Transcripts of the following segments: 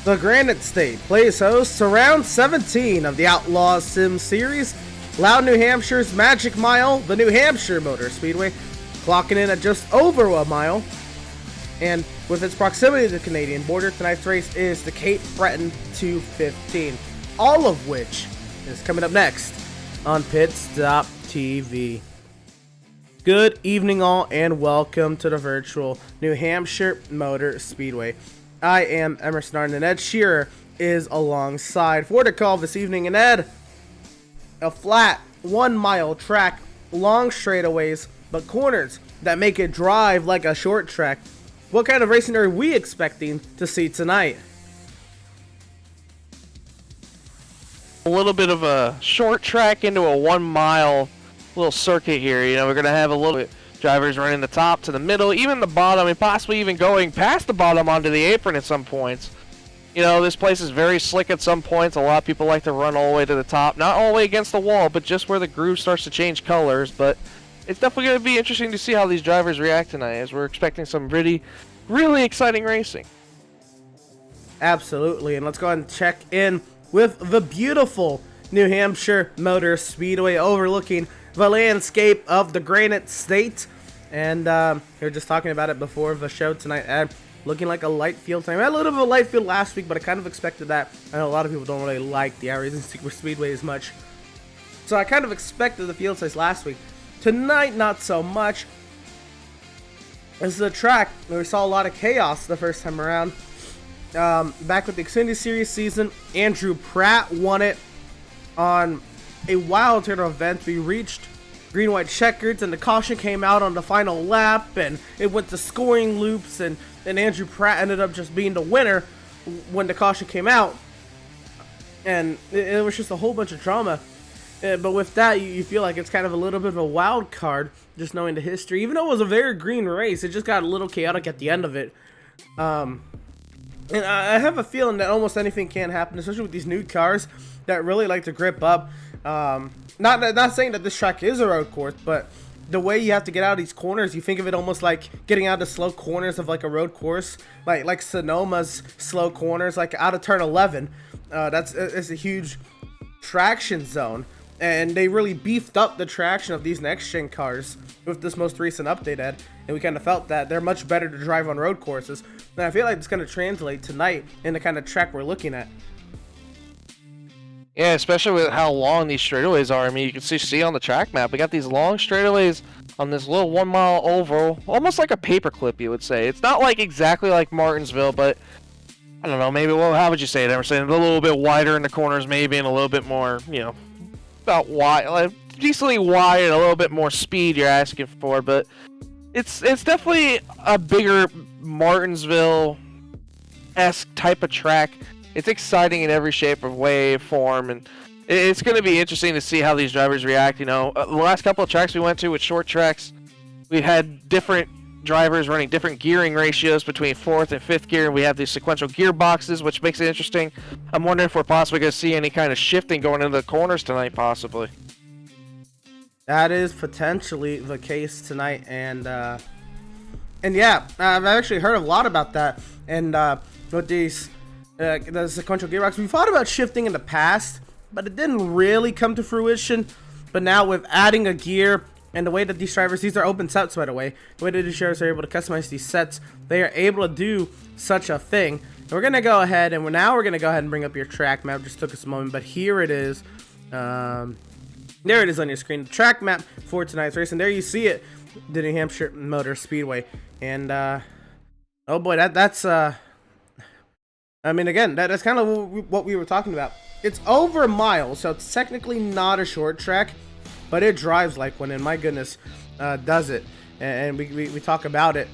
The Granite State plays host to round 17 of the Outlaws Sim Series. Loud, New Hampshire's Magic Mile, the New Hampshire Motor Speedway, clocking in at just over a mile. And with its proximity to the Canadian border, tonight's race is the Cape Breton 215. All of which is coming up next on Pit Stop TV. Good evening all, and welcome to the virtual New Hampshire Motor Speedway. I am Emerson Arden, and Ed Shearer is alongside for the call this evening. And Ed, a flat 1 mile track, long straightaways, but corners that make it drive like a short track. What kind of racing are we expecting to see tonight? A little bit of a short track into a 1 mile little circuit here. You know, we're going to have a little bit drivers running the top to the middle, even the bottom, and possibly even going past the bottom onto the apron at some points. You know, this place is very slick at some points. A lot of people like to run all the way to the top. Not all the way against the wall, but just where the groove starts to change colors. But it's definitely going to be interesting to see how these drivers react tonight, as we're expecting some really exciting racing. Absolutely, and let's go ahead and check in with the beautiful New Hampshire Motor Speedway overlooking the landscape of the Granite State. And we were just talking about it before the show tonight, Ed. Looking like a light field time. I had a little bit of a light field last week, but I kind of expected that. I know a lot of people don't really like the Arizona Super Speedway as much, so I kind of expected the field size last week. Tonight, not so much. This is a track where we saw a lot of chaos the first time around. Back with the Xfinity Series season, Andrew Pratt won it on a wild turn of events. We reached green-white checkers, and the caution came out on the final lap, and it went to scoring loops, and Andrew Pratt ended up just being the winner when the caution came out. And it was just a whole bunch of drama. But with that, you feel like it's kind of a little bit of a wild card, just knowing the history. Even though it was a very green race, it just got a little chaotic at the end of it. And I have a feeling that almost anything can happen, especially with these new cars that really like to grip up. Not saying that this track is a road course, but the way you have to get out of these corners, you think of it almost like getting out of the slow corners of like a road course, like Sonoma's slow corners, like out of turn 11. It's a huge traction zone, and they really beefed up the traction of these NextGen cars with this most recent update, Ed, and we kind of felt that they're much better to drive on road courses. And I feel like it's going to translate tonight in the kind of track we're looking at. Yeah, especially with how long these straightaways are. I mean, you can see on the track map, we got these long straightaways on this little 1 mile oval, almost like a paperclip, you would say. It's not like exactly like Martinsville, but I don't know, maybe, well, how would you say it, Emerson? A little bit wider in the corners, maybe, and a little bit more, you know, about wide, like decently wide, and a little bit more speed you're asking for, but it's definitely a bigger Martinsville-esque type of track. It's exciting in every shape of way, form, and it's going to be interesting to see how these drivers react. You know, the last couple of tracks we went to with short tracks, we had different drivers running different gearing ratios between 4th and 5th gear, and we have these sequential gearboxes, which makes it interesting. I'm wondering if we're possibly going to see any kind of shifting going into the corners tonight, possibly. That is potentially the case tonight, and yeah, I've actually heard a lot about that. And with these the sequential gearbox, we've thought about shifting in the past, but it didn't really come to fruition. But now with adding a gear and the way that these drivers, these are open sets by the way, the way that these drivers are able to customize these sets, they are able to do such a thing. And we're gonna go ahead and we're gonna go ahead and bring up your track map. Just took us a moment, but here it is. There it is on your screen, the track map for tonight's race, and there you see it, the New Hampshire Motor Speedway. And oh boy, that's I mean, again, that's kind of what we were talking about. It's over a mile, so it's technically not a short track, but it drives like one, and my goodness, does it. And we talk about it.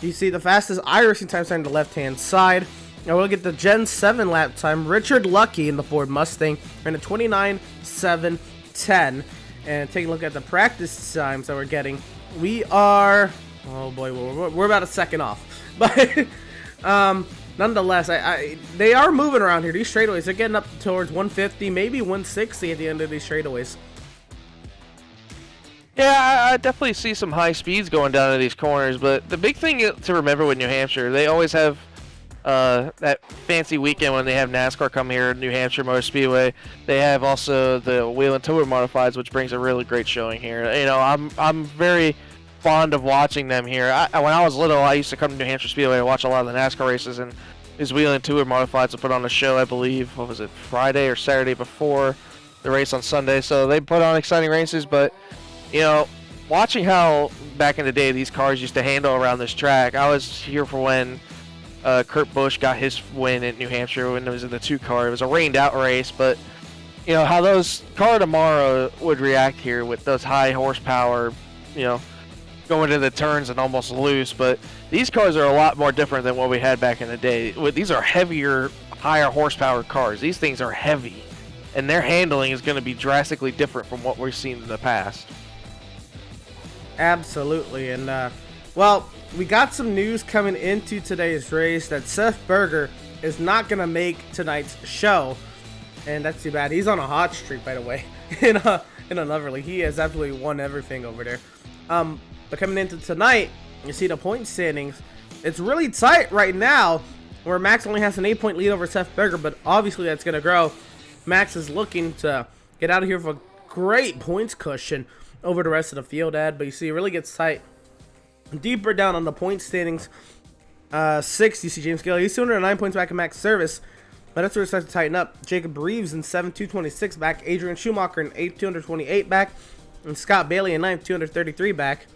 You see the fastest iRacing time on the left-hand side. And we'll get the Gen 7 lap time. Richard Lucky in the Ford Mustang ran a 29.710. And take a look at the practice times that we're getting. We are, oh boy, we're about a second off. But nonetheless, they are moving around here. These straightaways are getting up towards 150, maybe 160 at the end of these straightaways. Yeah, I definitely see some high speeds going down to these corners, but the big thing to remember with New Hampshire, they always have that fancy weekend when they have NASCAR come here, New Hampshire Motor Speedway. They have also the Wheel and Tour Modifieds, which brings a really great showing here. You know, I'm very fond of watching them here. When I was little, I used to come to New Hampshire Speedway and watch a lot of the NASCAR races, and these Wheel and Tour Modifieds will put on a show, I believe, what was it, Friday or Saturday before the race on Sunday. So they put on exciting races, but, you know, watching how back in the day these cars used to handle around this track, I was here for when Kurt Busch got his win at New Hampshire when it was in the 2-car. It was a rained out race, but you know how those car tomorrow would react here with those high horsepower, you know, going into the turns and almost loose. But these cars are a lot more different than what we had back in the day. These are heavier, higher horsepower cars. These things are heavy, and their handling is going to be drastically different from what we've seen in the past. Absolutely, and well, we got some news coming into today's race that Seth Berger is not going to make tonight's show, and that's too bad. He's on a hot streak, by the way, in another league. He has absolutely won everything over there. But coming into tonight, you see the point standings. It's really tight right now, where Max only has an 8-point lead over Seth Berger, but obviously that's going to grow. Max is looking to get out of here with a great points cushion over the rest of the field, Ed, but you see it really gets tight. Deeper down on the point standings, 6, you see James Gale. He's 209 points back in Max Service, but that's where it starts to tighten up. Jacob Reeves in 7th, 226 back. Adrian Schumacher in 8th, 228 back. And Scott Bailey in 9th, 233 back.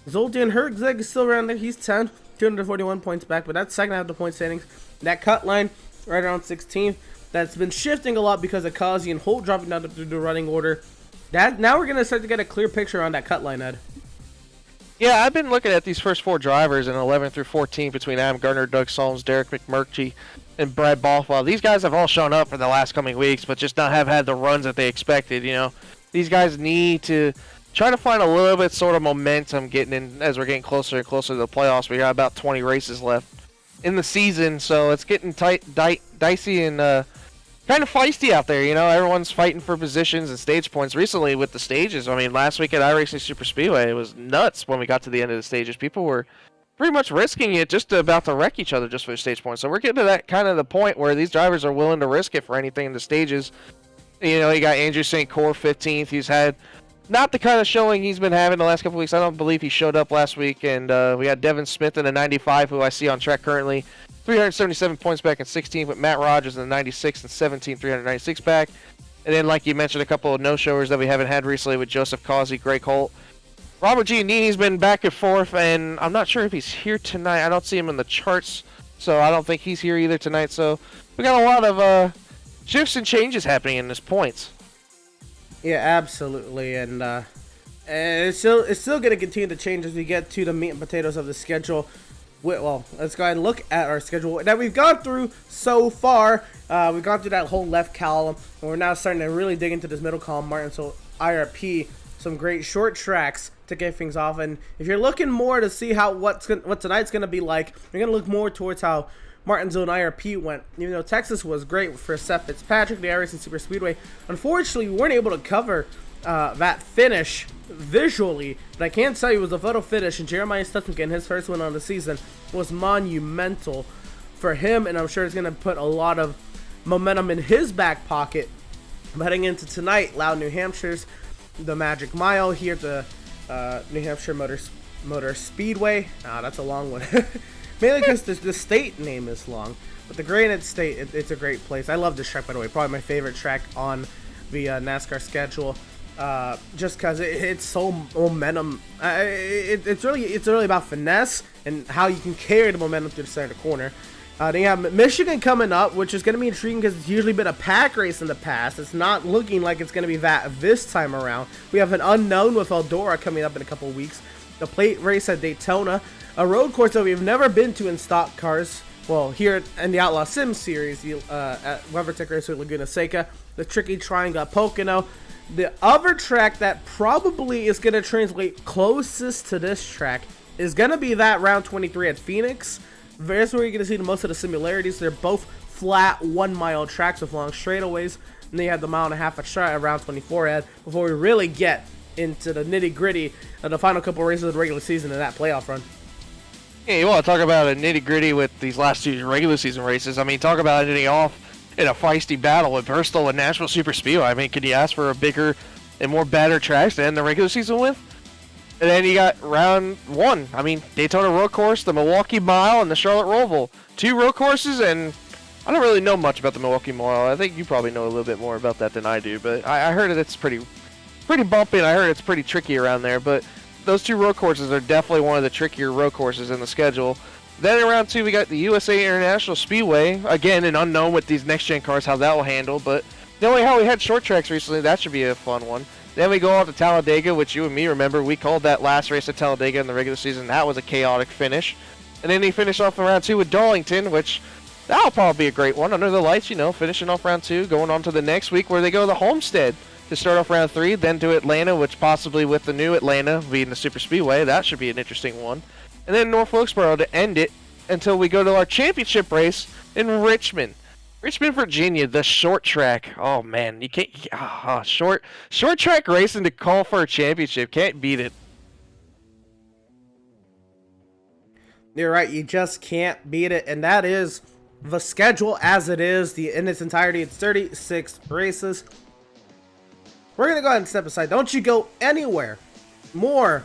Zoltan Herzog is still around there. He's 10th, 241 points back, but that's second half of the point standings. That cut line right around 16th. That's been shifting a lot because of Kazi and Holt dropping down through the running order. Now we're going to start to get a clear picture on that cut line, Ed. Yeah, I've been looking at these first 4 drivers in 11 through 14 between Adam Gardner, Doug Solms, Derek McMurtry, and Brad Bothwell. These guys have all shown up for the last coming weeks, but just not have had the runs that they expected. You know, these guys need to try to find a little bit sort of momentum getting in as we're getting closer and closer to the playoffs. We got about 20 races left in the season, so it's getting dicey and kind of feisty out there. You know, everyone's fighting for positions and stage points recently with the stages. I mean, last week at iRacing Super Speedway, it was nuts when we got to the end of the stages. People were pretty much risking it, just about to wreck each other just for the stage points. So we're getting to that kind of the point where these drivers are willing to risk it for anything in the stages. You know, you got Andrew St. Cyr 15th. He's had not the kind of showing he's been having the last couple weeks. I don't believe he showed up last week. And we got Devin Smith in the 95, who I see on track currently. 377 points back in 16th, with Matt Rogers in the 96 and 17, 396 back. And then, like you mentioned, a couple of no-showers that we haven't had recently with Joseph Causey, Greg Holt. Robert Giannini's been back and forth, and I'm not sure if he's here tonight. I don't see him in the charts, so I don't think he's here either tonight. So we got a lot of shifts and changes happening in this points. Yeah, absolutely, and it's still going to continue to change as we get to the meat and potatoes of the schedule. Well, let's go ahead and look at our schedule that we've gone through so far. We've gone through that whole left column, and we're now starting to really dig into this middle column, Martinsville IRP. Some great short tracks to get things off. And if you're looking more to see what tonight's going to be like, you're going to look more towards how Martinsville and IRP went. Even though Texas was great for Seth Fitzpatrick, the iRacing Super Speedway, unfortunately, we weren't able to cover that finish visually, but I can tell you it was a photo finish, and Jeremiah Stutzman getting his first win on the season was monumental for him, and I'm sure it's going to put a lot of momentum in his back pocket heading into tonight. Loud New Hampshire's the Magic Mile here at the New Hampshire Motor Speedway. That's a long one. Mainly because the state name is long, but the Granite State, it's a great place. I love this track, by the way. Probably my favorite track on the NASCAR schedule. Just because it's so momentum. It's really about finesse and how you can carry the momentum to the center of the corner. Then you have Michigan coming up, which is going to be intriguing because it's usually been a pack race in the past. It's not looking like it's going to be that this time around. We have an unknown with Eldora coming up in a couple weeks. The plate race at Daytona, a road course that we've never been to in stock cars. Well, here in the Outlaws Sim Series, at WeatherTech Raceway Laguna Seca, the Tricky Triangle at Pocono. The other track that probably is going to translate closest to this track is going to be that round 23 at Phoenix. That's where you're going to see most of the similarities. They're both flat 1 mile tracks with long straightaways, and they have the 1.5 mile at shot at round 24 at before we really get into the nitty gritty of the final couple races of the regular season and that playoff run. Yeah, you want to talk about a nitty-gritty with these last two regular season races. I mean, talk about ending off in a feisty battle with Bristol and Nashville Super Speedway. I mean, could you ask for a bigger and more better tracks to end the regular season with? And then you got round one. I mean, Daytona Road Course, the Milwaukee Mile, and the Charlotte Roval. Two road courses, and I don't really know much about the Milwaukee Mile. I think you probably know a little bit more about that than I do, but I heard it's pretty bumpy, and I heard it's pretty tricky around there, but those two road courses are definitely one of the trickier road courses in the schedule. Then in round two, we got the USA International Speedway. Again, an unknown with these next-gen cars, how that will handle, but knowing how we had short tracks recently, that should be a fun one. Then we go on to Talladega, which you and me remember. We called that last race at Talladega in the regular season. That was a chaotic finish. And then he finished off in round two with Darlington, which that'll probably be a great one. Under the lights, you know, finishing off round two, going on to the next week where they go to the Homestead to start off round three, then to Atlanta, which possibly with the new Atlanta being the Super Speedway, that should be an interesting one. And then North Wilkesboro to end it until we go to our championship race in Richmond. Richmond, Virginia, the short track. Oh man, you can't short track racing to call for a championship. Can't beat it. You're right, you just can't beat it, and that is the schedule as it is, in its entirety. It's 36 races. We're going to go ahead and step aside. Don't you go anywhere. More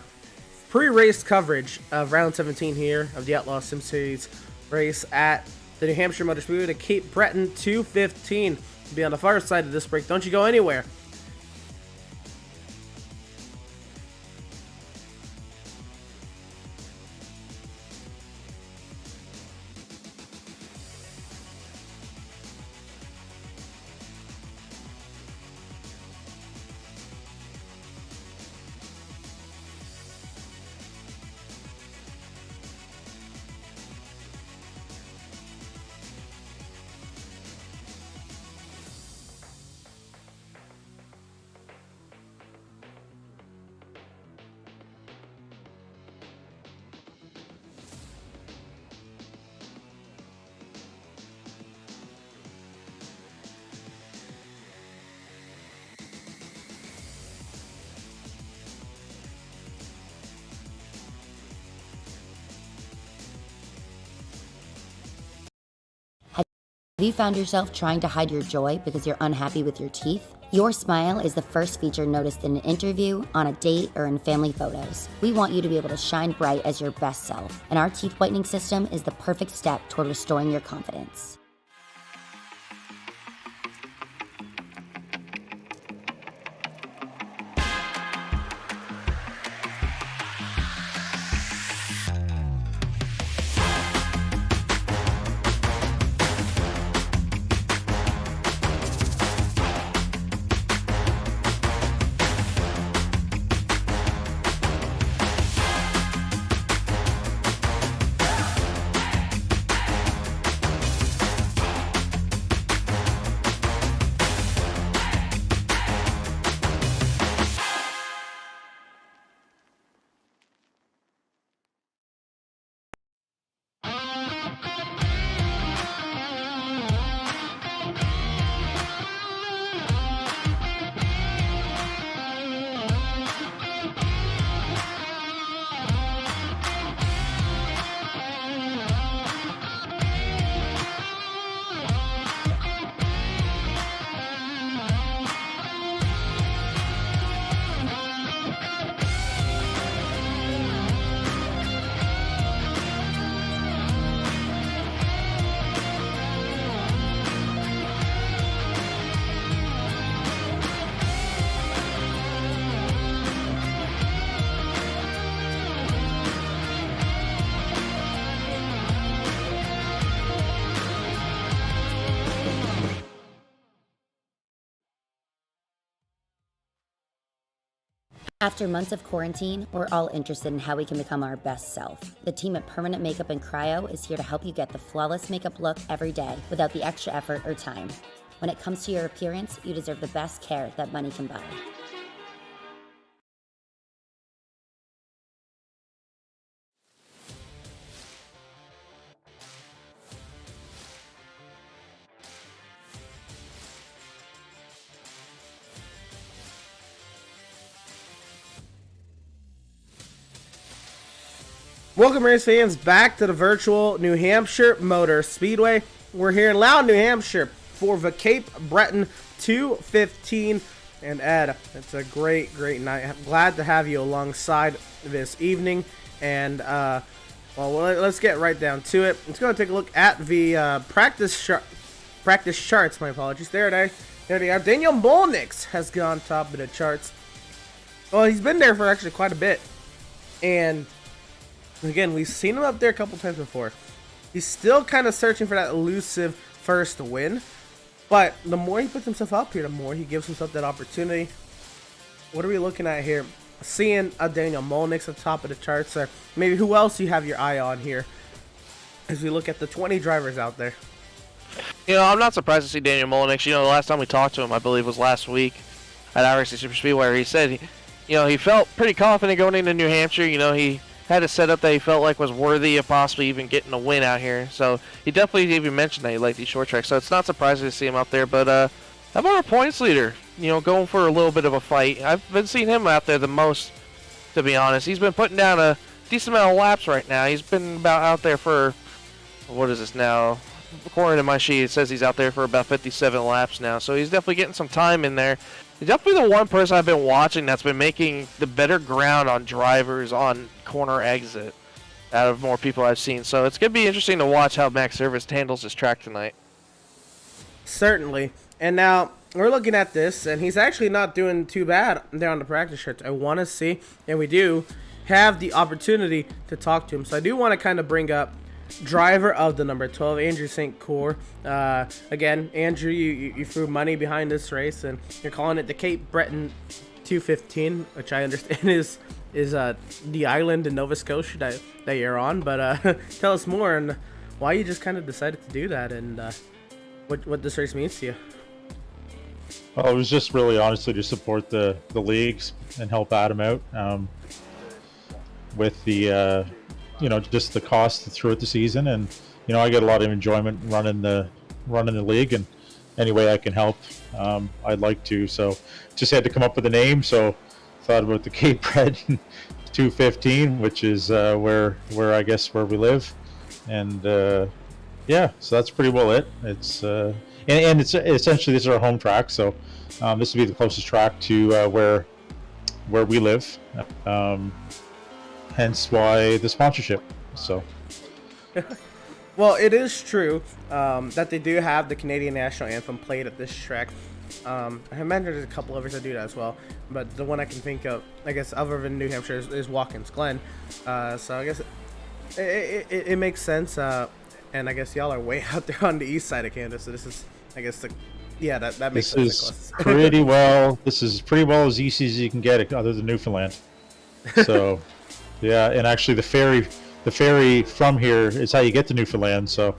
pre-race coverage of round 17 here of the Outlaws Sim Series race at the New Hampshire Motor Speedway to Cape Breton 215. Be on the far side of this break. Don't you go anywhere. Have you found yourself trying to hide your joy because you're unhappy with your teeth? Your smile is the first feature noticed in an interview, on a date, or in family photos. We want you to be able to shine bright as your best self, and our teeth whitening system is the perfect step toward restoring your confidence. After months of quarantine, we're all interested in how we can become our best self. The team at Permanent Makeup and Cryo is here to help you get the flawless makeup look every day without the extra effort or time. When it comes to your appearance, you deserve the best care that money can buy. Welcome, race fans, back to the virtual New Hampshire Motor Speedway. We're here in Loudon, New Hampshire for the Cape Breton 215. And Ed, it's a great night. I'm glad to have you alongside this evening. And, well, let's get right down to it. Let's go take a look at the practice charts. My apologies. There they are. Daniel Molnix has gone top of the charts. Well, he's been there for actually quite a bit. And again, we've seen him up there a couple times before. He's still kind of searching for that elusive first win. But the more he puts himself up here, the more he gives himself that opportunity. What are we looking at here? Seeing a Daniel Molnix at the top of the charts. Or maybe who else you have your eye on here as we look at the 20 drivers out there. You know, I'm not surprised to see Daniel Molnix. You know, the last time we talked to him, I believe, was last week at RC Super Speedway, where he said, he felt pretty confident going into New Hampshire. You know, he had a setup that he felt like was worthy of possibly even getting a win out here. So he definitely even mentioned that he liked these short tracks. So it's not surprising to see him out there. But how about our points leader? Going for a little bit of a fight. I've been seeing him out there the most, to be honest. He's been putting down a decent amount of laps right now. He's been about out there for, what is this now? According to my sheet, it says he's out there for about 57 laps now. So he's definitely getting some time in there. He's definitely the one person I've been watching that's been making the better ground on drivers on corner exit out of more people I've seen. So it's going to be interesting to watch how Max Service handles this track tonight. Certainly. And now we're looking at this, and he's actually not doing too bad there on the practice shirts. I want to see, and we do have the opportunity to talk to him. So I do want to kind of bring up driver of the number 12, Andrew St. Cyr. Again, Andrew, you threw money behind this race, and you're calling it the Cape Breton 215, which I understand is the island in Nova Scotia that you're on. But tell us more on why you just kind of decided to do that, and what this race means to you. Well, it was just really honestly to support the leagues and help Adam out with the just the cost throughout the season. And I get a lot of enjoyment running the league, and any way I can help, I'd like to. So just had to come up with a name, so thought about the Cape Breton 215, which is where I guess where we live. And yeah, so that's pretty well it. It's and it's essentially, this is our home track, so this would be the closest track to where we live. Hence why the sponsorship. So well, it is true that they do have the Canadian National Anthem played at this track. I imagine there's a couple others that do that as well, but the one I can think of, I guess, other than New Hampshire, is Watkins Glen. So I guess it makes sense. And I guess y'all are way out there on the east side of Canada, so this is, I guess, that makes sense. This is pretty well. This is pretty well as easy as you can get it, other than Newfoundland. So. Yeah, and actually the ferry from here is how you get to Newfoundland, so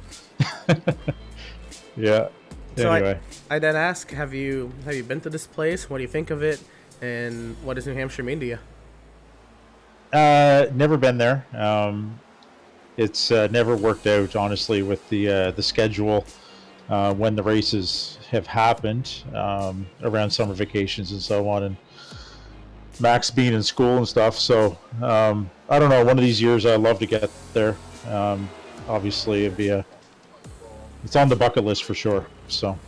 yeah. So anyway. I then ask, have you been to this place? What do you think of it? And what does New Hampshire mean to you? Never been there. It's never worked out, honestly, with the schedule when the races have happened around summer vacations and so on, and Max being in school and stuff. So I don't know, one of these years I'd love to get there. Obviously it's on the bucket list for sure. So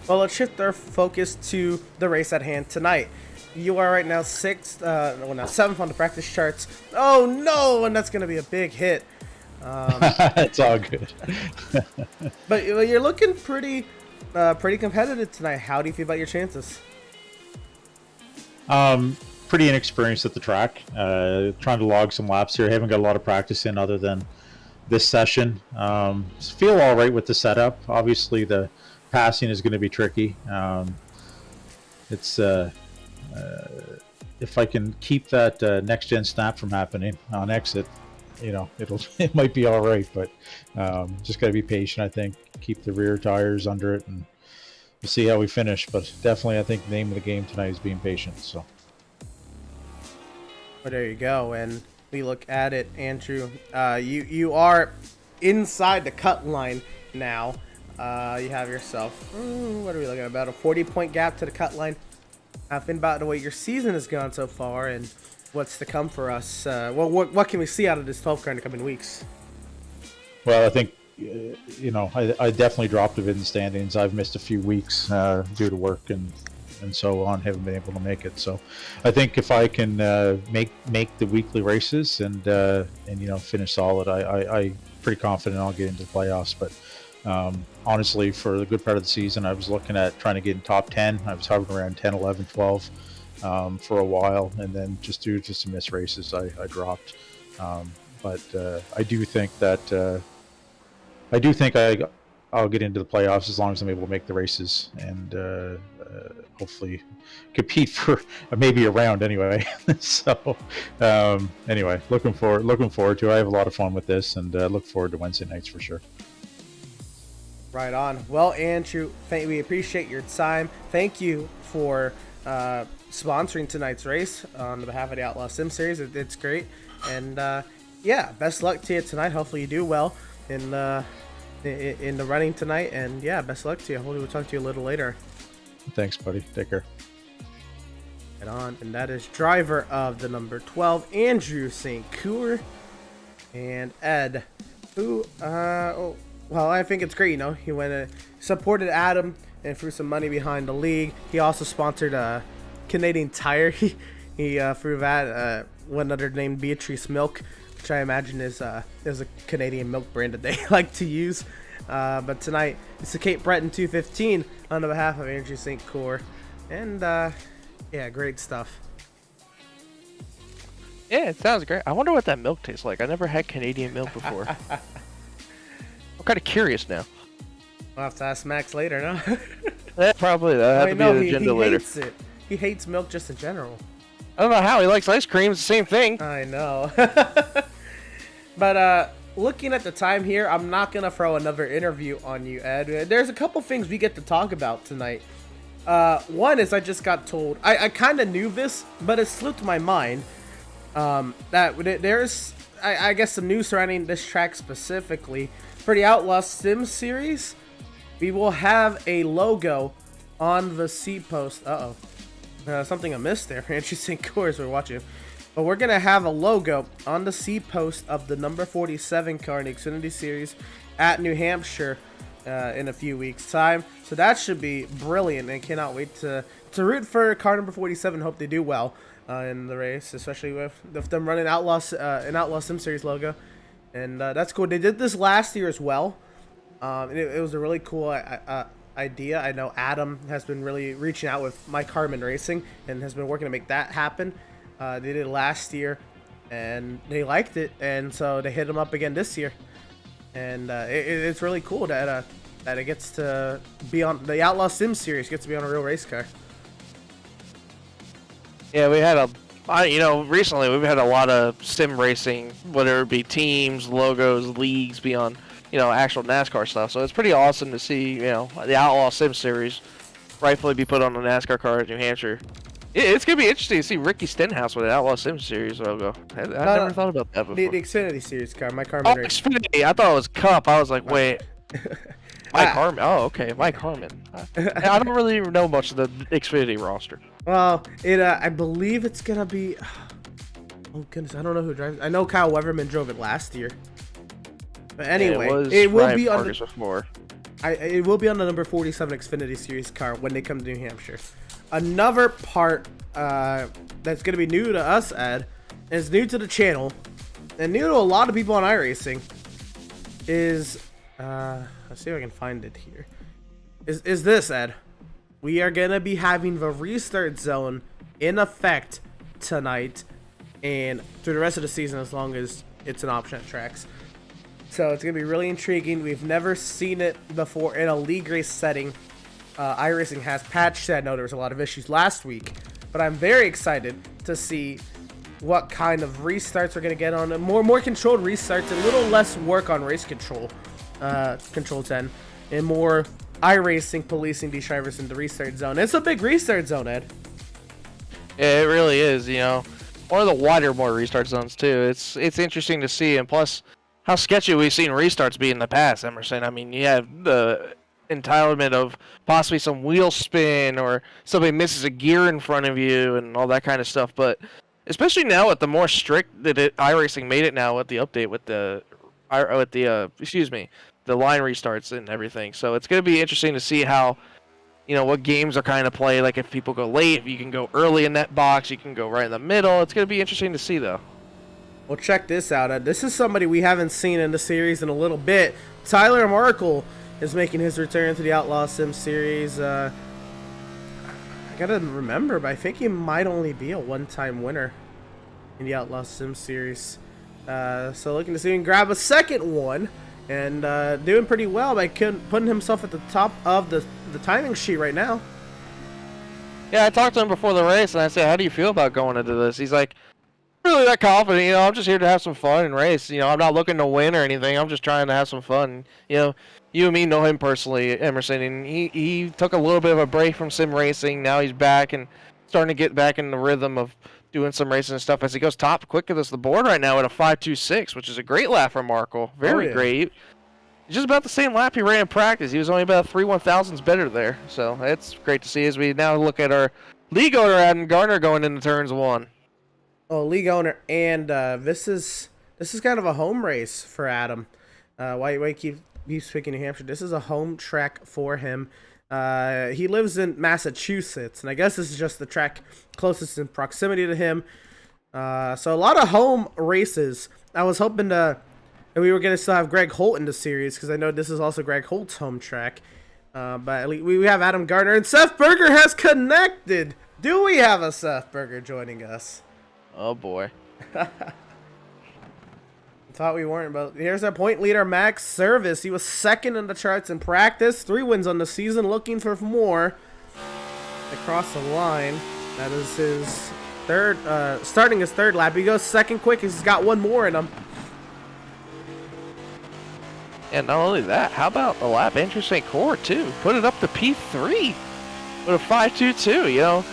well, let's shift our focus to the race at hand tonight. You are right now seventh on the practice charts. Oh no, and that's gonna be a big hit. It's all good. But you're looking pretty competitive tonight. How do you feel about your chances? Pretty inexperienced at the track. Trying to log some laps here. Haven't got a lot of practice in other than this session. Feel all right with the setup. Obviously, the passing is going to be tricky. It's if I can keep that NextGen snap from happening on exit, it might be all right. But just got to be patient. I think keep the rear tires under it, and we'll see how we finish. But definitely, I think the name of the game tonight is being patient. So. Well, there you go. And we look at it, Andrew. You are inside the cut line now. You have yourself, what are we looking at? About a 40-point gap to the cut line. Think about the way your season has gone so far, and what's to come for us. What can we see out of this 12 car in the coming weeks? Well, I think, I definitely dropped a bit in the standings. I've missed a few weeks due to work and so on, haven't been able to make it. So I think if I can make the weekly races and finish solid, I pretty confident I'll get into the playoffs. But honestly, for the good part of the season, I was looking at trying to get in top 10. I was hovering around 10, 11, 12 for a while, and then just due to some missed races, I dropped. But I do think I'll get into the playoffs as long as I'm able to make the races and hopefully compete for maybe a round anyway. So anyway, looking forward to it. I have a lot of fun with this, and look forward to Wednesday nights for sure. Right on. Well, Andrew, we appreciate your time. Thank you for sponsoring tonight's race on behalf of the Outlaws Sim Series. It's great. And best luck to you tonight. Hopefully you do well in the running tonight. And best luck to you. Hopefully we'll talk to you a little later. Thanks, buddy. Take care. Right on. And that is driver of the number 12, Andrew St. Coeur, and Ed, who, well, I think it's great. He went supported Adam and threw some money behind the league. He also sponsored Canadian Tire. He threw that one other named Beatrice Milk, which I imagine is a Canadian milk brand that they like to use. But tonight it's the Cape Breton 215 on behalf of Andrew St. Coeur, and great stuff. Yeah, it sounds great. I wonder what that milk tastes like. I never had Canadian milk before. I'm kind of curious now. We'll have to ask Max later, no? Probably. That'll have to be the agenda later. Hates it. He hates milk just in general. I don't know how. He likes ice cream. It's the same thing. I know. But looking at the time here, I'm not going to throw another interview on you, Ed. There's a couple things we get to talk about tonight. One is I just got told, I kind of knew this, but it slipped my mind, that there's, I guess, some news surrounding this track specifically. For the Outlaws Sim Series, we will have a logo on the seat post. Something I missed there. Interesting course we're watching. But we're going to have a logo on the seat post of the number 47 car in the Xfinity Series at New Hampshire in a few weeks' time. So that should be brilliant, and cannot wait to root for car number 47. Hope they do well in the race, especially with them running an Outlaw Sim Series logo. And that's cool. They did this last year as well. It was a really cool idea. I know Adam has been really reaching out with Mike Harmon Racing and has been working to make that happen. They did it last year, and they liked it, and so they hit him up again this year. And it's really cool that it gets to be on the Outlaw Sim Series, gets to be on a real race car. Yeah, we had recently we've had a lot of sim racing, whether it be teams, logos, leagues, be on, actual NASCAR stuff. So it's pretty awesome to see, the Outlaw Sim Series rightfully be put on a NASCAR car at New Hampshire. It's going to be interesting to see Ricky Stenhouse with an Outlaw Sim Series logo. I never thought about that before. The Xfinity Series car, Mike Harmon Racing. Xfinity. I thought it was Cup. I was like, wait. Mike Harmon. Oh, okay. Mike Harmon. I don't really know much of the Xfinity roster. Well, I believe it's going to be... Oh, goodness. I don't know who drives it. I know Kyle Weatherman drove it last year. But anyway, it will be on the... It will be on the number 47 Xfinity Series car when they come to New Hampshire. Another part that's going to be new to us, Ed, is new to the channel, and new to a lot of people on iRacing, is, let's see if I can find it here, is this, Ed. We are going to be having the restart zone in effect tonight and through the rest of the season, as long as it's an option at tracks. So it's going to be really intriguing. We've never seen it before in a league race setting. iRacing has patched it. I know there was a lot of issues last week, but I'm very excited to see what kind of restarts we're going to get on. More controlled restarts, a little less work on race control, Control 10, and more iRacing policing these drivers in the restart zone. It's a big restart zone, Ed. Yeah, it really is, one of the wider, more restart zones too. It's interesting to see, and plus how sketchy we've seen restarts be in the past, Emerson. I mean, you have the entitlement of possibly some wheel spin or somebody misses a gear in front of you and all that kind of stuff. But especially now with the more strict that iRacing made it now with the update with the excuse me, the line restarts and everything. So it's going to be interesting to see how, what games are kind of played. Like if people go late, if you can go early in that box, you can go right in the middle. It's going to be interesting to see though. Well, check this out. This is somebody we haven't seen in the series in a little bit. Tyler Markle is making his return to the Outlaws Sim Series. I gotta remember, but I think he might only be a one-time winner in the Outlaws Sim Series. So looking to see him grab a second one, and doing pretty well by putting himself at the top of the timing sheet right now. Yeah, I talked to him before the race, and I said, "How do you feel about going into this?" He's like, "Really that confident? I'm just here to have some fun and race. I'm not looking to win or anything. I'm just trying to have some fun." You and me know him personally, Emerson, and he took a little bit of a break from sim racing. Now he's back and starting to get back in the rhythm of doing some racing and stuff as he goes top quickest the board right now at a 5.26, which is a great lap for Markle. Very great. Just about the same lap he ran in practice. He was only about 3/1000s better there. So it's great to see as we now look at our league owner Adam Garner going into turns 1. Oh, league owner, and this is kind of a home race for Adam. Why keeps picking New Hampshire? This is a home track for him. He lives in Massachusetts, and I guess this is just the track closest in proximity to him. So a lot of home races. I was hoping that we were going to still have Greg Holt in the series, because I know this is also Greg Holt's home track. But at least we have Adam Gardner, and Seth Berger has connected. Do we have a Seth Berger joining us? Oh boy. Thought we weren't, but here's our point leader, Max Service. He was second in the charts in practice, 3 wins on the season, looking for more. Across the line, that is his third, starting his third lap. He goes second quick, he's got one more in him. And not only that, how about a lap Andrew St. Court too? Put it up to P3 with a 5.22,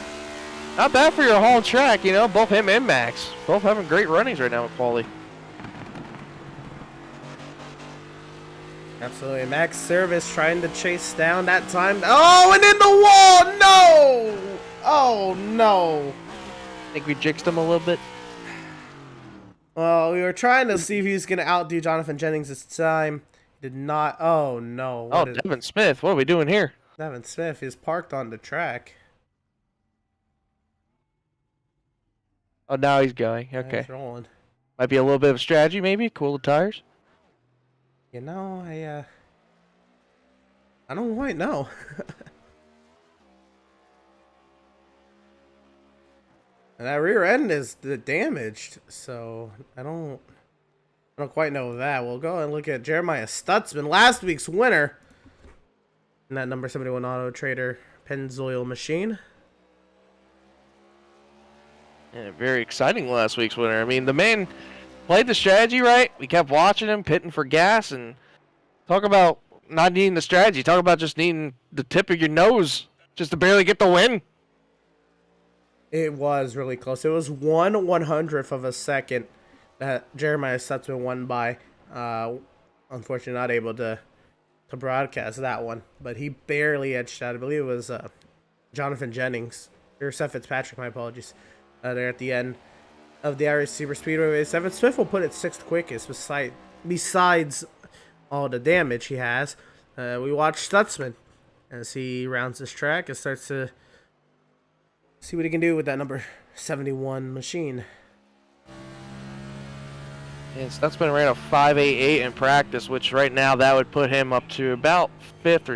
Not bad for your home track, both him and Max. Both having great runnings right now with quality. Absolutely. Max Service trying to chase down that time. Oh, and in the wall! No! Oh, no. Think we jinxed him a little bit? Well, we were trying to see if he was going to outdo Jonathan Jennings this time. He did not. Oh, no. Devin Smith. What are we doing here? Devin Smith is parked on the track. Oh, now he's going. Okay. He's rolling. Might be a little bit of strategy, maybe. Cool the tires. I don't quite know. And that rear end is damaged, so I don't quite know that. We'll go and look at Jeremiah Stutzman, last week's winner in that number 71 Auto Trader Pennzoil machine. And a very exciting last week's winner. I mean, the man played the strategy right. We kept watching him, pitting for gas, and talk about not needing the strategy. Talk about just needing the tip of your nose just to barely get the win. It was really close. It was 1/100th of a second that Jeremiah Stutzman won by. Unfortunately, not able to broadcast that one, but he barely edged out. I believe it was Jonathan Jennings or Seth Fitzpatrick. My apologies. There at the end of the Irish Super Speedway race. Evan Smith will put it 6th quickest besides all the damage he has. We watch Stutzman as he rounds this track and starts to see what he can do with that number 71 machine. And Stutzman ran a 5.88 in practice, which right now that would put him up to about 5th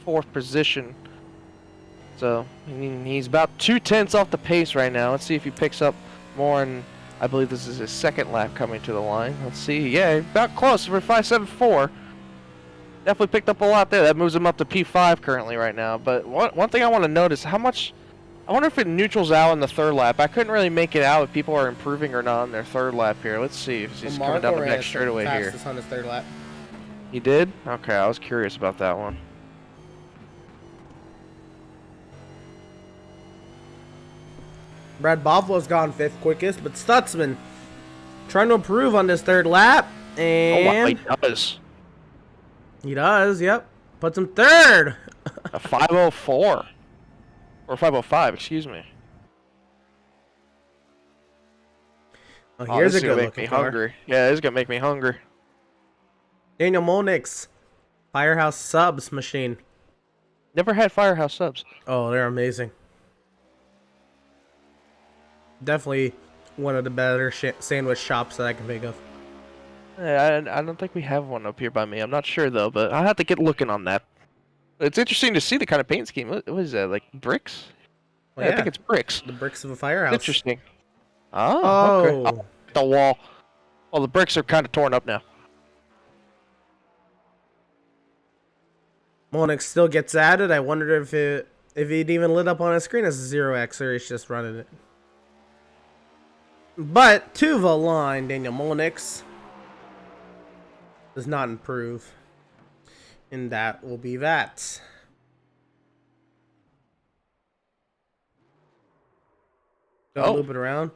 or 4th position. So, I mean, he's about 2/10 off the pace right now. Let's see if he picks up more, and I believe this is his second lap coming to the line. Let's see. Yeah, about close for 5.74. Definitely picked up a lot there. That moves him up to P5 currently right now. But one thing I want to notice, how much... I wonder if it neutrals out in the third lap. I couldn't really make it out if people are improving or not on their third lap here. Let's see if he's coming down the next straightaway here. On his third lap. He did? Okay, I was curious about that one. Brad Boffalo's gone 5th quickest, but Stutzman trying to improve on this third lap. And oh, wow, he does. He does, yep. Puts him 3rd. A 5.04. Or 5.05, excuse me. Oh, Oh, here's this a is gonna good make me looking car. hungry. Yeah, this is gonna make me hungry. Daniel Molnick's Firehouse Subs machine. Never had Firehouse subs. Oh, they're amazing. Definitely one of the better sandwich shops that I can think of. Yeah, I don't think we have one up here by me. I'm not sure though, but I'll have to get looking on that. It's interesting to see the kind of paint scheme. What is that? Like bricks? Well, Yeah, I think it's bricks. the bricks of a firehouse. Interesting. Oh, okay. Oh, the wall. Well, the bricks are kind of torn up now. Molnick still gets added. I wondered if it even lit up on his screen as a 0x or he's just running it. But to the line, Daniel Molnick's does not improve. And that will be that. Go loop it around.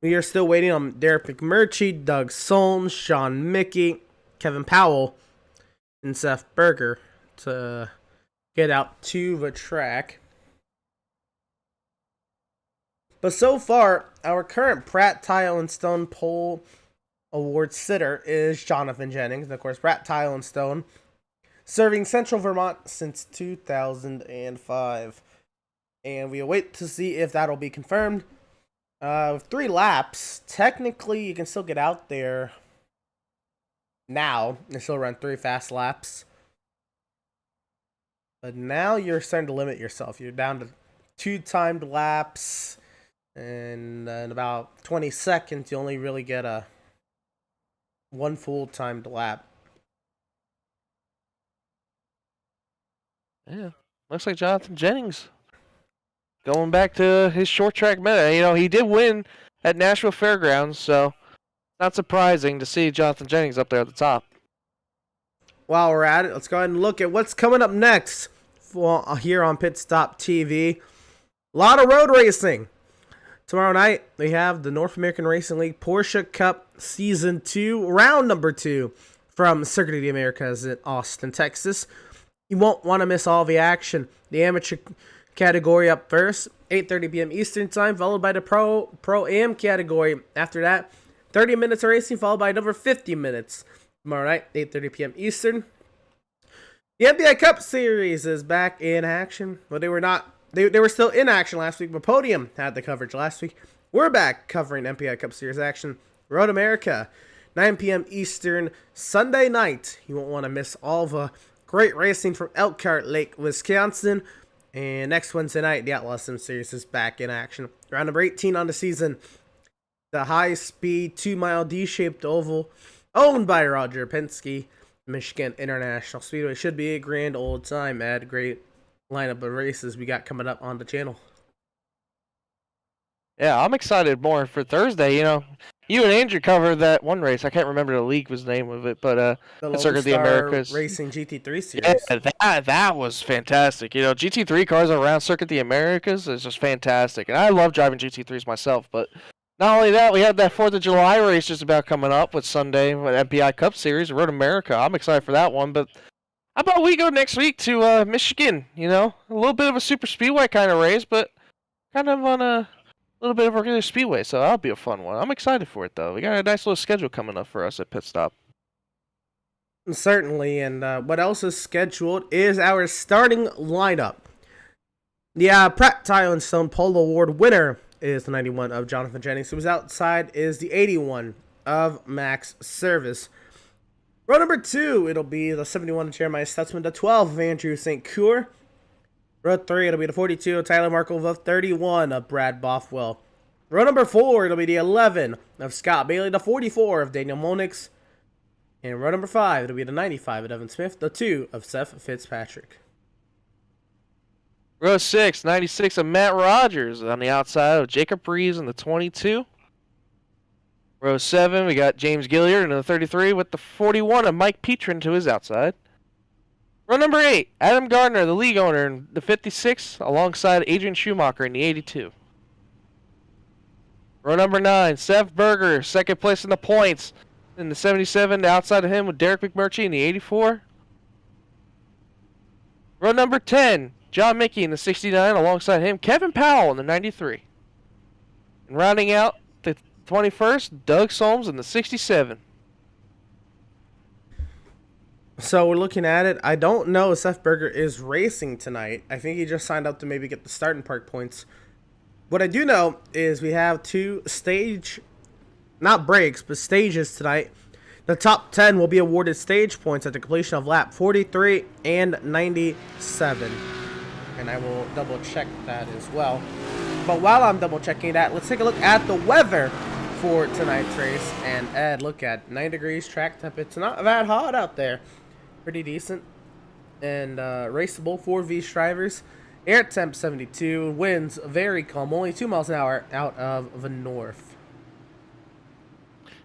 We are still waiting on Derek McMurtry, Doug Solms, Sean Mickey, Kevin Powell, and Seth Berger to get out to the track. But so far, our current Pratt Tile and Stone Pole Award sitter is Jonathan Jennings. And of course, Pratt Tile and Stone, serving Central Vermont since 2005. And we await to see if that'll be confirmed. 3 laps. Technically, you can still get out there now and still run 3 fast laps. But now you're starting to limit yourself. You're down to 2 timed laps. And in about 20 seconds, you only really get 1 full timed lap. Yeah, looks like Jonathan Jennings going back to his short track meta. You know, he did win at Nashville Fairgrounds, so not surprising to see Jonathan Jennings up there at the top. While we're at it, let's go ahead and look at what's coming up next here on Pit Stop TV. A lot of road racing. Tomorrow night, we have the North American Racing League Porsche Cup Season 2, round number 2 from Circuit of the Americas in Austin, Texas. You won't want to miss all the action. The amateur category up first, 8:30 p.m. Eastern Time, followed by the Pro-Am category. After that, 30 minutes of racing, followed by another 50 minutes. Tomorrow night, 8:30 p.m. Eastern. The MPI Cup Series is back in action. Well, they were not. They were still in action last week, but Podium had the coverage last week. We're back covering MPI Cup Series action. Road America, 9 p.m. Eastern, Sunday night. You won't want to miss all the great racing from Elkhart Lake, Wisconsin. And next Wednesday night, the Outlaws Sim Series is back in action. Round number 18 on the season. The high-speed 2-mile D-shaped oval, owned by Roger Penske, Michigan International Speedway. Should be a grand old time. Add great lineup of races we got coming up on the channel. Yeah, I'm excited more for Thursday. You know, you and Andrew covered that one race. I can't remember the league was the name of it, but The Circuit of the Americas Racing GT3 Series. Yeah, that was fantastic. You know, GT3 cars around Circuit of the Americas is just fantastic, and I love driving GT3s myself. But not only that, we have that 4th of July race just about coming up with Sunday with MPI Cup Series, Road America. I'm excited for that one, but how about we go next week to Michigan? You know, a little bit of a super speedway kind of race, but kind of on a little bit of a regular speedway, so that'll be a fun one. I'm excited for it, though. We got a nice little schedule coming up for us at Pit Stop. Certainly, and what else is scheduled is our starting lineup. The Pratt Tile and Stone Pole Award winner is the 91 of Jonathan Jennings. Who's outside is the 81 of Max Service. Row number 2, it'll be the 71 of Jeremiah Stutzman, the 12 of Andrew St. Coeur. Row 3, it'll be the 42 of Tyler Markle, the 31 of Brad Bothwell. Row number 4, it'll be the 11 of Scott Bailey, the 44 of Daniel Molnick. And row number 5, it'll be the 95 of Evan Smith, the 2 of Seth Fitzpatrick. Row 6, 96 of Matt Rogers on the outside of Jacob Reeves in the 22. Row 7, we got James Gilliard in the 33 with the 41 of Mike Petrin to his outside. Row number 8, Adam Gardner, the league owner, in the 56, alongside Adrian Schumacher in the 82. Row number 9, Seth Berger, second place in the points in the 77, outside of him with Derek McMurtry in the 84. Row number 10, John Mickey in the 69, alongside him Kevin Powell in the 93. And rounding out the 21st, Doug Solms in the 67. So we're looking at it. I don't know if Seth Berger is racing tonight. I think he just signed up to maybe get the starting park points. What I do know is we have two not breaks, but stages tonight. The top 10 will be awarded stage points at the completion of lap 43 and 97. And I will double check that as well. But while I'm double checking that, let's take a look at the weather for tonight's race. And Ed, look at 9 degrees track temp. It's not that hot out there. Pretty decent. And raceable for these drivers. Air temp 72. Winds very calm. Only 2 miles an hour out of the north.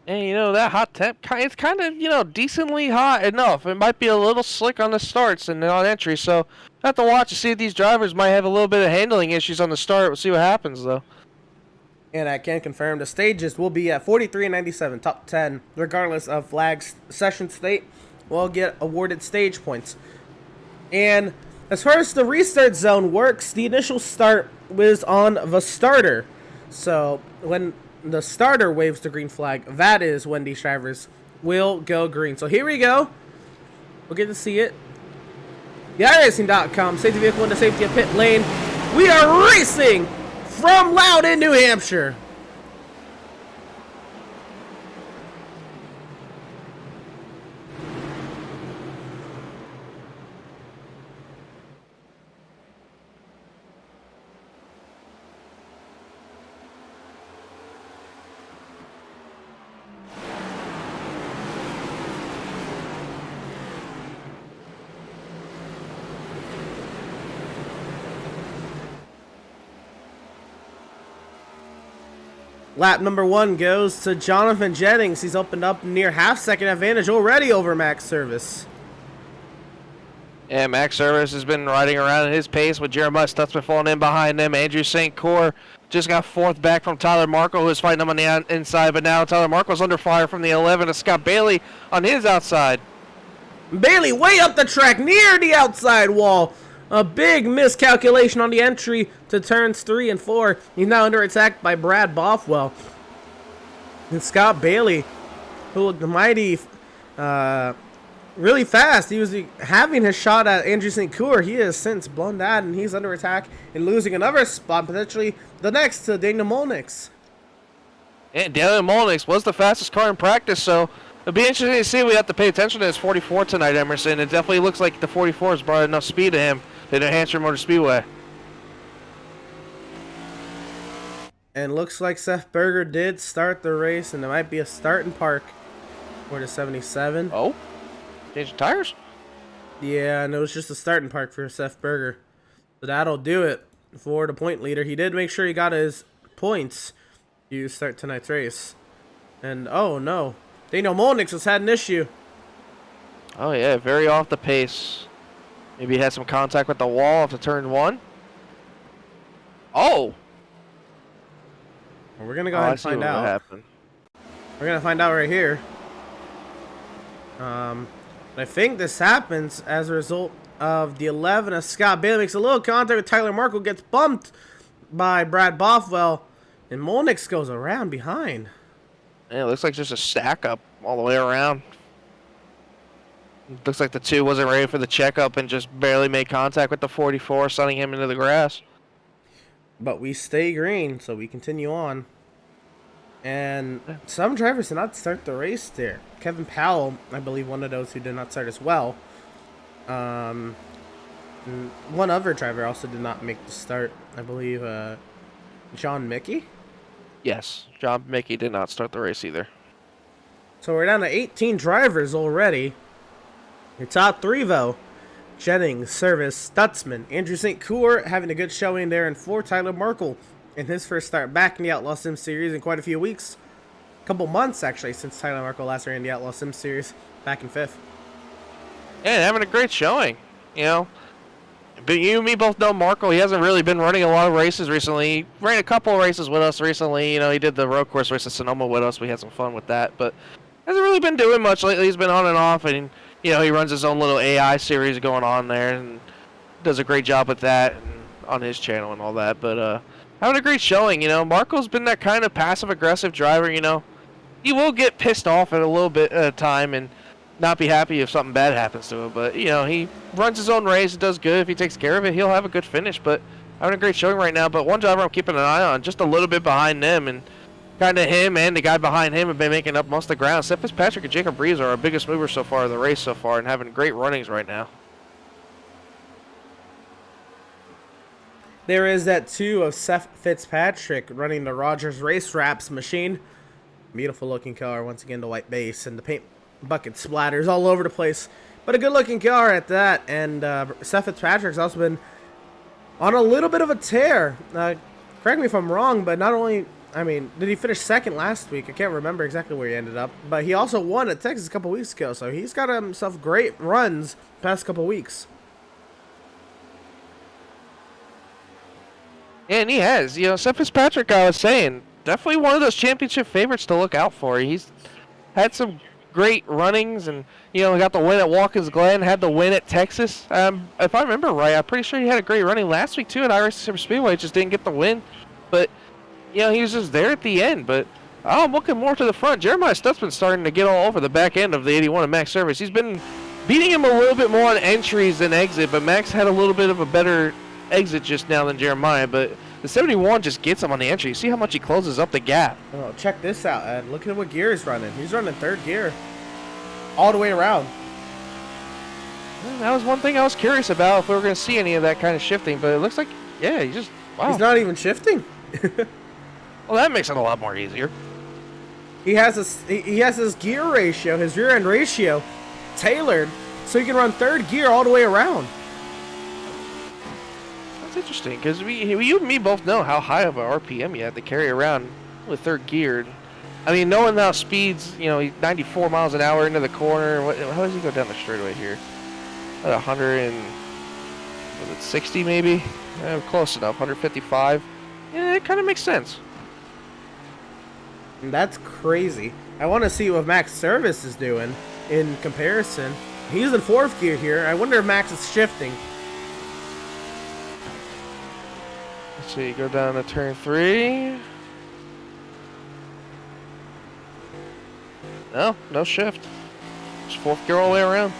And, that hot temp, it's kind of, decently hot enough. It might be a little slick on the starts and on entry, so I have to watch to see if these drivers might have a little bit of handling issues on the start. We'll see what happens, though. And I can confirm the stages will be at 43 and 97, top 10, regardless of flags session state, will get awarded stage points. And as far as the restart zone works, the initial start was on the starter. So when the starter waves the green flag, that is when these drivers will go green. So here we go. We'll get to see it. The iRacing.com, safety vehicle in the safety of pit lane. We are racing from Loudon, New Hampshire. Lap number 1 goes to Jonathan Jennings. He's opened up near half-second advantage already over Max Service. Yeah, Max Service has been riding around at his pace with Jeremiah Stutzman falling in behind him. Andrew St. Cyr just got 4th back from Tyler Markle, who was fighting him on the inside, but now Tyler Markle's under fire from the 11 of Scott Bailey on his outside. Bailey way up the track near the outside wall. A big miscalculation on the entry to turns 3 and 4. He's now under attack by Brad Bothwell. And Scott Bailey, who looked mighty, really fast. He was having his shot at Andrew St. Cyr. He has since blown that, and he's under attack and losing another spot, potentially the next to Daniel Molnix. And Daniel Molnix was the fastest car in practice, so it'll be interesting to see. We have to pay attention to his 44 tonight, Emerson. It definitely looks like the 44 has brought enough speed to him to New Hampshire Motor Speedway. And looks like Seth Berger did start the race, and there might be a start and park for the 77. Oh? Changing tires? Yeah, and it was just a start and park for Seth Berger. So that'll do it for the point leader. He did make sure he got his points to start tonight's race. And, oh no, Daniel Molnix has had an issue. Oh yeah, very off the pace. Maybe he had some contact with the wall after turn 1. Oh! Well, we're going to go ahead and find out. What happened. We're going to find out right here. I think this happens as a result of the 11 of Scott Bailey makes a little contact with Tyler Markle, gets bumped by Brad Bothwell, and Molnix goes around behind. Yeah, it looks like just a stack up all the way around. Looks like the 2 wasn't ready for the checkup and just barely made contact with the 44, sending him into the grass. But we stay green, so we continue on. And some drivers did not start the race there. Kevin Powell, I believe, one of those who did not start as well. One other driver also did not make the start. I believe John Mickey? Yes, John Mickey did not start the race either. So we're down to 18 drivers already. Your top 3, though. Jennings, Service, Stutzman, Andrew St. Cyr having a good showing there, and 4, Tyler Markle in his first start back in the Outlaws Sim Series in quite a few weeks. A couple months, actually, since Tyler Markle last ran the Outlaws Sim Series back in 5th. Yeah, having a great showing, But you and me both know Markle. He hasn't really been running a lot of races recently. He ran a couple of races with us recently. He did the road course race at Sonoma with us. We had some fun with that, but hasn't really been doing much lately. He's been on and off, and he runs his own little AI series going on there and does a great job with that and on his channel and all that. But having a great showing. You know, Marco's been that kind of passive-aggressive driver. You know, he will get pissed off at a little bit at a time and not be happy if something bad happens to him. But you know, he runs his own race and does good. If he takes care of it, he'll have a good finish. But having a great showing right now. But one driver I'm keeping an eye on, just a little bit behind them, and kind of him and the guy behind him have been making up most of the ground. Seth Fitzpatrick and Jacob Breeze are our biggest movers so far in the race so far and having great runnings right now. There is that too of Seth Fitzpatrick running the Rogers Race Wraps machine. Beautiful looking car. Once again, the white base and the paint bucket splatters all over the place. But a good looking car at that. And Seth Fitzpatrick's also been on a little bit of a tear. Correct me if I'm wrong, but not only, I mean, did he finish second last week? I can't remember exactly where he ended up. But he also won at Texas a couple weeks ago. So he's got himself great runs the past couple weeks. And he has. You know, Seth Fitzpatrick, I was saying, definitely one of those championship favorites to look out for. He's had some great runnings and, you know, got the win at Watkins Glen, had the win at Texas. If I remember right, I'm pretty sure he had a great running last week, too, at Irish Super Speedway. Just didn't get the win. But, you know, he was just there at the end. But I'm looking more to the front. Jeremiah Stutzman's starting to get all over the back end of the 81 of Max Service. He's been beating him a little bit more on entries than exit, but Max had a little bit of a better exit just now than Jeremiah, but the 71 just gets him on the entry. You see how much he closes up the gap. Oh, check this out, Ed. Look at what gear he's running. He's running third gear all the way around. Well, that was one thing I was curious about, if we were going to see any of that kind of shifting, but it looks like, yeah, he just, wow. He's not even shifting. Well, that makes it a lot more easier. He has his gear ratio, his rear end ratio tailored so he can run third gear all the way around. That's interesting, because you and me both know how high of a RPM you have to carry around with third gear. I mean, knowing how speeds, you know, he's 94 miles an hour into the corner. How does he go down the straightaway here? 160 maybe? Close enough, 155. Yeah, it kind of makes sense. That's crazy. I want to see what Max Service is doing in comparison. He's in fourth gear here. I wonder if Max is shifting. Let's see, go down to turn 3. No shift. Just fourth gear all the way around.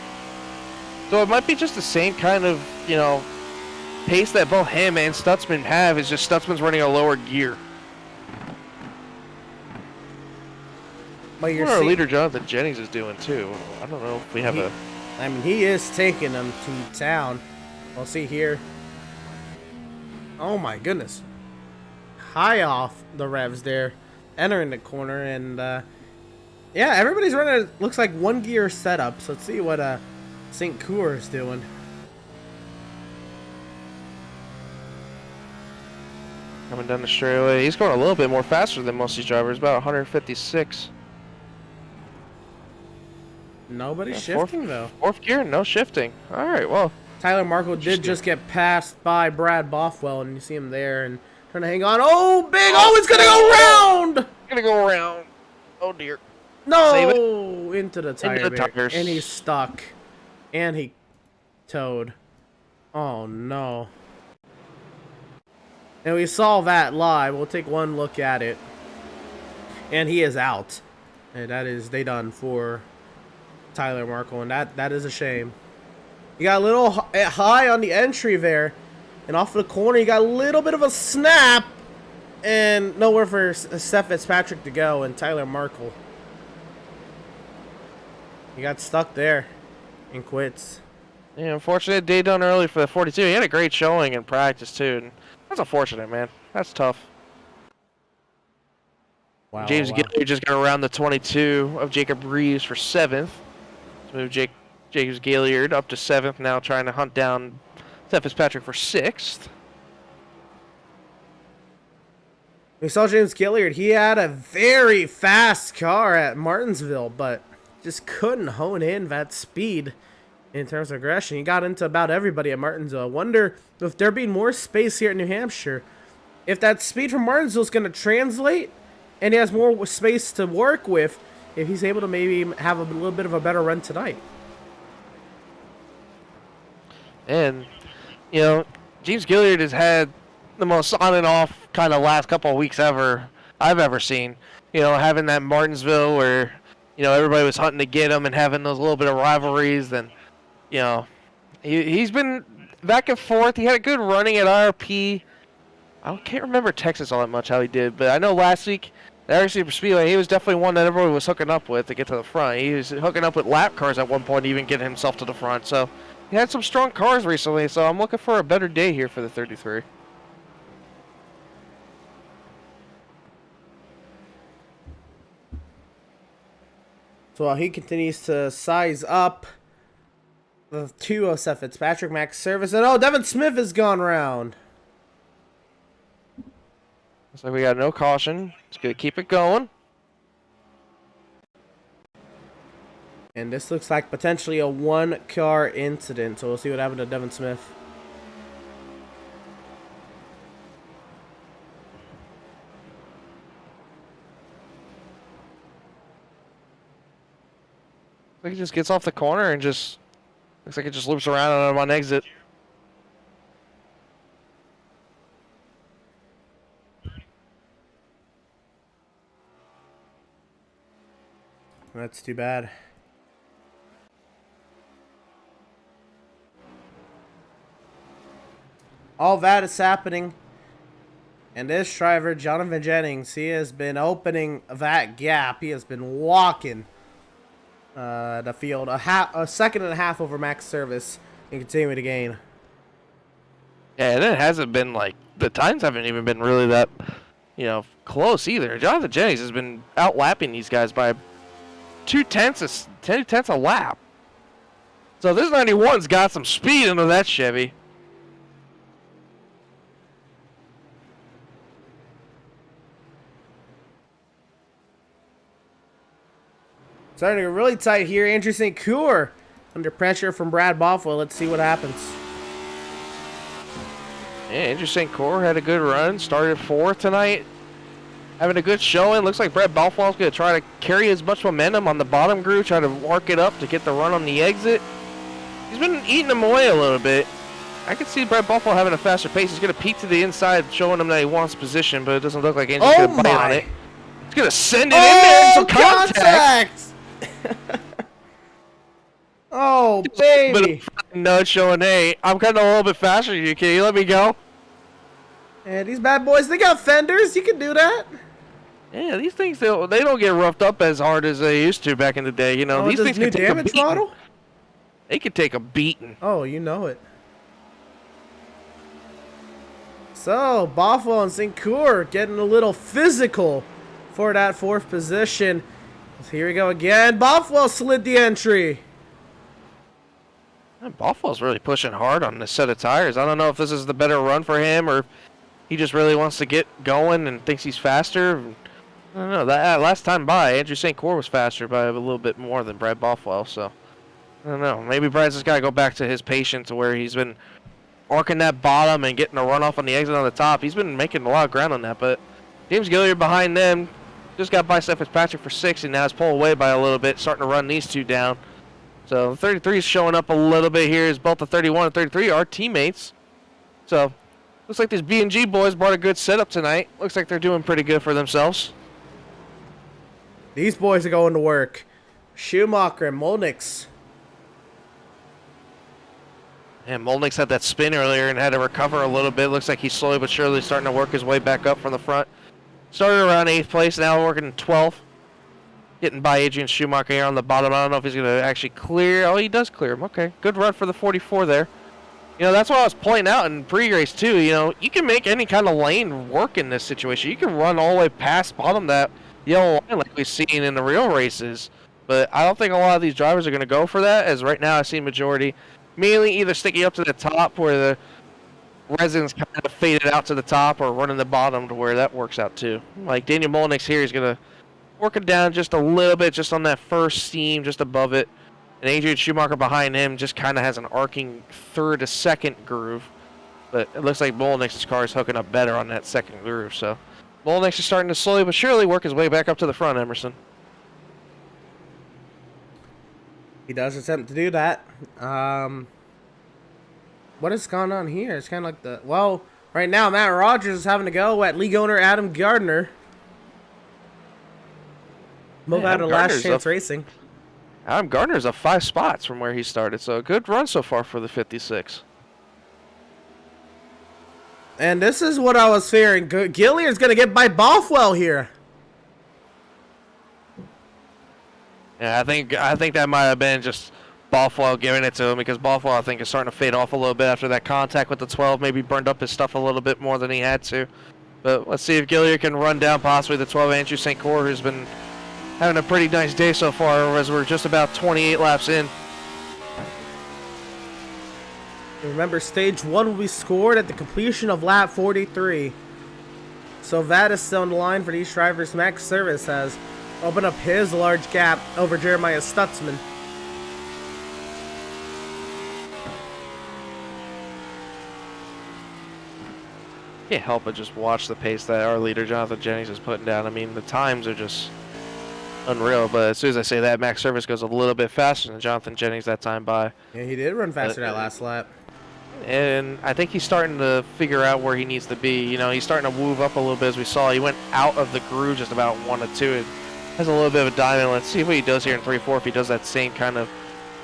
So it might be just the same kind of, you know, pace that both him and Stutzman have. Is just Stutzman's running a lower gear. But What our leader Jonathan Jennings is doing too. I don't know if we have I mean, he is taking them to town. We'll see here. Oh my goodness. High off the revs there. Entering the corner and yeah, everybody's running, looks like one gear setup. So let's see what St. Coeur is doing. Coming down the straightaway. He's going a little bit more faster than most of these drivers, about 156. Nobody's shifting though. Fourth gear, no shifting. All right, well. Tyler Markle did just get passed by Brad Bothwell, and you see him there and trying to hang on. Oh, big! Oh, it's gonna go round! Gonna go around. Oh dear. No! Into the tire Into the bear. tires. And he's stuck. And he towed. Oh no. And we saw that live. We'll take one look at it. And he is out. And that is they done for Tyler Markle, and that is a shame. You got a little high on the entry there, and off of the corner you got a little bit of a snap, and nowhere for Seth Fitzpatrick to go, and Tyler Markle. He got stuck there and quits. Yeah, unfortunate day done early for the 42. He had a great showing in practice too, and that's unfortunate, man. That's tough. Wow. James Gilliard just got around the 22 of Jacob Reeves for 7th. Let's move James Gilliard up to 7th now, trying to hunt down Seth Fitzpatrick for 6th. We saw James Gilliard. He had a very fast car at Martinsville, but just couldn't hone in that speed in terms of aggression. He got into about everybody at Martinsville. I wonder if there being more space here in New Hampshire, if that speed from Martinsville is going to translate and he has more space to work with, if he's able to maybe have a little bit of a better run tonight. And, you know, James Gilliard has had the most on and off kind of last couple of weeks I've ever seen. You know, having that Martinsville where, you know, everybody was hunting to get him and having those little bit of rivalries. Then, you know, he's been back and forth. He had a good running at IRP. I can't remember Texas all that much how he did, but I know last week the Area Super Speedway, he was definitely one that everybody was hooking up with to get to the front. He was hooking up with lap cars at one point, even getting himself to the front. So he had some strong cars recently, so I'm looking for a better day here for the 33. So while he continues to size up the 2 Seth Fitzpatrick Max Service, and Devin Smith has gone round. Looks like we got no caution. Just gonna keep it going. And this looks like potentially a 1-car incident, so we'll see what happened to Devin Smith. Looks like he just gets off the corner and just looks like it just loops around on him on exit. That's too bad. All that is happening. And this driver, Jonathan Jennings, he has been opening that gap. He has been walking the field a second and a half over max service and continuing to gain. Yeah, and it hasn't been like the times haven't even been really that, you know, close either. Jonathan Jennings has been outlapping these guys by 2/10 a lap. So this 91's got some speed into that Chevy. Starting to get really tight here. Andrew St. Coeur under pressure from Brad Bothwell. Let's see what happens. Yeah, Andrew St. Coeur had a good run. Started 4th tonight. Having a good showing. Looks like Brad Bothwell's going to try to carry as much momentum on the bottom groove. Try to work it up to get the run on the exit. He's been eating them away a little bit. I can see Brad Bothwell having a faster pace. He's going to peek to the inside, showing him that he wants position, but it doesn't look like Andrew's going to bite on it. He's going to send it in there. Some contact. Oh, baby. Nudge showing, hey, I'm kind of a little bit faster than you. Can you let me go? And these bad boys, they got fenders. You can do that. Yeah, these things, they don't get roughed up as hard as they used to back in the day. You know, these things new can take damage a beating. model? They could take a beating. Oh, you know it. So, Bothwell and St. Coeur getting a little physical for that 4th position. Here we go again. Bothwell slid the entry. And Bothwell's really pushing hard on this set of tires. I don't know if this is the better run for him or he just really wants to get going and thinks he's faster. I don't know. That last time by, Andrew St. Coeur was faster by a little bit more than Brad Bothwell. So, I don't know. Maybe Brad's just got to go back to his patience where he's been arcing that bottom and getting a run off on the exit on the top. He's been making a lot of ground on that, but James Gilliard behind them just got by Seth Fitzpatrick for 6 and now is pulled away by a little bit, starting to run these two down. So the 33 is showing up a little bit here as both the 31 and 33 are teammates. So looks like these B&G boys brought a good setup tonight. Looks like they're doing pretty good for themselves. These boys are going to work. Schumacher and Molnix. And Molnix had that spin earlier and had to recover a little bit. Looks like he's slowly but surely starting to work his way back up from the front. Started around 8th place, now working 12th. Getting by Adrian Schumacher here on the bottom. I don't know if he's going to actually clear. Oh, he does clear him. Okay, good run for the 44 there. You know, that's what I was pointing out in pre-race too. You know, you can make any kind of lane work in this situation. You can run all the way past bottom that yellow line like we've seen in the real races. But I don't think a lot of these drivers are going to go for that, as right now I see majority mainly either sticking up to the top where the residents kind of faded out to the top or running the bottom to where that works out too. Like Daniel Molnix here is going to work it down just a little bit, just on that first seam, just above it. And Adrian Schumacher behind him just kind of has an arcing 3rd to 2nd groove. But it looks like Molnix's car is hooking up better on that 2nd groove. So Molnix is starting to slowly but surely work his way back up to the front, Emerson. He does attempt to do that. What has gone on here? It's kind of like the... Well, Right now, Matt Rogers is having to go at league owner Adam Gardner. Move out of Last Chance Racing. Adam Gardner's up 5 spots from where he started, so a good run so far for the 56. And this is what I was fearing. Gilliard's going to get by Bothwell here. Yeah, I think that might have been just Bothwell giving it to him, because Bothwell, I think, is starting to fade off a little bit after that contact with the 12. Maybe burned up his stuff a little bit more than he had to. But let's see if Gilliard can run down possibly the 12, Andrew St. Cyr, who's been having a pretty nice day so far, as we're just about 28 laps in. Remember, stage 1 will be scored at the completion of lap 43. So that is still on the line for these drivers. Max Service has opened up his large gap over Jeremiah Stutzman. Can't help but just watch the pace that our leader, Jonathan Jennings, is putting down. I mean, the times are just unreal, but as soon as I say that, Max Service goes a little bit faster than Jonathan Jennings that time by. Yeah, he did run faster that last lap. And I think he's starting to figure out where he needs to be. You know, he's starting to move up a little bit, as we saw. He went out of the groove just about 1 to 2. It has a little bit of a diamond. Let's see what he does here in 3-4, if he does that same kind of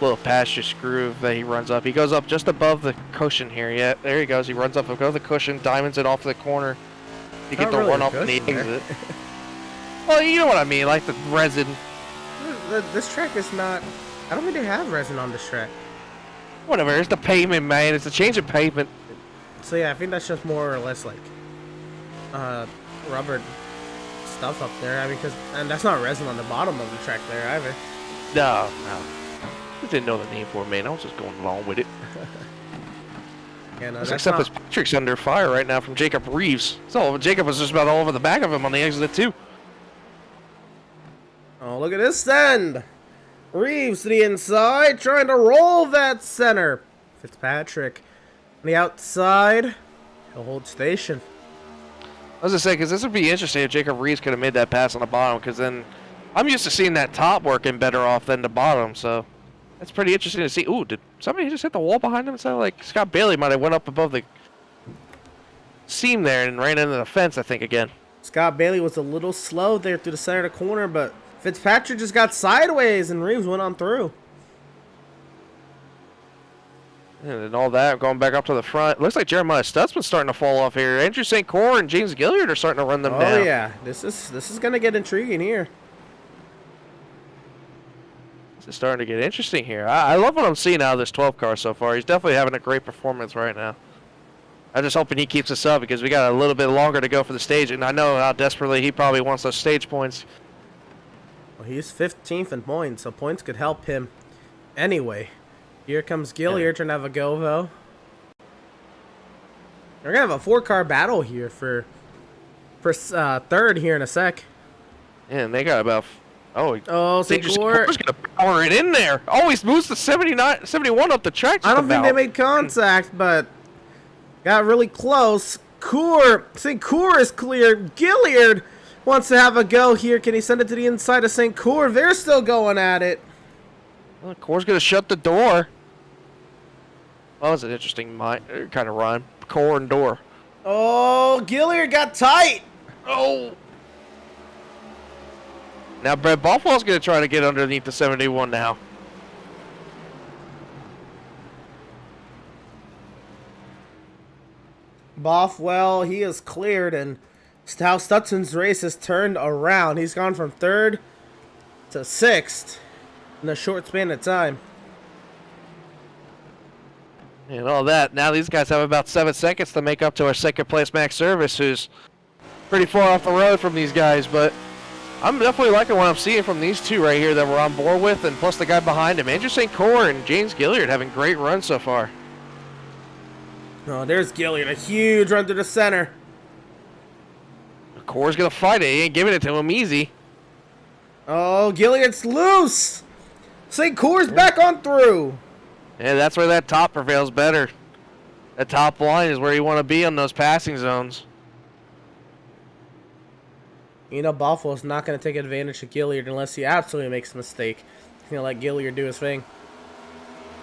little pasture groove that he runs up. He goes up just above the cushion here. Yeah, there he goes. He runs up above the cushion, diamonds it off the corner. You get the really run off the exit. Well, you know what I mean, like the resin. This track is not... I don't think they have resin on this track. Whatever, it's the pavement, man. It's a change of pavement. So yeah, I think that's just more or less like rubber stuff up there. I mean, and that's not resin on the bottom of the track there either. No. I didn't know the name for it, man. I was just going along with it. Yeah, no, Except as Patrick's under fire right now from Jacob Reeves. So Jacob was just about all over the back of him on the exit too. Oh, look at this end. Reeves to the inside, trying to roll that center. Fitzpatrick on the outside. He'll hold station. I was going to say, because this would be interesting if Jacob Reeves could have made that pass on the bottom, because then I'm used to seeing that top working better off than the bottom, so that's pretty interesting to see. Ooh, did somebody just hit the wall behind him? It sounded like Scott Bailey might have went up above the seam there and ran into the fence, I think, again. Scott Bailey was a little slow there through the center of the corner, but Fitzpatrick just got sideways and Reeves went on through. And all that, going back up to the front. Looks like Jeremiah Stutzman's starting to fall off here. Andrew St. Cyr and James Gilliard are starting to run them down. Oh, yeah. This is going to get intriguing here. This is starting to get interesting here. I love what I'm seeing out of this 12 car so far. He's definitely having a great performance right now. I'm just hoping he keeps this up, because we got a little bit longer to go for the stage, and I know how desperately he probably wants those stage points. Well, he's 15th in points, so points could help him anyway. Here comes Gilliard trying to have a go, though. We're going to have a 4-car battle here for third here in a sec. Yeah, and they got about... St. Cyr Cyr going to power it in there. Oh, he moves to 71 up the track. I don't think they made contact, but got really close. St. Cyr is clear. Gilliard wants to have a go here. Can he send it to the inside of St. Cyr? They're still going at it. Well, Cyr's going to shut the door. Well, that's an interesting kind of rhyme. Cyr and door. Oh, Gilliard got tight. Oh. Now, Brett Bothwell's going to try to get underneath the 71 now. Bothwell, he is cleared, and how Stutzman's race has turned around. He's gone from 3rd to 6th in a short span of time. And all that. Now these guys have about 7 seconds to make up to our 2nd place Max Service, who's pretty far off the road from these guys. But I'm definitely liking what I'm seeing from these two right here that we're on board with, and plus the guy behind him. Andrew St. Cyr and James Gilliard having great runs so far. Oh, there's Gilliard, a huge run through the center. Cyr's going to fight it. He ain't giving it to him easy. Oh, Gilliard's loose. St. Cyr's back on through. Yeah, that's where that top prevails better. That top line is where you want to be on those passing zones. You know, Bothwell's not going to take advantage of Gilliard unless he absolutely makes a mistake. He's going to let Gilliard do his thing.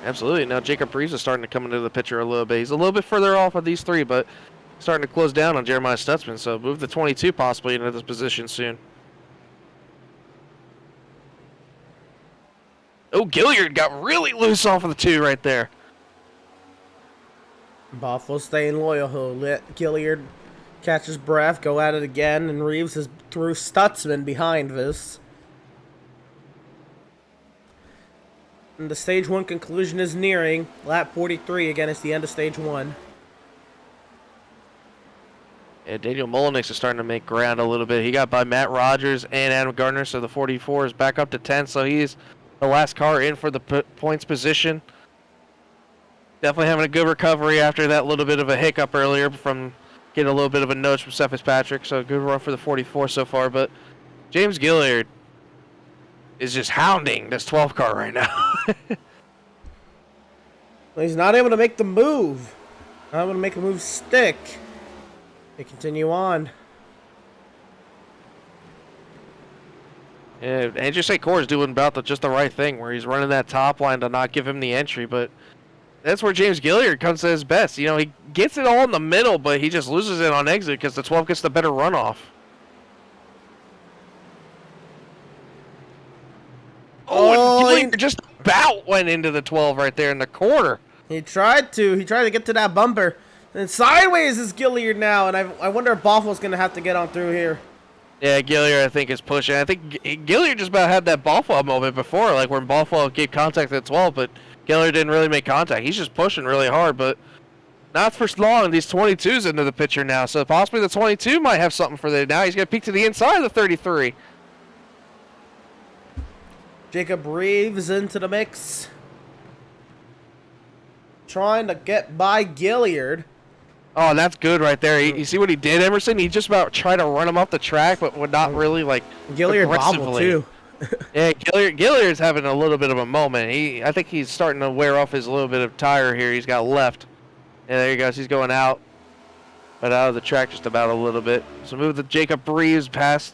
Absolutely. Now Jacob Reeves is starting to come into the picture a little bit. He's a little bit further off of these three, but starting to close down on Jeremiah Stutzman, so move the 22 possibly into this position soon. Oh, Gilliard got really loose off of the 2 right there. Buffalo staying loyal. He'll let Gilliard catch his breath, go at it again, and Reeves is through Stutzman behind this. And the stage 1 conclusion is nearing. Lap 43 again is the end of stage 1. Yeah, Daniel Molinix is starting to make ground a little bit. He got by Matt Rogers and Adam Gardner, so the 44 is back up to 10, so he's the last car in for the points position. Definitely having a good recovery after that little bit of a hiccup earlier from getting a little bit of a nudge from Seth Fitzpatrick, so good run for the 44 so far, but James Gilliard is just hounding this 12 car right now. He's not able to make the move. Not able to make a move stick. They continue on. Yeah, Andrew St. Core is doing about just the right thing, where he's running that top line to not give him the entry, but that's where James Gilliard comes to his best. You know, he gets it all in the middle, but he just loses it on exit because the 12 gets the better runoff. Oh, and Gilliard just about went into the 12 right there in the corner. He tried to get to that bumper. And sideways is Gilliard now, and I wonder if Buffalo's going to have to get on through here. Yeah, Gilliard, I think, is pushing. I think Gilliard just about had that Buffalo moment before, like when Buffalo gave contact at 12, but Gilliard didn't really make contact. He's just pushing really hard, but not for long. These 22's into the picture now, so possibly the 22 might have something for them now. He's going to peek to the inside of the 33. Jacob Reeves into the mix. Trying to get by Gilliard. Oh, that's good right there. You see what he did, Emerson? He just about tried to run him off the track, but would not really, like, Gilliard bobbled, too. Yeah, Gilliard's having a little bit of a moment. I think he's starting to wear off his little bit of tire here he's got left. Yeah, there he goes. He's going out, but out of the track just about a little bit. So move the Jacob Reeves past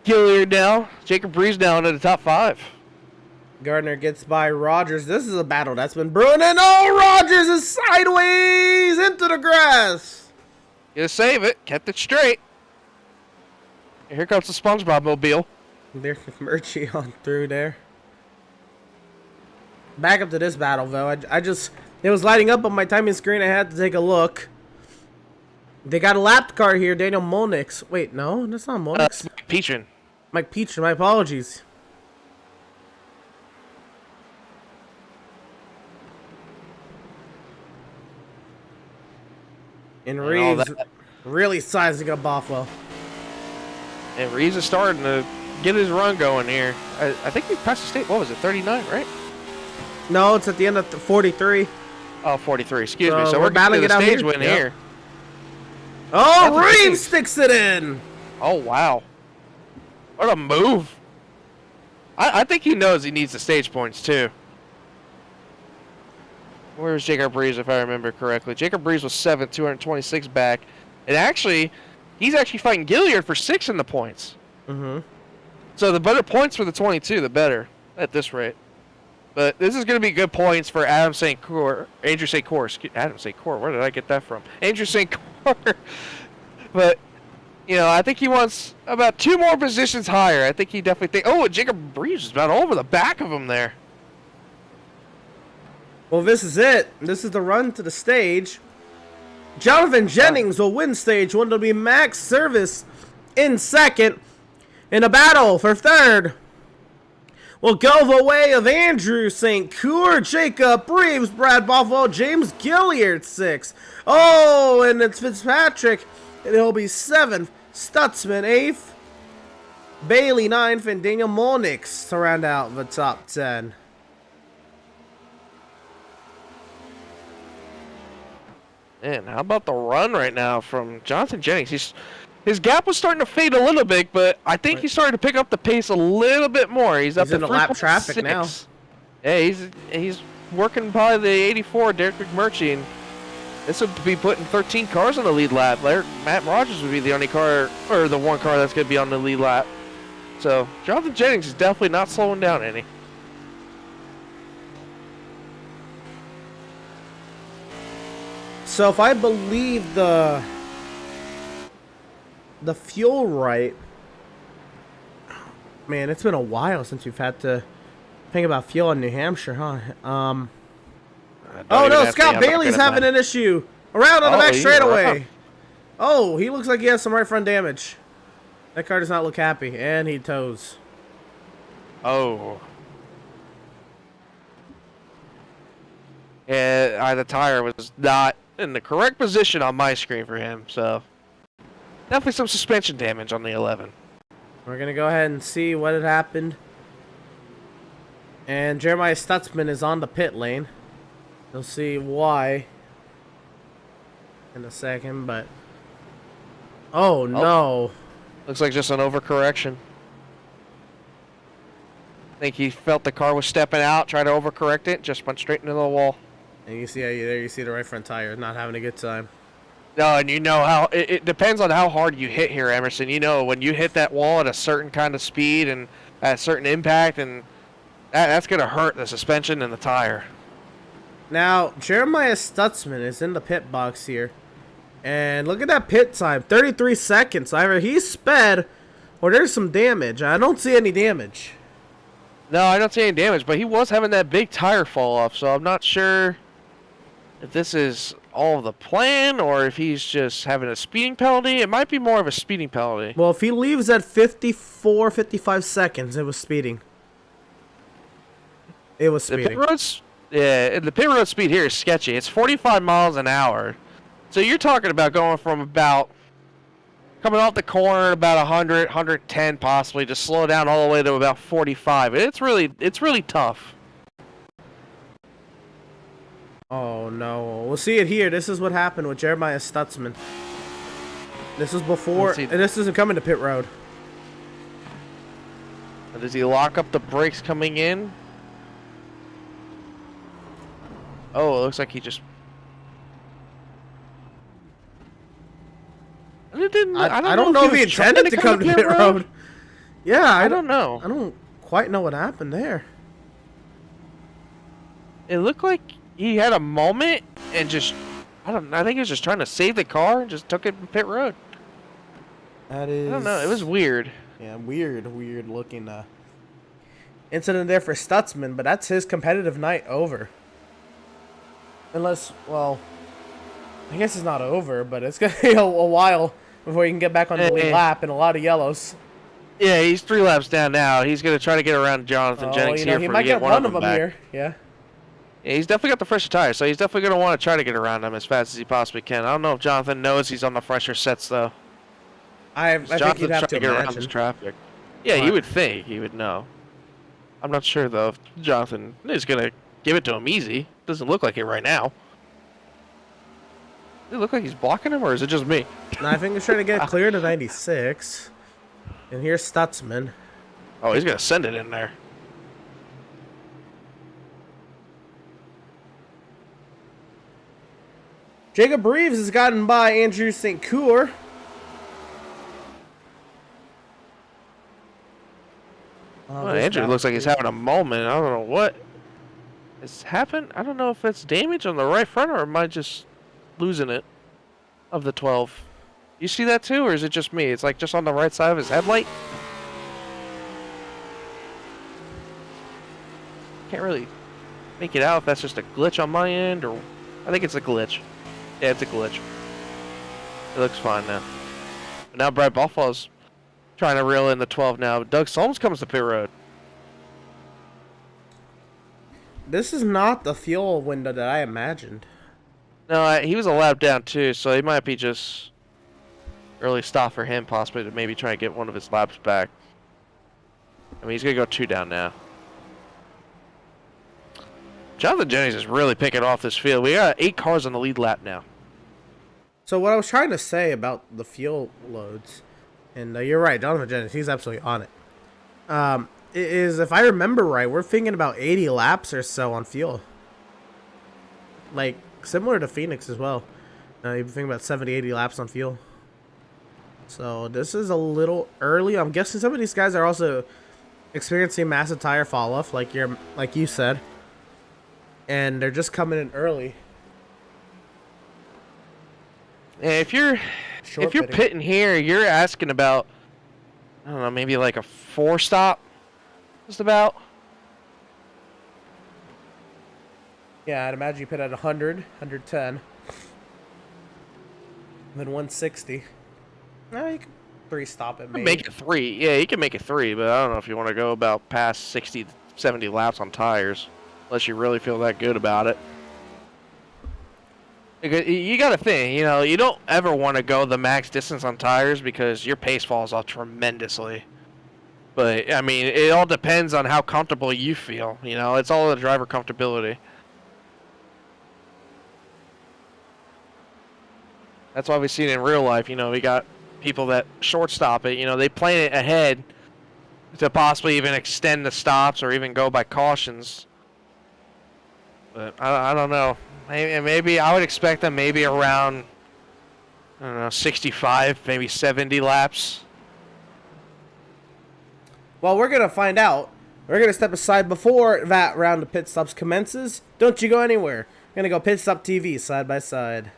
Gilliard now. Jacob Reeves now into the top 5. Gardner gets by Rogers. This is a battle that's been brewing, and oh, Rogers is sideways into the grass. Gonna save it. Kept it straight. Here comes the SpongeBob mobile. There's Murchie on through there. Back up to this battle, though. It was lighting up on my timing screen. I had to take a look. They got a lapped car here. Daniel Molnix. Wait, no, that's not Molnix. Mike Peachin. Mike Peachin. My apologies. And Reeves really sizing up Buffalo. And Reeves is starting to get his run going here. I think we passed the state. What was it, 39, right? No, it's at the end of 43. Oh, 43. Excuse me. So we're battling getting it the out stage here. win Yep. here. Oh, Reeves sticks it in. Oh, wow. What a move. I think he knows he needs the stage points, too. Where's Jacob Reeves, if I remember correctly? Jacob Reeves was 7th, 226 back. And actually, he's actually fighting Gilliard for 6 in the points. Mm-hmm. So the better points for the 22, the better at this rate. But this is going to be good points for Andrew St. Core. Adam St. Core, where did I get that from? Andrew St. Core. But, you know, I think he wants about 2 more positions higher. I think he definitely thinks, oh, Jacob Reeves is about over the back of him there. Well, this is it. This is the run to the stage. Jonathan Jennings will win stage 1. It'll be Max Service in 2nd. In a battle for 3rd will go the way of Andrew St. Core, Jacob Reeves, Brad Buffalo, James Gilliard 6th. Oh, and it's Fitzpatrick. And it'll be 7th. Stutzman 8th. Bailey 9th. And Daniel Molnix to round out the top 10. Man, how about the run right now from Jonathan Jennings? His gap was starting to fade a little bit, but I think he's starting to pick up the pace a little bit more. He's up in the lap traffic 6. now. Yeah, he's working by the 84, Derek McMurtry, and this would be putting 13 cars on the lead lap. Matt Rogers would be the only car, or the one car that's going to be on the lead lap. So Jonathan Jennings is definitely not slowing down any. So if I believe the fuel right, man, it's been a while since we've had to think about fuel in New Hampshire, huh? Oh no, Scott Bailey's having an issue. Around on the back straightaway. Oh, he looks like he has some right front damage. That car does not look happy, and he tows. Oh. Yeah, the tire was not in the correct position on my screen for him, so definitely some suspension damage on the 11. We're gonna go ahead and see what had happened. And Jeremiah Stutzman is on the pit lane. You'll see why in a second, but oh no. Looks like just an overcorrection. I think he felt the car was stepping out, tried to overcorrect it, just went straight into the wall. And you see how you see the right front tire not having a good time. No, and you know how it depends on how hard you hit here, Emerson. You know, when you hit that wall at a certain kind of speed and at a certain impact, and that's going to hurt the suspension and the tire. Now, Jeremiah Stutzman is in the pit box here. And look at that pit time, 33 seconds. Either he's sped or there's some damage. I don't see any damage. No, I don't see any damage, but he was having that big tire fall off, so I'm not sure if this is all of the plan or if he's just having a speeding penalty. It might be more of a speeding penalty. Well, if he leaves at 54, 55 seconds, it was speeding. It was speeding. The pit road speed here is sketchy. It's 45 miles an hour. So you're talking about going from about coming off the corner about 100, 110 possibly, to slow down all the way to about 45. It's really tough. Oh no, we'll see it here. This is what happened with Jeremiah Stutzman. This is before, and this isn't coming to pit road. Does he lock up the brakes coming in? Oh, it looks like he just... I don't know if he intended to come to pit road. Yeah, I don't know. I don't quite know what happened there. It looked like he had a moment and just... I think he was just trying to save the car and just took it to pit road. That is... I don't know. It was weird. Yeah, weird looking incident there for Stutzman, but that's his competitive night over. Unless, well, I guess it's not over, but it's going to be a while before you can get back on the lead lap and a lot of yellows. Yeah, he's 3 laps down now. He's going to try to get around Jonathan Jennings here. He might get one of them here. Yeah. Yeah, he's definitely got the fresher tires, so he's definitely going to want to try to get around him as fast as he possibly can. I don't know if Jonathan knows he's on the fresher sets, though. I think you'd have to get around this traffic. Yeah, you would think he would know. I'm not sure, though, if Jonathan is going to give it to him easy. Doesn't look like it right now. Does it look like he's blocking him, or is it just me? No, I think he's trying to get clear to 96. And here's Stutzman. Oh, he's going to send it in there. Jacob Reeves has gotten by Andrew St. Coeur. Well, Andrew looks like he's having a moment. I don't know what has happened. I don't know if it's damage on the right front or am I just losing it of the 12. You see that too, or is it just me? It's like just on the right side of his headlight. Can't really make it out if that's just a glitch on my end, or I think it's a glitch. Yeah, it's a glitch. It looks fine now. But now Brad Buffalo's trying to reel in the 12 now. Doug Solms comes to pit road. This is not the fuel window that I imagined. No, he was a lap down too, so he might be just early stop for him, possibly to maybe try and get one of his laps back. I mean, he's going to go 2 down now. Jonathan Jennings is really picking off this field. We got 8 cars on the lead lap now. So what I was trying to say about the fuel loads, and you're right, Jonathan Jennings, he's absolutely on it. Is, if I remember right, we're thinking about 80 laps or so on fuel. Like, similar to Phoenix as well. You're thinking about 70, 80 laps on fuel. So this is a little early. I'm guessing some of these guys are also experiencing massive tire fall off, like you said. And they're just coming in early. And if you're pitting. pitting here, you're asking about, I don't know, maybe like a 4-stop, just about. Yeah, I'd imagine you pit at 100, 110. And then 160. No, you can 3-stop it, maybe. Make it 3. Yeah, you can make it 3, but I don't know if you want to go about past 60, 70 laps on tires, unless you really feel that good about it. You got to think, you don't ever want to go the max distance on tires because your pace falls off tremendously. But, I mean, it all depends on how comfortable you feel. It's all the driver comfortability. That's why we've seen in real life, we got people that shortstop it. They plan it ahead to possibly even extend the stops or even go by cautions. But I don't know. Maybe I would expect them maybe around, I don't know, 65, maybe 70 laps. Well, we're going to find out. We're going to step aside before that round of pit stops commences. Don't you go anywhere. We're going to go Pit Stop TV side by side.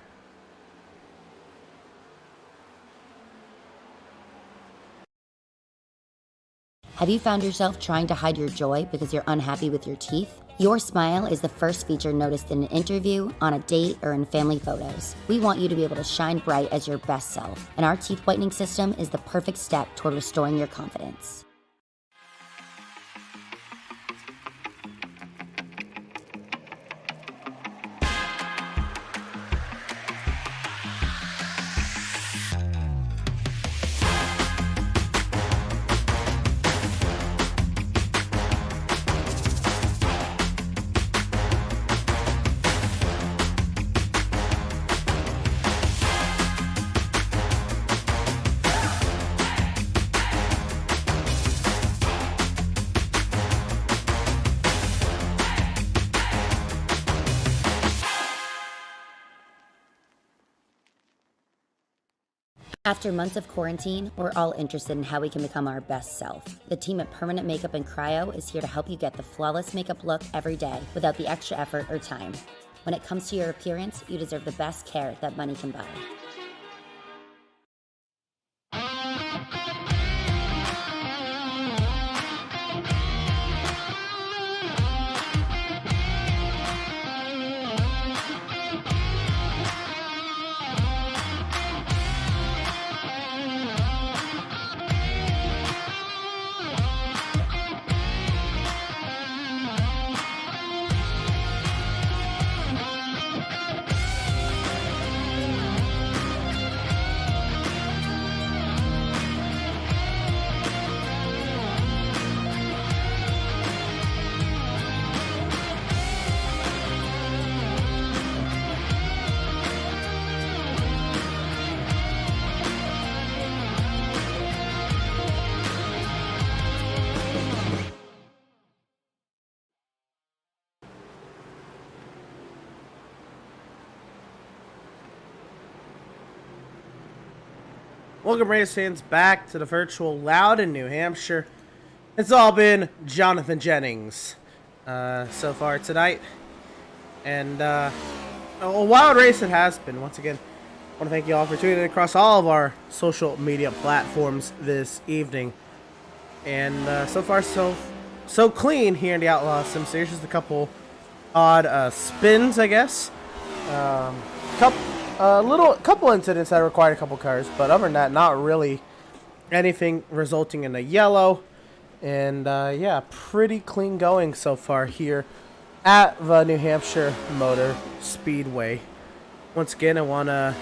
Have you found yourself trying to hide your joy because you're unhappy with your teeth? Your smile is the first feature noticed in an interview, on a date, or in family photos. We want you to be able to shine bright as your best self, and our teeth whitening system is the perfect step toward restoring your confidence. After months of quarantine, we're all interested in how we can become our best self. The team at Permanent Makeup and Cryo is here to help you get the flawless makeup look every day without the extra effort or time. When it comes to your appearance, you deserve the best care that money can buy. Welcome, race fans, back to the virtual Loud in New Hampshire. It's all been Jonathan Jennings so far tonight. And a wild race it has been. Once again, I want to thank you all for tuning in across all of our social media platforms this evening. And so far, so clean here in the Outlaws Sim Series. Just a couple odd spins, I guess. Couple incidents that required a couple cars, but other than that, not really anything resulting in a yellow. And yeah, pretty clean going so far here at the New Hampshire Motor Speedway. Once again, I want to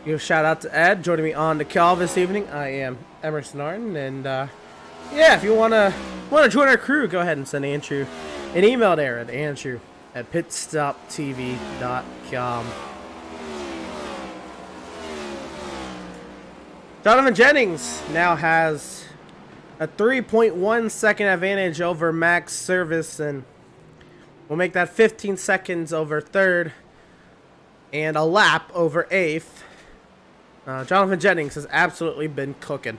give a shout out to Ed joining me on the call this evening. I am Emerson Arden, and yeah, if you want to join our crew, go ahead and send Andrew an email there at andrew@pitstoptv.com. Jonathan Jennings now has a 3.1 second advantage over Max Service, and we'll make that 15 seconds over third and a lap over eighth. Jonathan Jennings has absolutely been cooking.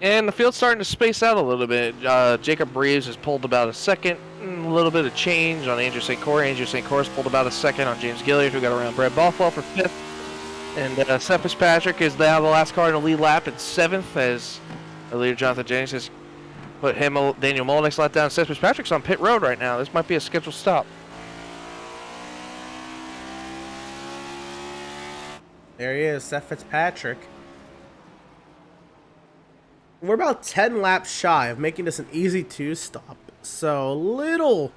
And the field's starting to space out a little bit. Jacob Reeves has pulled about a second, a little bit of change on Andrew St. Cyr. Andrew St. Cyr's pulled about a second on James Gilliard, who got around Brett Bothwell for 5th. And Seth Fitzpatrick is now the last car in the lead lap in 7th, as the leader Jonathan Jennings has put him, Daniel Molnick's let down. Seth Fitzpatrick's on pit road right now. This might be a scheduled stop. There he is, Seth Fitzpatrick. We're about 10 laps shy of making this an easy 2-stop. So little.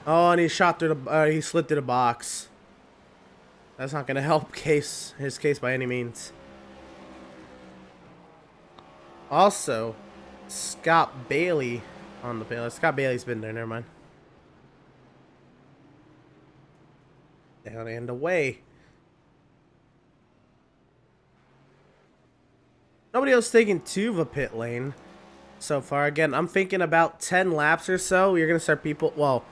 Oh, and he shot through the. He slid through the box. That's not going to help his case by any means. Also, Scott Bailey on the payload. Scott Bailey's been there. Never mind. Down and away. Nobody else taking to the pit lane so far. Again, I'm thinking about 10 laps or so. You're going to start people, well,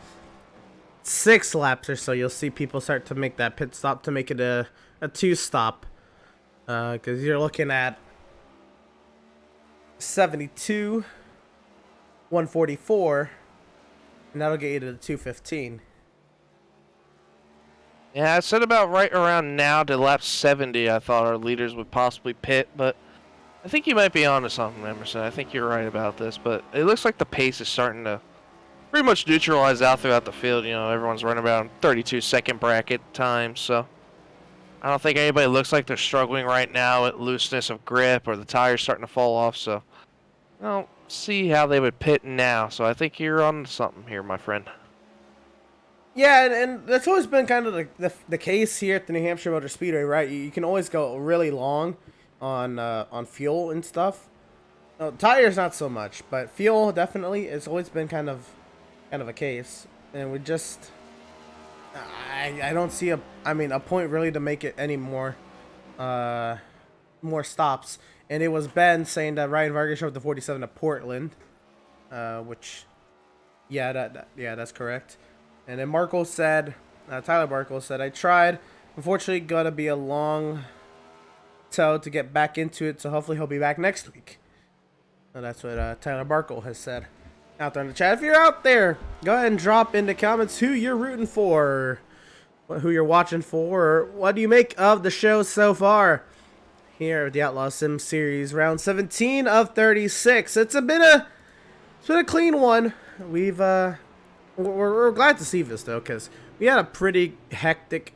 6 laps or so. You'll see people start to make that pit stop to make it a 2-stop. Because you're looking at 72, 144, and that'll get you to the 215. Yeah, I said about right around now to lap 70, I thought our leaders would possibly pit, but I think you might be onto something, Emerson. I think you're right about this, but it looks like the pace is starting to pretty much neutralize out throughout the field. You know, everyone's running about 32-second bracket time, so I don't think anybody looks like they're struggling right now with looseness of grip or the tires starting to fall off, so I don't see how they would pit now, so I think you're on something here, my friend. Yeah, and that's always been kind of the case here at the New Hampshire Motor Speedway, right? You can always go really long on fuel and stuff. No, tires not so much, but fuel definitely. It's always been kind of a case, and we just I don't see a point really to make it any more stops. And it was Ben saying that Ryan Vargas showed the 47 at Portland, which that's correct. And then Markle said, Tyler Markle said, I tried. Unfortunately, gonna be a long tow to get back into it, so hopefully he'll be back next week. And that's what Tyler Barkle has said out there in the chat. If you're out there, go ahead and drop in the comments who you're rooting for, who you're watching for, or what do you make of the show so far here at the Outlaws Sim Series, round 17 of 36. It's been a clean one. We're glad to see this though, because we had a pretty hectic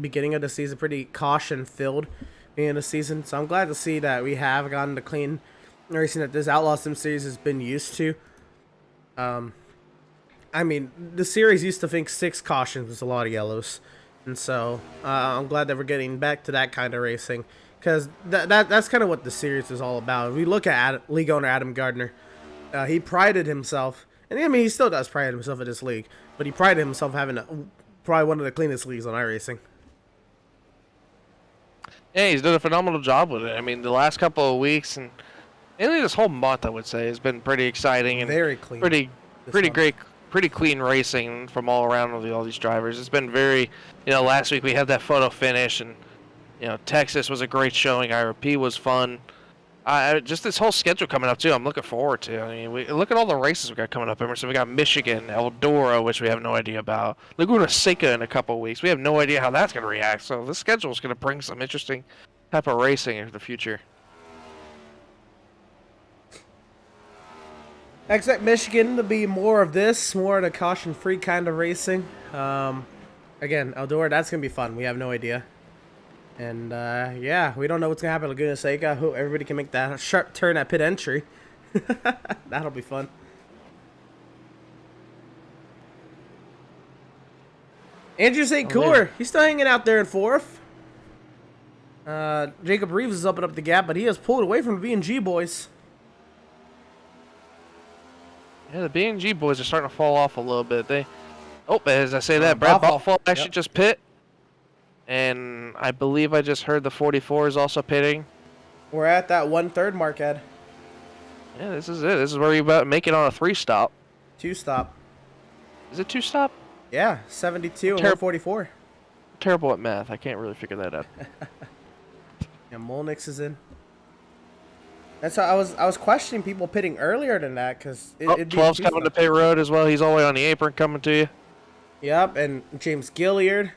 beginning of the season, pretty caution-filled beginning of the season. So I'm glad to see that we have gotten the clean racing that this Outlaw Sim Series has been used to. I mean, the series used to think 6 cautions was a lot of yellows, and so I'm glad that we're getting back to that kind of racing, because that's kind of what the series is all about. If we look at league owner Adam Gardner, he prided himself. And I mean, he still does pride himself in this league, but he prided himself having probably one of the cleanest leagues on iRacing. Yeah, he's done a phenomenal job with it. I mean, the last couple of weeks and mainly this whole month, I would say, has been pretty exciting and very clean. Pretty great, pretty clean racing from all around with all these drivers. It's been very, last week we had that photo finish, and Texas was a great showing. IRP was fun. Just this whole schedule coming up too, I'm looking forward to. I mean, look at all the races we got coming up. Emerson, we got Michigan, Eldora, which we have no idea about. Laguna Seca in a couple of weeks. We have no idea how that's going to react. So this schedule is going to bring some interesting type of racing into the future. I expect Michigan to be more of this, more of the caution-free kind of racing. Again, Eldora, that's going to be fun. We have no idea. And, yeah, we don't know what's going to happen at Laguna Seca. Hope everybody can make that sharp turn at pit entry. That'll be fun. Andrew St. Cyr, he's still hanging out there in 4th. Jacob Reeves is opening up the gap, but he has pulled away from the B&G boys. Yeah, the B&G boys are starting to fall off a little bit. As I say that, Brad Bothwell actually just pit. And I believe I just heard the 44 is also pitting. We're at that 1/3 mark, Ed. Yeah, this is it. This is where you about make it on a 3-stop. 2-stop. Is it 2-stop? Yeah, 72 and 144. Terrible at math. I can't really figure that out. Yeah, Molnix is in. That's how I was questioning people pitting earlier than that because it'd be 12's too coming to fun. pit road as well. He's all the way on the apron coming to you. Yep, and James Gilliard.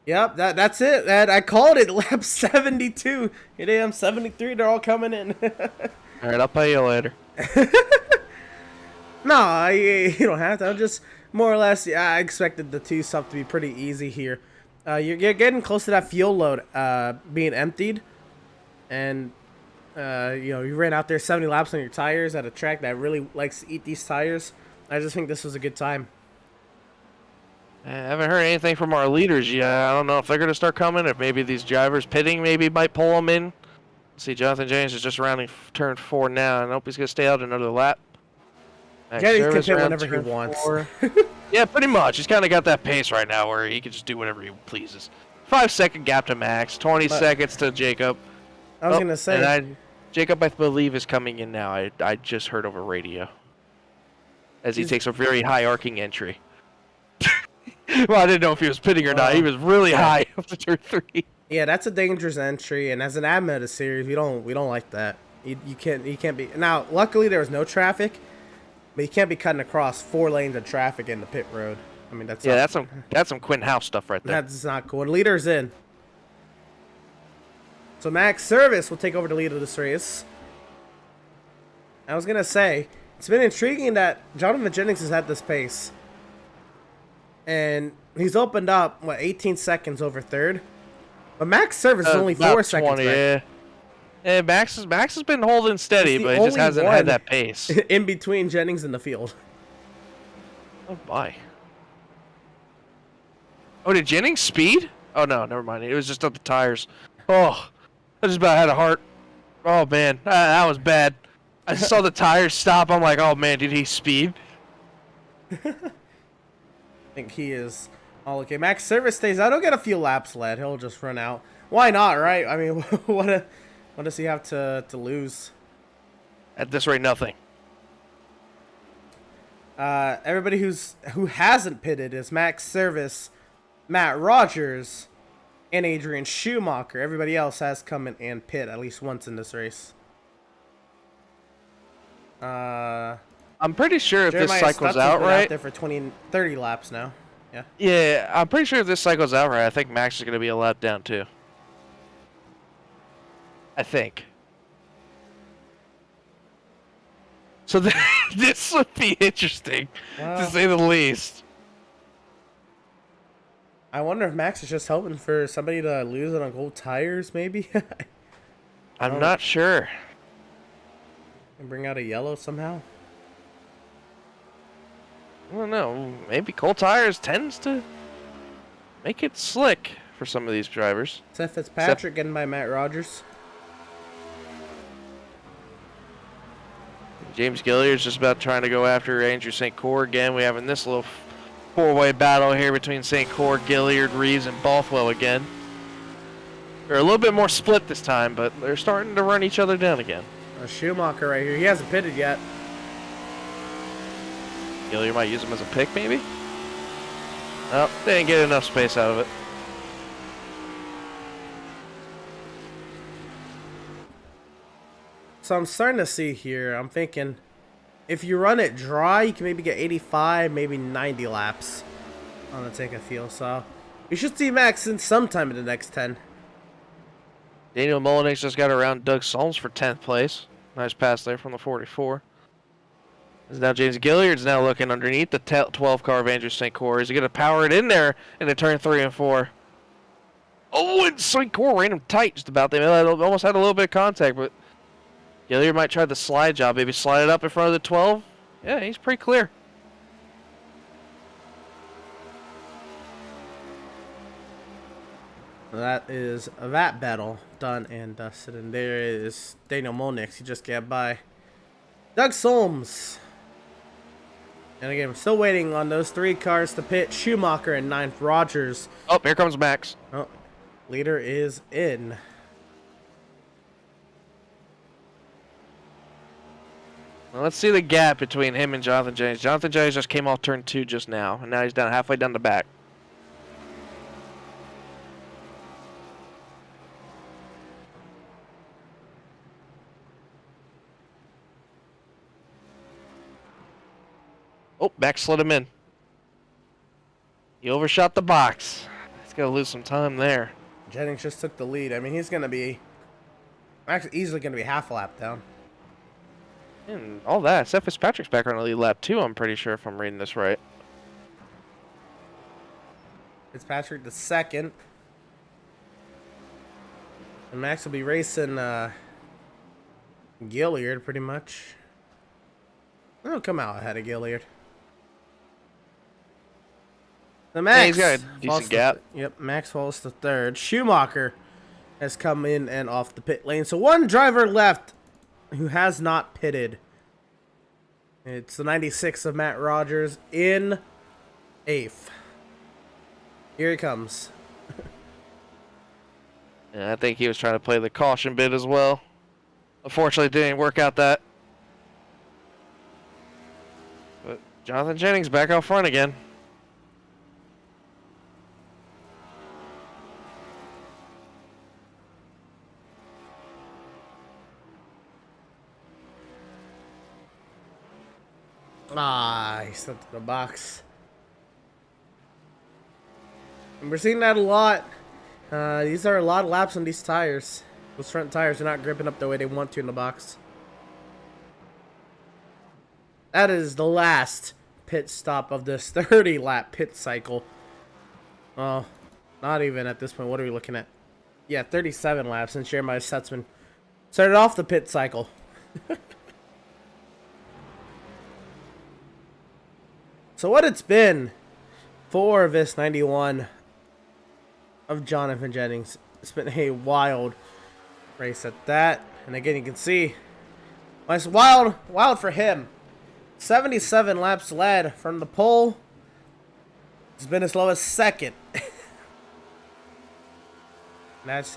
Yep, that's it. And I called it lap 72. It am 73. They're all coming in. All right, I'll pay you later. No, you don't have to. I'm just more or less. Yeah, I expected the two stuff to be pretty easy here. You're getting close to that fuel load being emptied, and you know, you ran out there 70 laps on your tires at a track that really likes to eat these tires. I just think this was a good time. I haven't heard anything from our leaders yet. I don't know if they're going to start coming, if maybe these drivers pitting maybe might pull them in. See, Jonathan James is just rounding turn 4 now, and I hope he's going to stay out another lap. Jennings can pit whenever he wants. Yeah, pretty much. He's kind of got that pace right now where he can just do whatever he pleases. 5-second gap to Max, 20 seconds to Jacob. I was going to say. Jacob, I believe, is coming in now. I just heard over radio. As he takes a very high arcing entry. Well, I didn't know if he was pitting or not. He was really high up to turn 3. Yeah, that's a dangerous entry, and as an admin of the series, we don't like that. You can't be. Now, luckily there was no traffic, but you can't be cutting across 4 lanes of traffic in the pit road. I mean, that's some Quinn House stuff right there. That's not cool. And leader's in. So Max Service will take over the lead of this race. I was gonna say it's been intriguing that Jonathan Jennings is at this pace. And he's opened up, 18 seconds over third. But Max Service is only 4 seconds 20, back. Yeah, Max has been holding steady, but he just hasn't had that pace. In between Jennings and the field. Oh, my. Oh, did Jennings speed? Oh, no, never mind. It was just up the tires. Oh, I just about had a heart. Oh, man, that was bad. I saw the tires stop. I'm like, oh, man, did he speed? I think he is all okay. Max Service stays out. He'll get a few laps led. He'll just run out. Why not, right? I mean, what does he have to lose? At this rate, nothing. Everybody who hasn't pitted is Max Service, Matt Rogers, and Adrian Schumacher. Everybody else has come in and pit at least once in this race. I'm pretty sure if Jeremiah this cycles Stutz's out been right. Out there for 30 laps now. Yeah. Yeah, I'm pretty sure if this cycles out right, I think Max is going to be a lap down too. I think. So this would be interesting, to say the least. I wonder if Max is just hoping for somebody to lose it on gold tires, maybe. I'm not sure. And bring out a yellow somehow. I don't know. Maybe cold tires tends to make it slick for some of these drivers. Seth Fitzpatrick getting by Matt Rogers. James Gilliard's just about trying to go after Andrew St. Cyr again. We're having this little 4-way battle here between St. Cyr, Gilliard, Reeves, and Bothwell again. They're a little bit more split this time, but they're starting to run each other down again. Schumacher right here. He hasn't pitted yet. Gilliard might use him as a pick, maybe? Oh, they didn't get enough space out of it. So I'm starting to see here, I'm thinking, if you run it dry, you can maybe get 85, maybe 90 laps on the tank of fuel. So we should see Max in sometime in the next 10. Daniel Mullenix just got around Doug Solms for 10th place. Nice pass there from the 44. Now James Gilliard's now looking underneath the 12 car of Andrew St. Cyr. Is he going to power it in there into turn 3 and 4? Oh, and St. Cyr ran him tight just about. They almost had a little bit of contact, but Gilliard might try the slide job. Maybe slide it up in front of the 12. Yeah, he's pretty clear. That is that battle done and dusted. And there is Daniel Mullenix. He just got by Doug Solms. And again, I'm still waiting on those 3 cars to pit. Schumacher and 9th, Rogers. Oh, here comes Max. Oh, leader is in. Well, let's see the gap between him and Jonathan James. Jonathan James just came off turn 2 just now, and now he's down halfway down the back. Oh, Max slid him in. He overshot the box. He's going to lose some time there. Jennings just took the lead. I mean, he's going to be actually easily going to be half a lap down. And all that. Seth Fitzpatrick's back on the lead lap, too, I'm pretty sure, if I'm reading this right. Fitzpatrick the second. And Max will be racing Gilliard pretty much. He'll come out ahead of Gilliard. The Max. Yeah, he's got a decent gap. Yep, Max falls to third. Schumacher has come in and off the pit lane. So one driver left who has not pitted. It's the 96 of Matt Rogers in 8th. Here he comes. Yeah, I think he was trying to play the caution bit as well. Unfortunately, it didn't work out that. But Jonathan Jennings back out front again. Ah, he stepped in the box. And we're seeing that a lot. These are a lot of laps on these tires. Those front tires are not gripping up the way they want to in the box. That is the last pit stop of this 30-lap pit cycle. Oh, not even at this point. What are we looking at? Yeah, 37 laps since Jeremiah Stutzman started off the pit cycle. So what it's been for this 91 of Jonathan Jennings. It's been a wild race at that. And again, you can see it's wild for him. 77 laps led from the pole. It's been as low as second. That's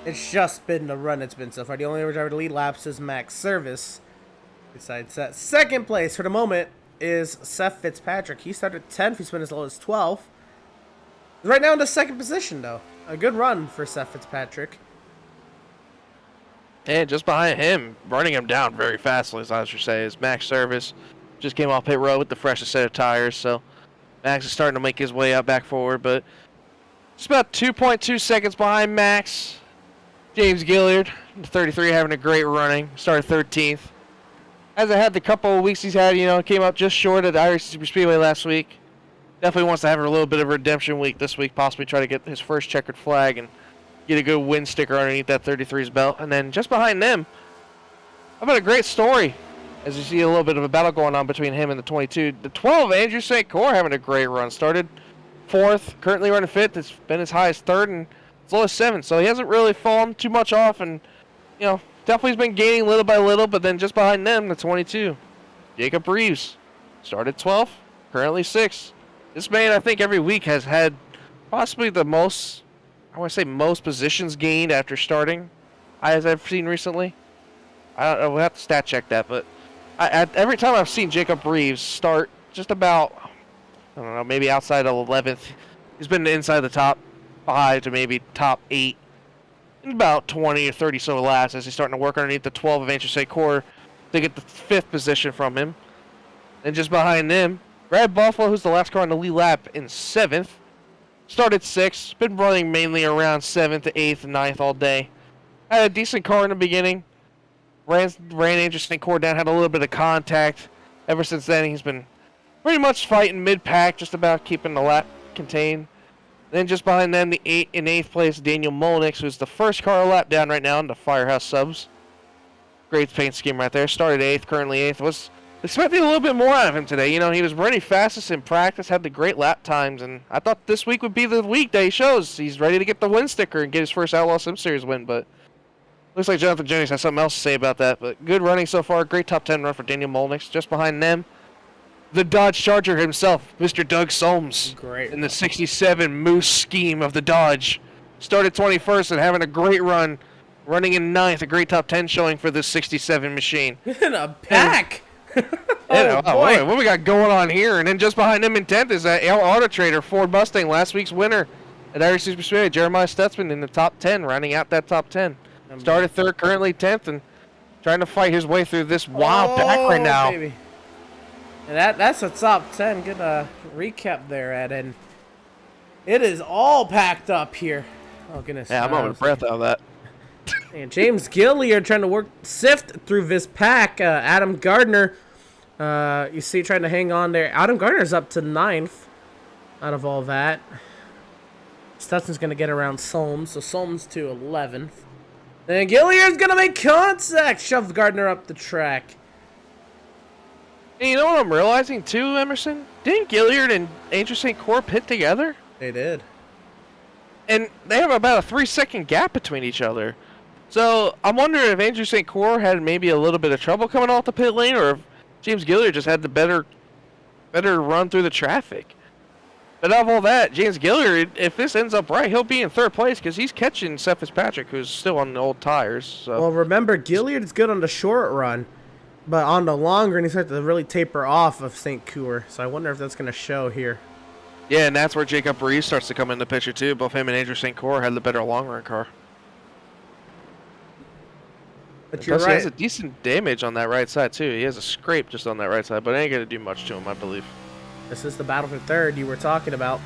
it's just been the run it's been so far. The only driver to lead laps is Max Service. Besides that, second place for the moment is Seth Fitzpatrick. He started 10th. He's been as low as 12th. He's right now in the second position, though. A good run for Seth Fitzpatrick. And just behind him, running him down very fastly, as I should say, is Max Service. Just came off pit road with the freshest set of tires, so Max is starting to make his way out back forward, but it's about 2.2 seconds behind Max. James Gilliard, 33, having a great running. Started 13th. Hasn't had the couple of weeks he's had, came up just short at the Irish Speedway last week. Definitely wants to have a little bit of a redemption week this week, possibly try to get his first checkered flag and get a good win sticker underneath that 33's belt. And then just behind them, how about a great story, as you see a little bit of a battle going on between him and the 22. The 12, Andrew St. Cyr, having a great run. Started 4th, currently running 5th. It's been as high as 3rd and as low as 7th. So he hasn't really fallen too much off, and, definitely has been gaining little by little. But then just behind them, the 22, Jacob Reeves, started 12th, currently 6th. This man, I think, every week has had possibly the most, most positions gained after starting as I've seen recently. I don't know, we'll have to stat check that, but every time I've seen Jacob Reeves start just about, I don't know, maybe outside of 11th, he's been inside the top 5 to maybe top 8 in about 20 or 30 so laps as he's starting to work underneath the 12 of Andrew St. Cyr to get the 5th position from him. And just behind them, Brad Buffalo, who's the last car on the lead lap, in 7th. Started 6th. Been running mainly around 7th to 8th and 9th all day. Had a decent car in the beginning. Ran Andrew St. Cyr down. Had a little bit of contact. Ever since then, he's been pretty much fighting mid-pack, just about keeping the lap contained. Then just behind them, in 8th place, Daniel Molnix, who's the first car lap down right now in the Firehouse Subs. Great paint scheme right there. Started 8th, currently 8th. Was expecting a little bit more out of him today. He was running fastest in practice, had the great lap times, and I thought this week would be the week that he shows he's ready to get the win sticker and get his first Outlaws Sim Series win, but looks like Jonathan Jennings has something else to say about that. But good running so far. Great top 10 run for Daniel Molnix. Just behind them, the Dodge Charger himself, Mr. Doug Solms. Great. In the 67 Moose scheme of the Dodge. Started 21st and having a great run. Running in 9th, a great top 10 showing for this 67 machine. In a pack! Oh, boy. What we got going on here? And then just behind him in 10th is that Auto Trader Ford Mustang, last week's winner at Irish Speedway, Jeremiah Stutzman, in the top 10, rounding out that top 10. Started 3rd, currently 10th, and trying to fight his way through this wild pack right now. Baby. And that's a top 10. Good recap there, Ed. And it is all packed up here. Oh, goodness. Yeah, I'm out of breath out of that. And James Gilliard trying to sift through this pack. Adam Gardner, you see, trying to hang on there. Adam Gardner's up to 9th out of all that. Stutson's going to get around Solms, so Solms to 11th. And Gilliard's going to make contact. Shove Gardner up the track. And you know what I'm realizing too, Emerson? Didn't Gilliard and Angel St. Croix pit together? They did. And they have about a 3-second gap between each other. So I'm wondering if Andrew St. Croix had maybe a little bit of trouble coming off the pit lane, or if James Gilliard just had the better run through the traffic. But out of all that, James Gilliard, if this ends up right, he'll be in 3rd place because he's catching Seth Fitzpatrick, who's still on the old tires. So. Well, remember, Gilliard's good on the short run, but on the long run, he starts to really taper off of St. Croix. So I wonder if that's going to show here. Yeah, and that's where Jacob Reese starts to come in the picture too. Both him and Andrew St. Croix had the better long run car. But you're Plus, right. he has a decent damage on that right side too. He has a scrape just on that right side, but it ain't gonna do much to him, I believe. This is the battle for 3rd you were talking about.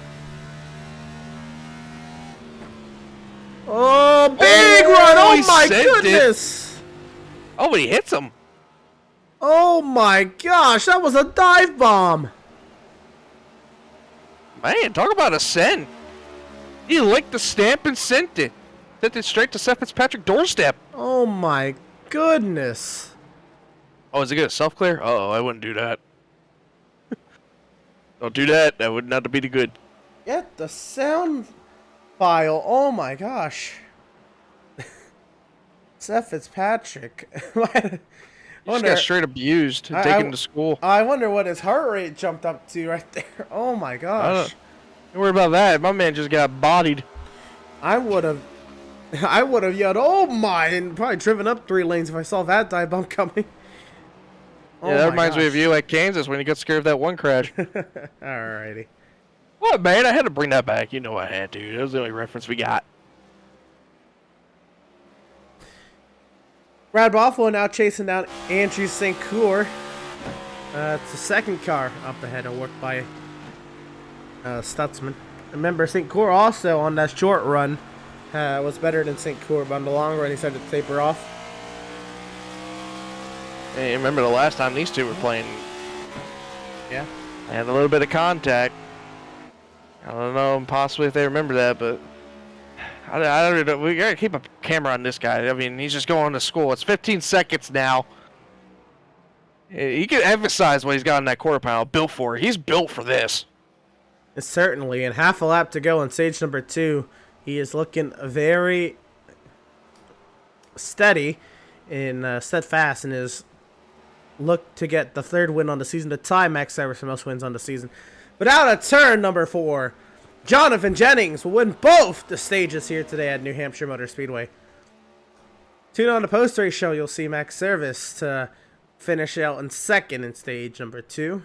Oh, big run! Oh he my sent goodness! Oh, but he hits him. Oh my gosh, that was a dive bomb! Man, talk about a send. He licked the stamp and sent it. Sent it straight to Seth Fitzpatrick doorstep. Oh my goodness. Oh, is it gonna self-clear? Oh, I wouldn't do that. Don't do that. That would not be the good. Get the sound file. Oh my gosh. Seth Fitzpatrick. He just got straight abused and taken to school. I wonder what his heart rate jumped up to right there. Oh my gosh. Don't worry about that. My man just got bodied. I would have yelled, oh my, and probably driven up 3 lanes if I saw that dive bomb coming. Yeah, that reminds me of you at Kansas when you got scared of that one crash. Alrighty. What, man? I had to bring that back. You know I had to. That was the only reference we got. Brad Boffalo now chasing down Andrew St. Croix. It's the 2nd car up ahead and worked by Stutzman. Remember, St. Croix also on that short run was better than St. Croix, but on the long run he started to taper off. Hey, remember the last time these two were playing? Yeah. They had a little bit of contact. I don't know, possibly if they remember that, but I don't know. We gotta keep a camera on this guy. I mean, he's just going to school. It's 15 seconds now. He can emphasize what he's got in that quarter panel. Built for it. He's built for this. Certainly, and half a lap to go on stage number 2. He is looking very steady and steadfast in his look to get the 3rd win on the season, to tie Max Severs for most wins on the season. But out of turn number 4, Jonathan Jennings will win both the stages here today at New Hampshire Motor Speedway. Tune on the post-race show, you'll see Max Service to finish out in 2nd in stage number 2.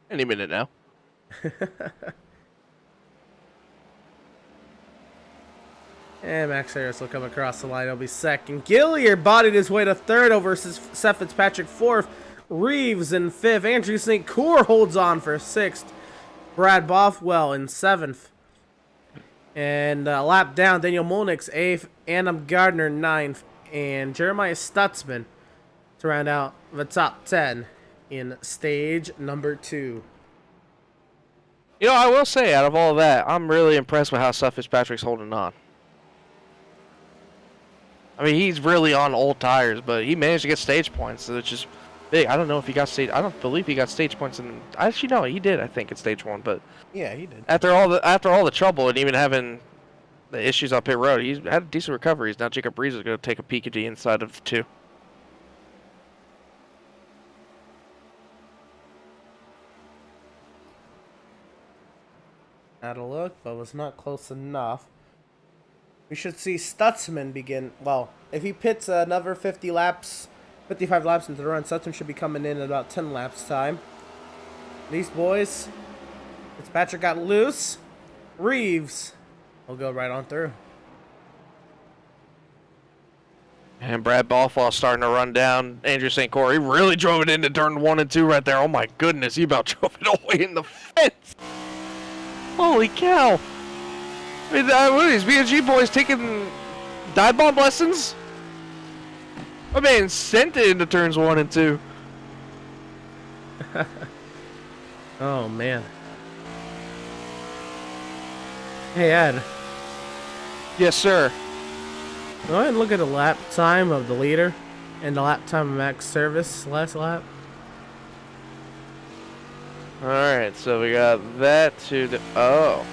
Any minute now. And Max Harris will come across the line. He'll be 2nd. Gilliard bodied his way to 3rd over Seth Fitzpatrick 4th. Reeves in 5th. Andrew St. Croix holds on for 6th. Brad Bothwell in 7th. And a lap down, Daniel Molnick's 8th. Adam Gardner 9th. And Jeremiah Stutzman to round out the top 10 in stage number 2. You know, I will say, out of all of that, I'm really impressed with how Seth Fitzpatrick's holding on. I mean, he's really on old tires, but he managed to get stage points, which is big. I don't know if he got stage. I don't believe he got stage points in. Actually, no, he did. I think in stage 1, but yeah, he did. After all the trouble and even having the issues on pit road, he's had decent recoveries. Now Jacob Reese is going to take a peek at the inside of the 2. Had a look, but was not close enough. We should see Stutzman begin. Well, if he pits another 55 laps into the run, Stutzman should be coming in about 10 laps time. These boys, Fitzpatrick got loose. Reeves will go right on through. And Brad Balfour starting to run down Andrew St. Croix. He really drove it into turn 1 and 2 right there. Oh my goodness, he about drove it all the way in the fence. Holy cow. I mean, what are these BG boys taking dive bomb lessons? My man sent it into turns 1 and 2. Oh, man. Hey, Ed. Yes, sir. Go ahead and look at the lap time of the leader and the lap time of max service last lap. Alright, so we got that to the... Oh.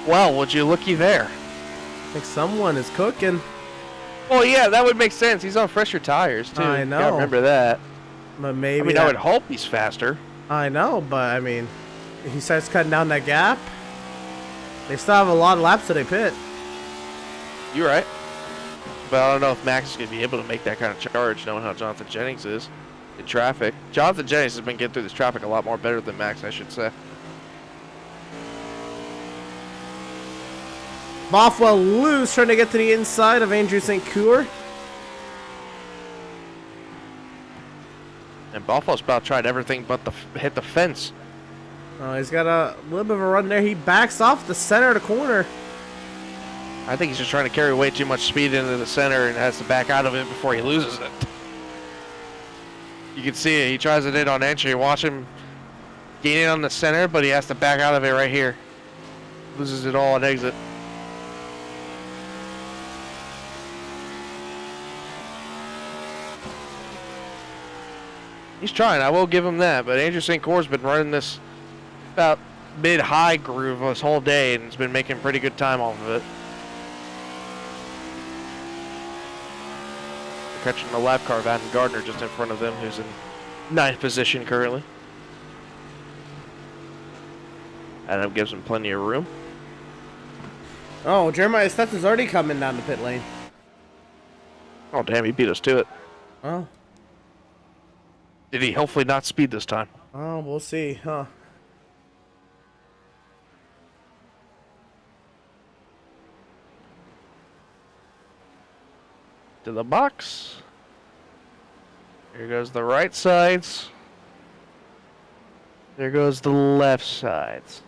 Well, would you looky there? I think someone is cooking. Well, yeah, that would make sense. He's on fresher tires, too. I know. Gotta remember that. But maybe I mean, I would hope he's faster. I know, but I mean, if he starts cutting down that gap, they still have a lot of laps to they pit. You're right. But I don't know if Max is going to be able to make that kind of charge, knowing how Jonathan Jennings is in traffic. Jonathan Jennings has been getting through this traffic a lot more better than Max, I should say. Bothwell loose, trying to get to the inside of Andrew St. Croix. And Bothwell's about tried everything but hit the fence. Oh, he's got a little bit of a run there. He backs off the center of the corner. I think he's just trying to carry way too much speed into the center and has to back out of it before he loses it. You can see it. He tries it in on entry. Watch him gain it on the center, but he has to back out of it right here. Loses it all on exit. He's trying. I will give him that. But Andrew St. Croix's been running this about mid-high groove this whole day and has been making pretty good time off of it. Catching the lap car of Adam Gardner just in front of them, who's in 9th position currently. Adam gives him plenty of room. Oh, Jeremiah Stetson's already coming down the pit lane. Oh, damn, he beat us to it. Oh. Did he hopefully not speed this time? Oh, we'll see, huh? To the box. Here goes the right sides. There goes the left sides.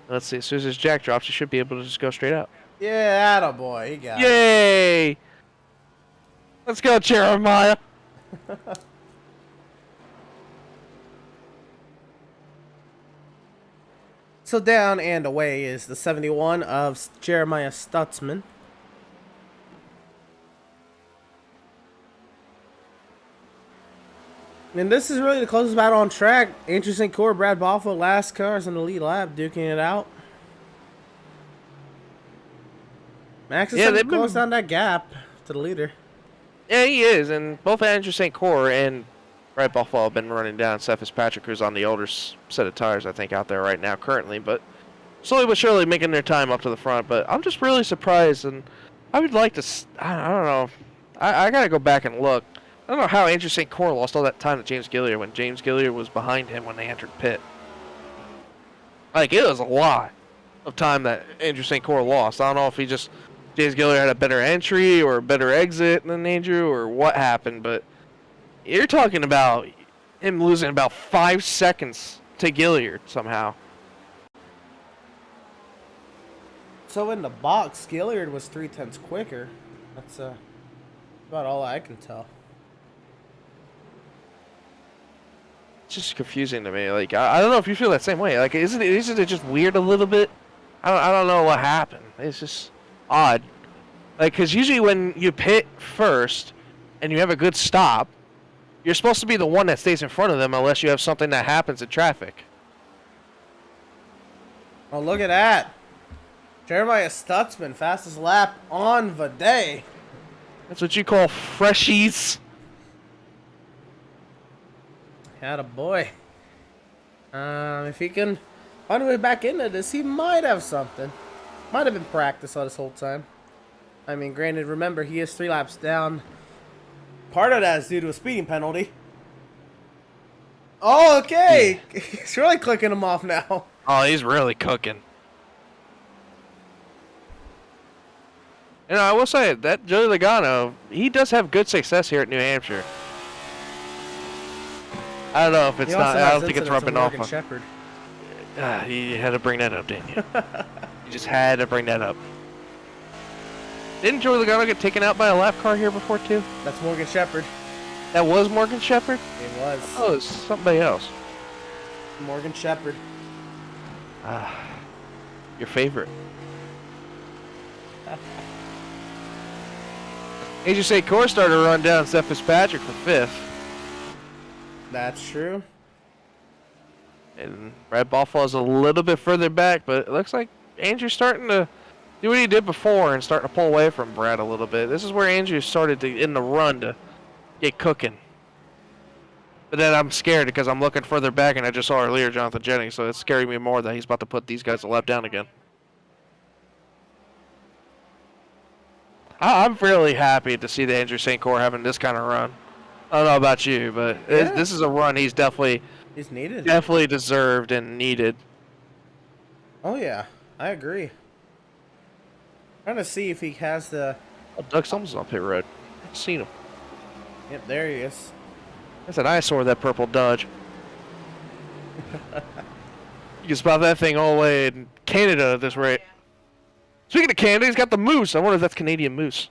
Let's see, as soon as his jack drops, he should be able to just go straight out. Yeah, attaboy, he got it. Yay! Let's go, Jeremiah. So down and away is the 71 of Jeremiah Stutzman. And this is really the closest battle on track. Andrew St. Croix, Brad Bothwell, last cars in the lead lap, duking it out. Max is starting to close down that gap to the leader. Yeah, he is, and both Andrew St. Croix and Brad Bothwell have been running down Seth Fitzpatrick, who's on the older set of tires, I think, out there right now currently, but slowly but surely making their time up to the front. But I'm just really surprised, and I would like to, I don't know, I got to go back and look. I don't know how Andrew St. Croix lost all that time to James Gilliard when James Gilliard was behind him when they entered pit. Like, it was a lot of time that Andrew St. Croix lost. I don't know if James Gilliard had a better entry or a better exit than Andrew or what happened, but you're talking about him losing about 5 seconds to Gilliard somehow. So in the box, Gilliard was 0.3 quicker. That's about all I can tell. It's just confusing to me. Like, I don't know if you feel that same way. Like, isn't it just weird a little bit? I don't know what happened. It's just odd. Like, because usually when you pit first and you have a good stop, you're supposed to be the one that stays in front of them unless you have something that happens in traffic. Oh, look at that. Jeremiah Stutzman, fastest lap on the day. That's what you call freshies. Attaboy. If he can find a way back into this, he might have something. Might have been practice all this whole time. I mean, granted, remember, he is 3 laps down. Part of that is due to a speeding penalty. Oh, okay. Yeah. He's really clicking him off now. Oh, he's really cooking. You know, I will say that Joey Logano, he does have good success here at New Hampshire. I don't know if it's not. I don't think it's rubbing off on Shepherd. You had to bring that up, didn't you? You just had to bring that up. Didn't Joey Logano get taken out by a lap car here before, too? That's Morgan Shepherd. That was Morgan Shepherd? It was. Oh, it's somebody else. Morgan Shepherd. Your favorite. AJ Core started to run down Seth Fitzpatrick for 5th. That's true. And Brad Buffalo's a little bit further back, but it looks like Andrew's starting to do what he did before and starting to pull away from Brad a little bit. This is where Andrew started to, in the run, to get cooking. But then I'm scared because I'm looking further back and I just saw earlier Jonathan Jennings, so it's scaring me more that he's about to put these guys a lap down again. I'm really happy to see the Andrew St. Cyr having this kind of run. I don't know about you, but this is a run he's needed. Definitely deserved and needed. Oh yeah, I agree. Trying to see if he has the. Oh, Doug Summers on pit road. I've seen him. Yep, there he is. That's an eyesore, that purple Dodge. You can spot that thing all the way in Canada at this rate. Speaking of Canada, he's got the moose. I wonder if that's Canadian moose.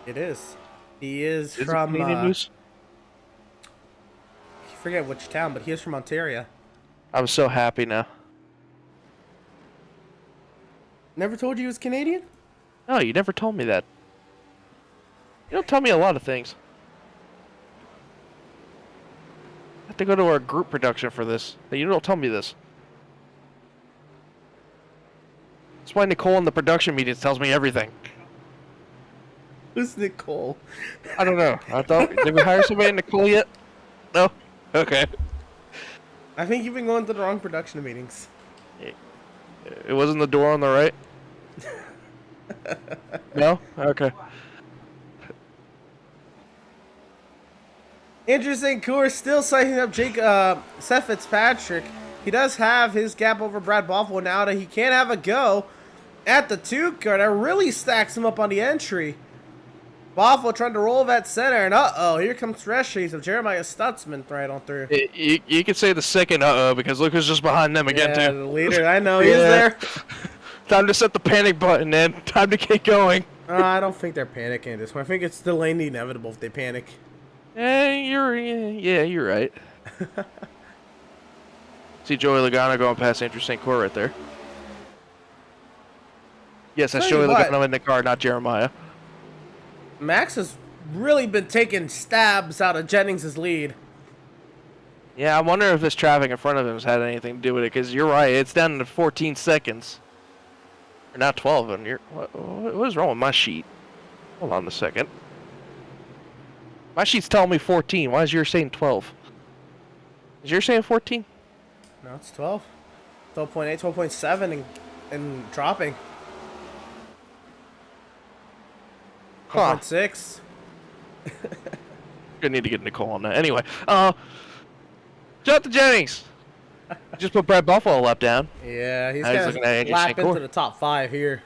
It is. He is Is from. it Canadian moose? I forget which town, but he is from Ontario. I'm so happy now. Never told you he was Canadian? No, you never told me that. You don't tell me a lot of things. I have to go to our group production for this. You don't tell me this. That's why Nicole in the production meetings tells me everything. Who's Nicole? I don't know. Did we hire somebody Nicole yet? No? Okay. I think you've been going to the wrong production meetings. It wasn't the door on the right? No? Okay. Andrew St. Cyr still sizing up Seth Fitzpatrick. He does have his gap over Brad Buffalo now that he can't have a go at the 2 car. That really stacks him up on the entry. Buffalo trying to roll that center, and uh-oh, here comes fresh cheese of Jeremiah Stutzman right on through. You could say the second uh-oh, because look who's just behind them again, yeah, too. The leader, I know, he's there. Time to set the panic button, man. Time to get going. I don't think they're panicking at this one. I think it's delaying the inevitable if they panic. You're right. See Joey Logano going past Andrew St. Cyr right there. Yes, that's Joey Logano in the car, not Jeremiah. Max has really been taking stabs out of Jennings' lead. Yeah, I wonder if this traffic in front of him has had anything to do with it, because you're right, it's down to 14 seconds. Or not 12, and what is wrong with my sheet? Hold on a second. My sheet's telling me 14. Why is yours saying 12? Is yours saying 14? No, it's 12. 12.8, 12.7 and dropping. Huh. 12.6. Gonna need to get Nicole on that. Anyway, Jonathan Jennings. Just put Brad Buffalo lap down. Yeah, he's looking at gonna lap into the top 5 here.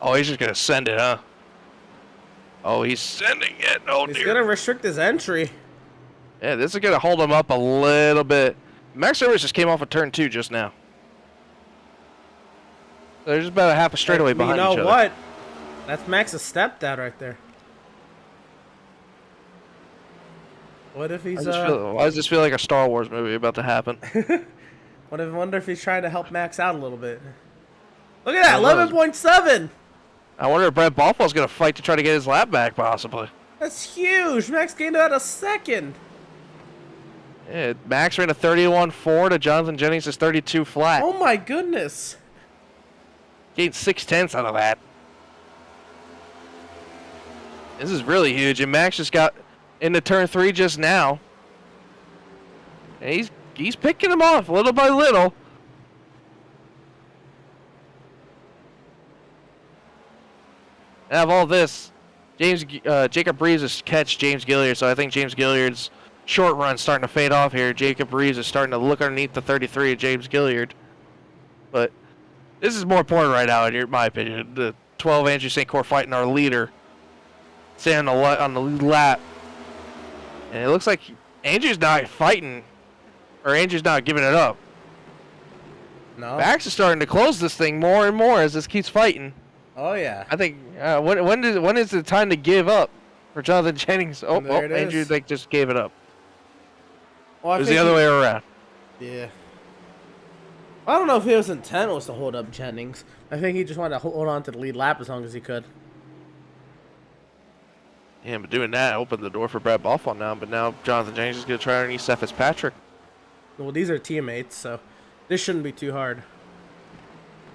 Oh, he's just gonna send it, huh? Oh, he's sending it. Oh, he's dear. gonna restrict his entry. Yeah, this is gonna hold him up a little bit. Max Rivers just came off of turn 2 just now. There's about a half a straightaway behind each other. You know what? That's Max's stepdad right there. What if he's why does this feel like a Star Wars movie about to happen? I wonder if he's trying to help Max out a little bit. Look at that, 11.7. I wonder if Brad Buffalo's gonna fight to try to get his lap back, possibly. That's huge. Max gained about a second. Yeah, Max ran a 31.4 to Jonathan Jennings' 32 flat. Oh my goodness. Gained 0.6 out of that. This is really huge, and Max just got into turn 3 just now. And he's picking him off little by little. And out of all this, Jacob Breeze has catch James Gilliard, so I think James Gilliard's short run's starting to fade off here. Jacob Breeze is starting to look underneath the 33 of James Gilliard. But this is more important right now, in my opinion. The 12 Andrew St. Clair fighting our leader. Staying on the lead lap. And it looks like Andrew's not fighting, or Andrew's not giving it up. No. Max is starting to close this thing more and more as this keeps fighting. Oh yeah. I think when is the time to give up for Jonathan Jennings? Oh, Andrew just gave it up. Well, it was the other way around. Yeah. I don't know if his intent was to hold up Jennings. I think he just wanted to hold on to the lead lap as long as he could. Yeah, but doing that opened the door for Brad Buffalo now. But now Jonathan Jennings is going to try underneath Seth Fitzpatrick. Well, these are teammates, so this shouldn't be too hard.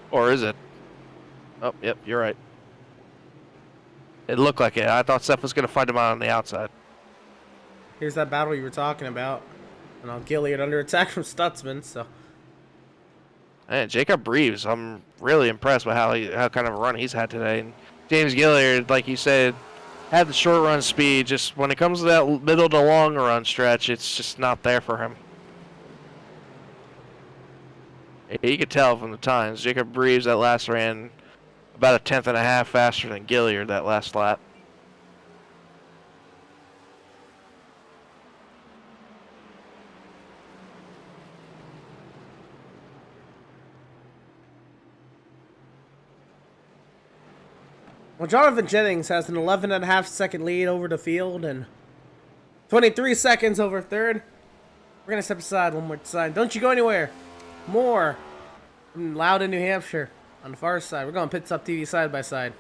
Or is it? Oh, yep, you're right. It looked like it. I thought Seth was going to fight him out on the outside. Here's that battle you were talking about. And now Gilliard under attack from Stutzman, so... Man, Jacob Reeves, I'm really impressed with how kind of a run he's had today. And James Gilliard, like you said, had the short run speed. Just when it comes to that middle to long run stretch, it's just not there for him. You could tell from the times. Jacob Reeves, that last ran about a 10th and a half faster than Gilliard that last lap. Well, Jonathan Jennings has an 11.5 second lead over the field and 23 seconds over third. We're going to step aside one more time. Don't you go anywhere. More from Loudon, New Hampshire on the far side. We're going Pit Stop TV side by side.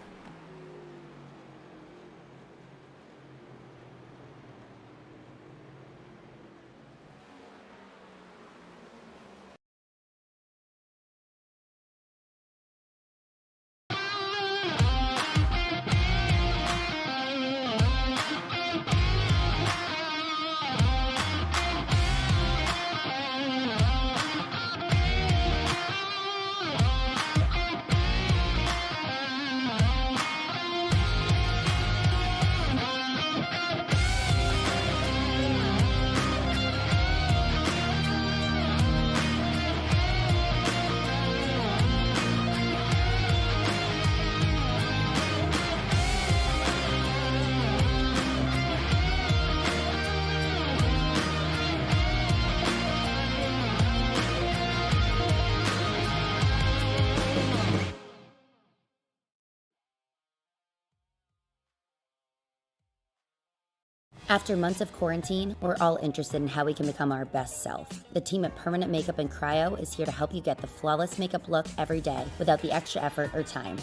After months of quarantine, we're all interested in how we can become our best self. The team at Permanent Makeup and Cryo is here to help you get the flawless makeup look every day without the extra effort or time.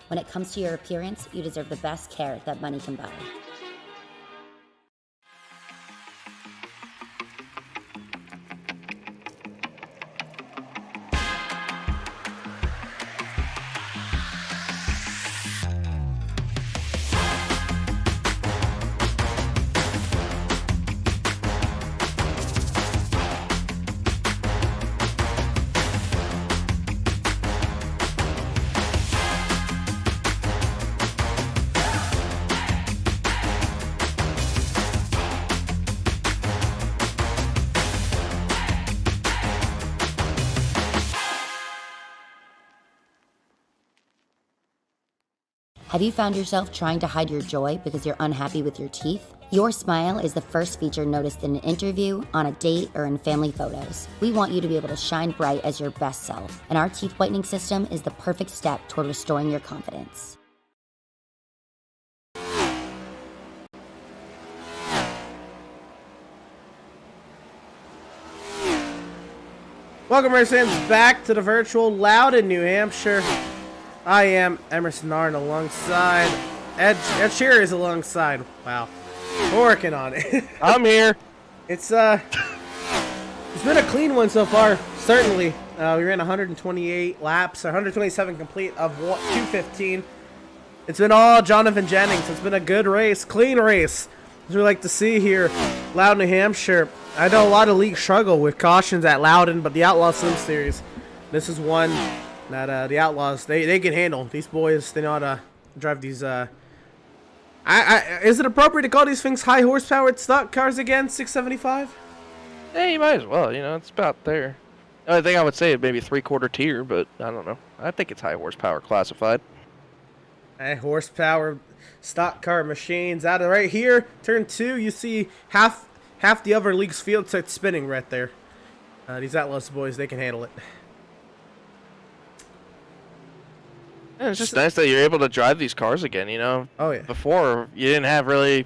When it comes to your appearance, you deserve the best care that money can buy. Have you found yourself trying to hide your joy because you're unhappy with your teeth? Your smile is the first feature noticed in an interview, on a date, or in family photos. We want you to be able to shine bright as your best self, and our teeth whitening system is the perfect step toward restoring your confidence. Welcome, race fans, back to the virtual Loudon, New Hampshire. I am Emerson Arndt alongside Ed Shearer is alongside. Wow, we're working on it. I'm here. It's been a clean one so far. Certainly, we ran 128 laps, or 127 complete of 215. It's been all Jonathan Jennings. It's been a good race, clean race, as we like to see here, Loudon, New Hampshire. I know a lot of leagues struggle with cautions at Loudon, but the Outlaws Sim Series, this is one that the Outlaws, they can handle. These boys, they know how to drive these. Is it appropriate to call these things high horsepower stock cars again? 675? Yeah, you might as well. You know, it's about there. The only thing I would say is maybe 3/4 tier, but I don't know. I think it's high horsepower classified. Horsepower stock car machines out of right here. Turn 2, you see half the other league's field starts spinning right there. These Outlaws boys, they can handle it. Yeah, it's just nice that you're able to drive these cars again, you know? Oh, yeah. Before, you didn't have really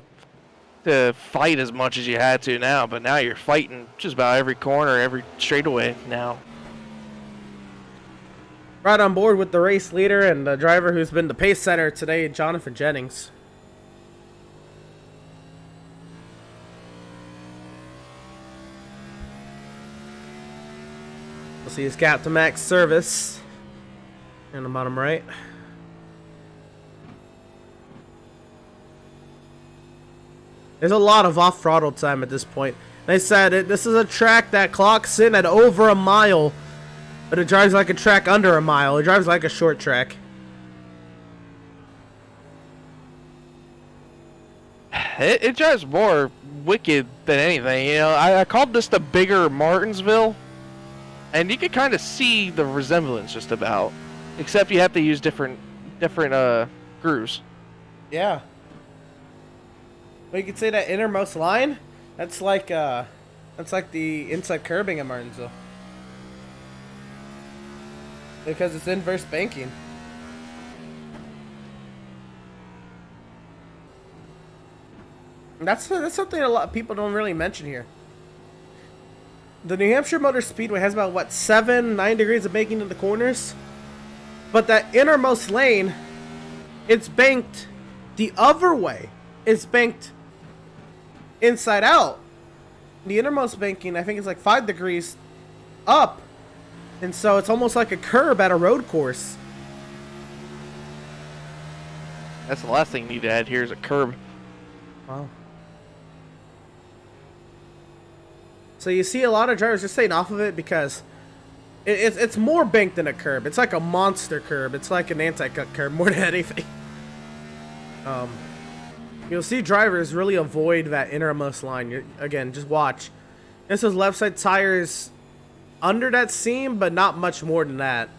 to fight as much as you had to now, but now you're fighting just about every corner, every straightaway now. Right on board with the race leader and the driver who's been the pace setter today, Jonathan Jennings. We'll see his cap to max service in the bottom right. There's a lot of off-throttle time at this point. They said this is a track that clocks in at over a mile, but it drives like a track under a mile. It drives like a short track. It drives more wicked than anything, you know. I called this the bigger Martinsville, and you could kind of see the resemblance just about, except you have to use different grooves. Yeah. But you could say that innermost line, that's like the inside curbing at Martinsville. Because it's inverse banking. And that's something a lot of people don't really mention here. The New Hampshire Motor Speedway has about, what, 7-9 degrees of banking in the corners? But that innermost lane, it's banked the other way. It's banked inside out. The innermost banking, I think, is like 5 degrees up. And so it's almost like a curb at a road course. That's the last thing you need to add here is a curb. Wow. So you see a lot of drivers just staying off of it because it's more banked than a curb. It's like a monster curb. It's like an anti-cut curb more than anything. You'll see drivers really avoid that innermost line. Again, just watch. This is left side tires under that seam, but not much more than that.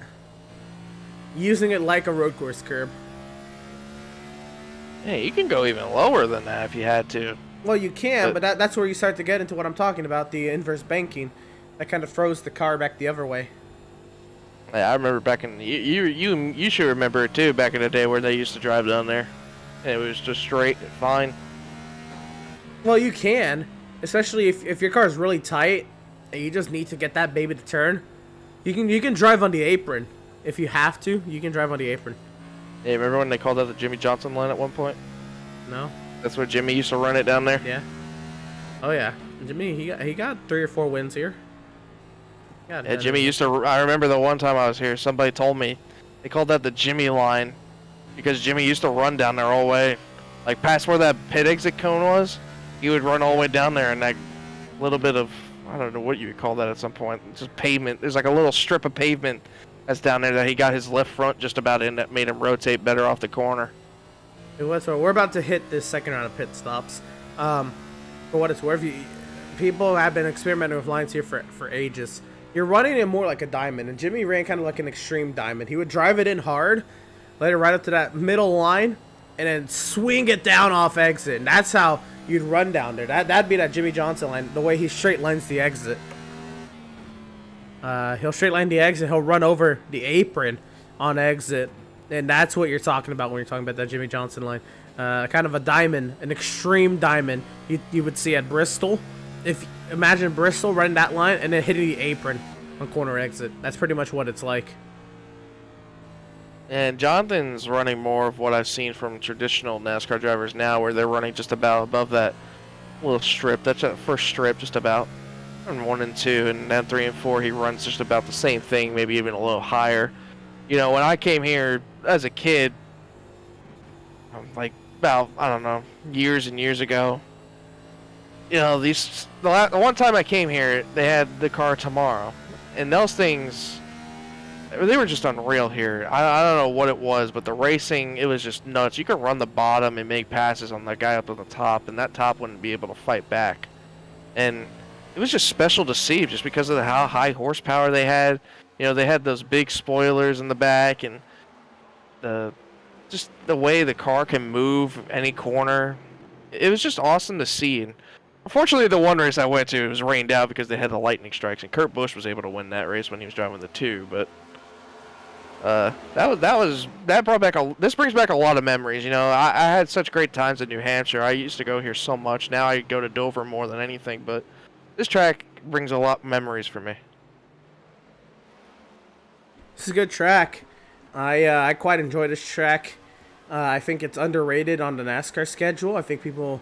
Using it like a road course curb. Yeah, you can go even lower than that if you had to. Well, you can, but that's where you start to get into what I'm talking about, the inverse banking. That kind of throws the car back the other way. Yeah, I remember back in you should remember it too. Back in the day where they used to drive down there, and it was just straight and fine. Well, you can, especially if your car is really tight and you just need to get that baby to turn. You can drive on the apron if you have to. You can drive on the apron. Yeah, remember when they called that the Jimmy Johnson line at one point? No. That's where Jimmy used to run it down there. Yeah. Oh yeah, Jimmy. He got 3 or 4 wins here. Yeah, Jimmy used to. I remember the one time I was here, somebody told me they called that the Jimmy line because Jimmy used to run down there all the way, like past where that pit exit cone was. He would run all the way down there, and that little bit of, I don't know what you would call that at some point, just pavement. There's like a little strip of pavement that's down there that he got his left front just about in that made him rotate better off the corner. It was. So we're about to hit this second round of pit stops. For what it's worth, people have been experimenting with lines here for ages. You're running it more like a diamond, and Jimmy ran kind of like an extreme diamond. He would drive it in hard, let it right up to that middle line, and then swing it down off exit. And that's how you'd run down there. That'd be that Jimmy Johnson line, the way he straight lines the exit. He'll straight line the exit. He'll run over the apron on exit, and that's what you're talking about when you're talking about that Jimmy Johnson line. Kind of a diamond, an extreme diamond you would see at Bristol. Imagine Bristol running that line and then hitting the apron on corner exit. That's pretty much what it's like. And Jonathan's running more of what I've seen from traditional NASCAR drivers now, where they're running just about above that little strip. That's that first strip, just about. And 1 and 2, and then 3 and 4, he runs just about the same thing, maybe even a little higher. You know, when I came here as a kid, like about, I don't know, years and years ago, you know, the one time I came here, they had the car tomorrow, and those things, they were just unreal here. I don't know what it was, but the racing, it was just nuts. You could run the bottom and make passes on the guy up on the top, and that top wouldn't be able to fight back. And it was just special to see, just because of how high horsepower they had. You know, they had those big spoilers in the back, and the just the way the car can move any corner. It was just awesome to see. And unfortunately, the one race I went to, it was rained out because they had the lightning strikes, and Kurt Busch was able to win that race when he was driving the 2. But that brought back this brings back a lot of memories. You know, I had such great times in New Hampshire. I used to go here so much. Now I go to Dover more than anything. But this track brings a lot of memories for me. This is a good track. I quite enjoy this track. I think it's underrated on the NASCAR schedule. I think people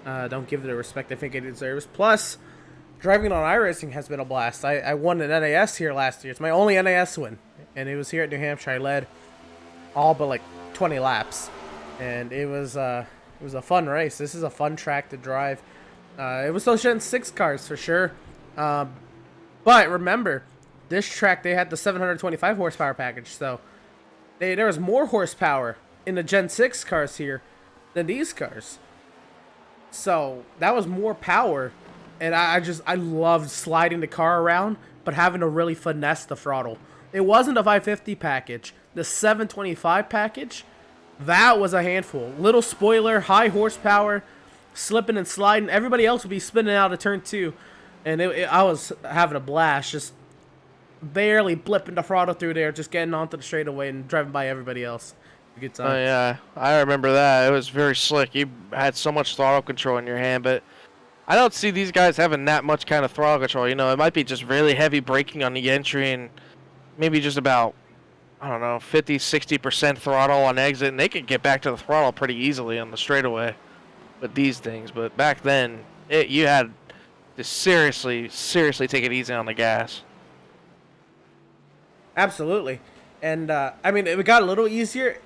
don't give it the respect I think it deserves. Plus, driving on iRacing has been a blast. I won an NAS here last year. It's my only NAS win, and it was here at New Hampshire. I led all but like 20 laps, and it was a fun race. This is a fun track to drive. It was those Gen 6 cars for sure. But remember, this track, they had the 725 horsepower package, so there was more horsepower in the Gen 6 cars here than these cars. So that was more power, and I loved sliding the car around, but having to really finesse the throttle. It wasn't a 550 package. The 725 package, that was a handful. Little spoiler, high horsepower, slipping and sliding. Everybody else would be spinning out of turn 2, and I was having a blast, just barely blipping the throttle through there, just getting onto the straightaway and driving by everybody else. Good time. Oh yeah, I remember that. It was very slick. You had so much throttle control in your hand, but I don't see these guys having that much kind of throttle control. You know, it might be just really heavy braking on the entry and maybe just about, I don't know, 50-60% throttle on exit, and they could get back to the throttle pretty easily on the straightaway with these things. But back then, you had to seriously take it easy on the gas. Absolutely. And, I mean, it got a little easier.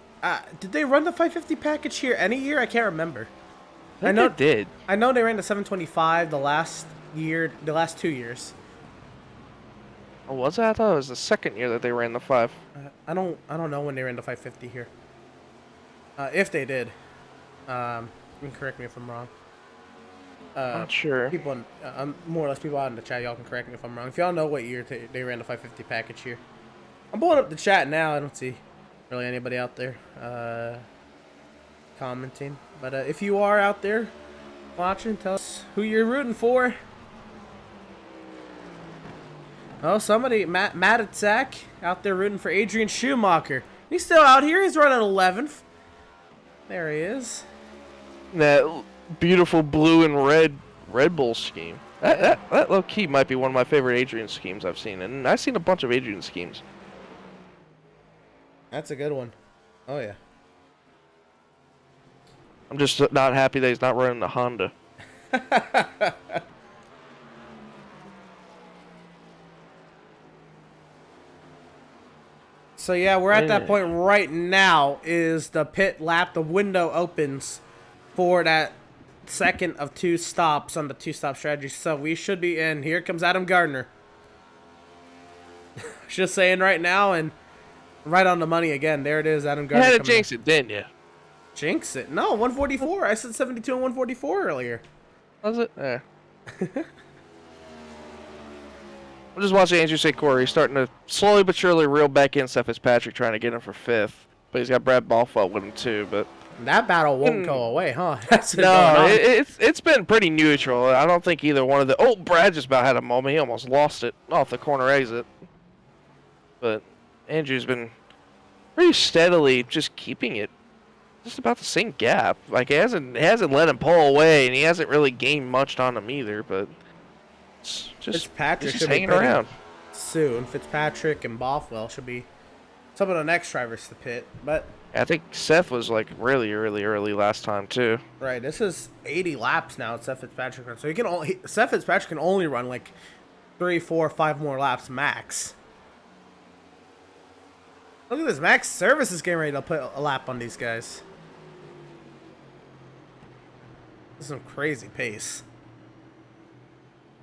Did they run the 550 package here any year? I can't remember. I know they did. I know they ran the 725 the last 2 years. Oh, was that? I thought it was the second year that they ran the 5. I don't know when they ran the 550 here. If they did. You can correct me if I'm wrong. Not sure. People, more or less people out in the chat, y'all can correct me if I'm wrong. If y'all know what year they ran the 550 package here. I'm pulling up the chat now. I don't see really anybody out there commenting. But if you are out there watching, tell us who you're rooting for. Oh, somebody, Matt at Zach, out there rooting for Adrian Schumacher. He's still out here. He's running 11th. There he is. That beautiful blue and Red Bull scheme. That low key might be one of my favorite Adrian schemes I've seen, and I've seen a bunch of Adrian schemes. That's a good one. Oh yeah. I'm just not happy that he's not running the Honda. So yeah, we're at that point right now. Is the pit lap? The window opens for that second of 2 stops on the 2-stop strategy. So we should be in. Here comes Adam Gardner. Just saying right now, and right on the money again. There it is, Adam Gardner. You had to jinx it, didn't you? Jinx it? No, 144. I said 72 and 144 earlier. Was it? Yeah. I'm just watching Andrew say Corey. He's starting to slowly but surely reel back in Seth Fitzpatrick, trying to get him for 5th. But he's got Brad Balfout with him too. But that battle won't go away, huh? That's it's been pretty neutral. I don't think either one of the. Oh, Brad just about had a moment. He almost lost it off the corner exit. But Andrew's been pretty steadily just keeping it just about the same gap. Like, it hasn't let him pull away, and he hasn't really gained much on him either. But it's just Fitzpatrick just hanging around. Soon, Fitzpatrick and Bothwell should be some of the next drivers to pit. But I think Seth was like really early last time too. Right, this is 80 laps now. At Seth Fitzpatrick, so Seth Fitzpatrick can only run like 3, 4, 5 more laps max. Look at this, Max Service is getting ready to put a lap on these guys. This is some crazy pace.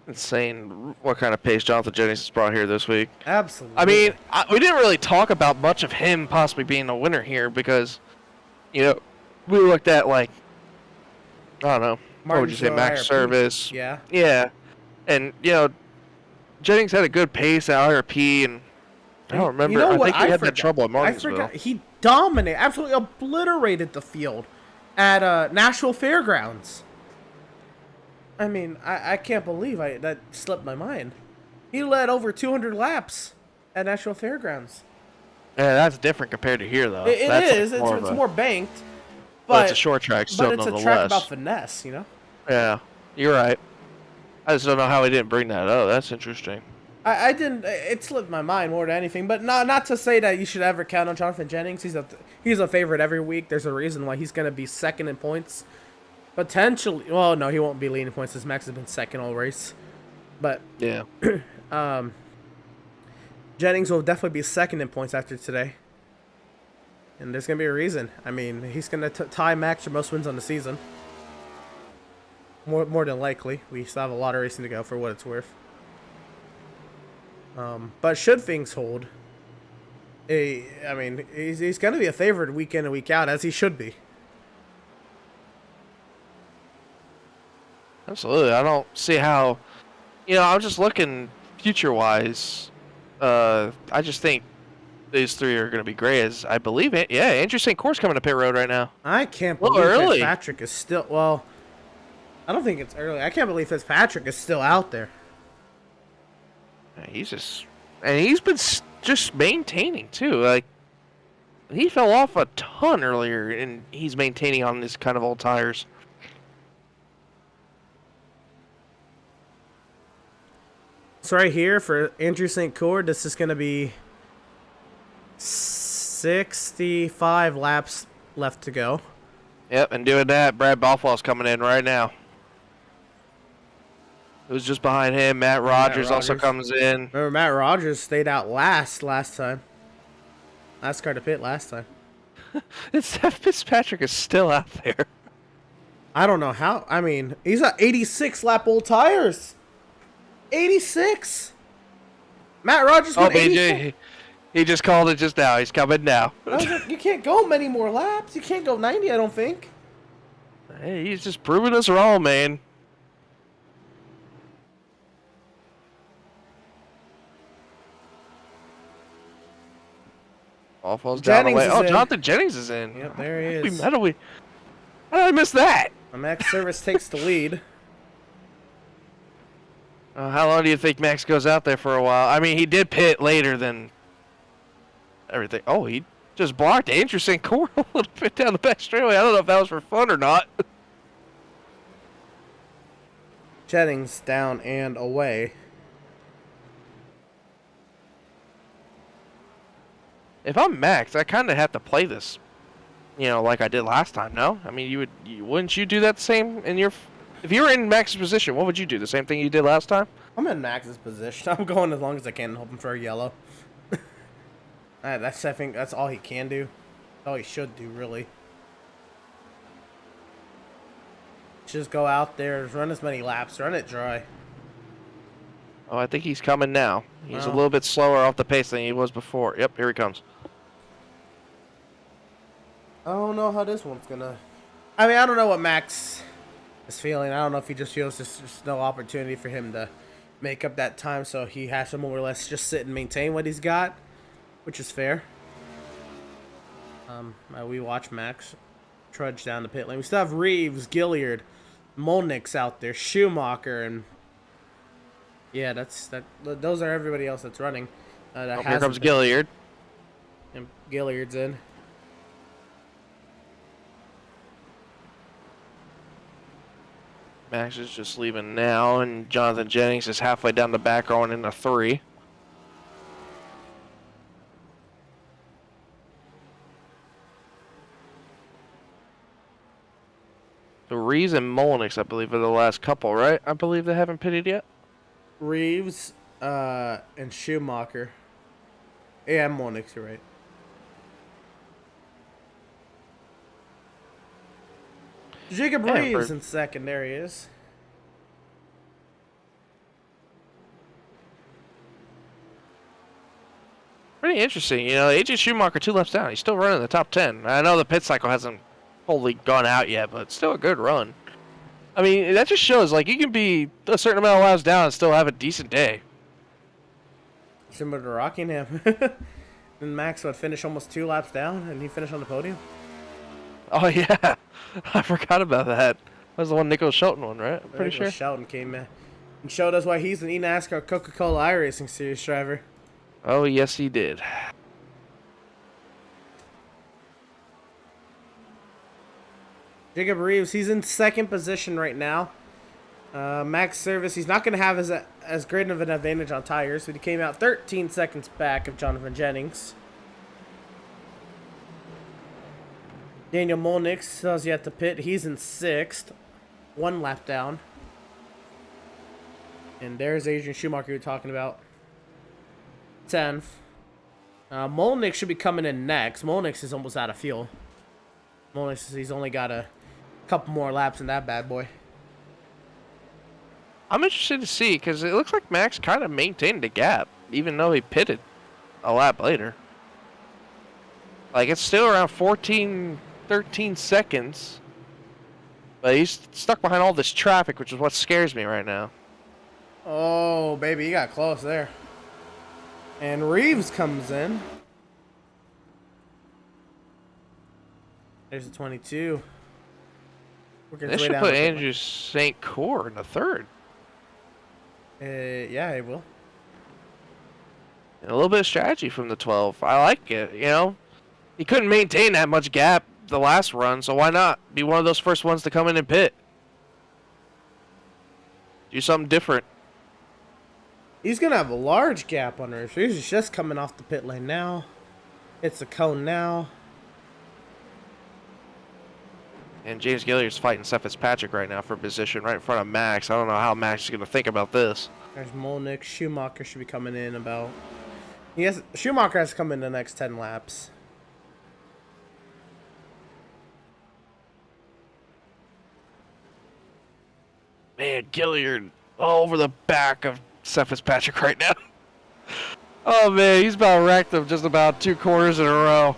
Insane what kind of pace Jonathan Jennings has brought here this week. Absolutely. I mean, we didn't really talk about much of him possibly being a winner here because, you know, we looked at like, I don't know, what would you say, Max Service. Yeah. Yeah. And, you know, Jennings had a good pace at IRP, and I don't remember. You know I what? think he had that trouble at Martinsville. I forgot. He absolutely obliterated the field at Nashville Fairgrounds. I mean, I can't believe that slipped my mind. He led over 200 laps at Nashville Fairgrounds. Yeah, that's different compared to here, though. It is. Like It's more banked. But it's a short track still, but it's nonetheless. a track about finesse, you know? Yeah, you're right. I just don't know how he didn't bring that up. That's interesting. I didn't. It slipped my mind more than anything. But not to say that you should ever count on Jonathan Jennings. He's a favorite every week. There's a reason why he's going to be second in points. Potentially. Well, no, he won't be leading points. His Max has been second all race. But yeah. Jennings will definitely be second in points after today. And there's going to be a reason. I mean, he's going to tie Max for most wins on the season. More than likely. We still have a lot of racing to go for what it's worth. But should things hold, I mean, he's going to be a favorite week in and week out, as he should be. Absolutely. I don't see how, I'm just looking future-wise. I just think these three are going to be great, as I believe it. Yeah, Andrew St. Court's coming to pit road right now. I can't believe Fitzpatrick is still, well, I don't think it's early. I can't believe Fitzpatrick is still out there. He's been just maintaining too. Like, he fell off a ton earlier, and he's maintaining on these kind of old tires. So right here for Andrew St. Court, this is going to be 65 laps left to go. Yep, and doing that, Brad Bothwell's coming in right now. Who's just behind him? Matt Rogers also comes in. Remember, Matt Rogers stayed out last time. Last car to pit last time. Fitzpatrick is still out there. I don't know how. I mean, he's at 86 lap old tires. 86. Matt Rogers. Oh, BJ, he just called it just now. He's coming now. You can't go many more laps. You can't go 90, I don't think. Hey, he's just proving us wrong, man. All falls down the way. Oh, Jonathan Jennings is in. Yep, there he is. How did I miss that? Max Service takes the lead. How long do you think Max goes out there for a while? I mean, he did pit later than everything. Oh, he just blocked Andrew St. Court a little bit down the back straightaway. I don't know if that was for fun or not. Jennings down and away. If I'm Max, I kind of have to play this, like I did last time. No, I mean, wouldn't you do that the same in your? If you were in Max's position, what would you do? The same thing you did last time? I'm in Max's position. I'm going as long as I can and hoping for a yellow. I think that's all he can do. That's all he should do, really. Just go out there, run as many laps, run it dry. Oh, I think he's coming now. He's a little bit slower off the pace than he was before. Yep, here he comes. I don't know how this one's gonna... I mean, I don't know what Max is feeling. I don't know if he just feels there's no opportunity for him to make up that time, so he has to more or less just sit and maintain what he's got, which is fair. We watch Max trudge down the pit lane. We still have Reeves, Gilliard, Molnick's out there, Schumacher, and yeah, those are everybody else that's running. Here comes Gilliard. And Gilliard's in. Max is just leaving now, and Jonathan Jennings is halfway down the back going into 3. The Reeves and Molnix, I believe, are the last couple, right? I believe they haven't pitted yet. Reeves and Schumacher. Yeah, Molnix, you're right. Jacob Reeves in second. There he is. Pretty interesting. AJ Schumacher 2 laps down. He's still running the top 10. I know the pit cycle hasn't fully gone out yet, but it's still a good run. I mean, that just shows, you can be a certain amount of laps down and still have a decent day. Similar to Rockingham. And Max would finish almost 2 laps down, and he finished on the podium. Oh yeah, I forgot about that. That was the one Nicholas Shelton one, right? I'm pretty Nicholas sure. Shelton came in and showed us why he's an NASCAR Coca-Cola iRacing Series driver. Oh yes, he did. Jacob Reeves, he's in 2nd position right now. Max Service, he's not going to have as great of an advantage on tires, but he came out 13 seconds back of Jonathan Jennings. Daniel Molnick still has yet to pit. He's in 6th, 1 lap down. And there's Adrian Schumacher we were talking about. 10th. Molnick should be coming in next. Molnick is almost out of fuel. Molnick, he's only got a couple more laps in that bad boy. I'm interested to see because it looks like Max kind of maintained the gap, even though he pitted a lap later. Like it's still around 14, 13 seconds, but he's stuck behind all this traffic, which is what scares me right now. Oh, baby, you got close there. And Reeves comes in. There's a 22. They should put Andrew St. Cyr in the 3rd. Yeah, it will. And a little bit of strategy from the 12. I like it, you know. He couldn't maintain that much gap the last run, so why not be one of those first ones to come in and pit? Do something different. He's going to have a large gap on her. He's just coming off the pit lane now. It's a cone now. And James Gilliard's fighting Seth Fitzpatrick right now for position right in front of Max. I don't know how Max is going to think about this. There's Molnick. Schumacher should be coming in about... Schumacher has to come in the next 10 laps. Man, Gilliard all over the back of Seth Fitzpatrick right now. Oh, man, he's about wrecked him just about 2 quarters in a row.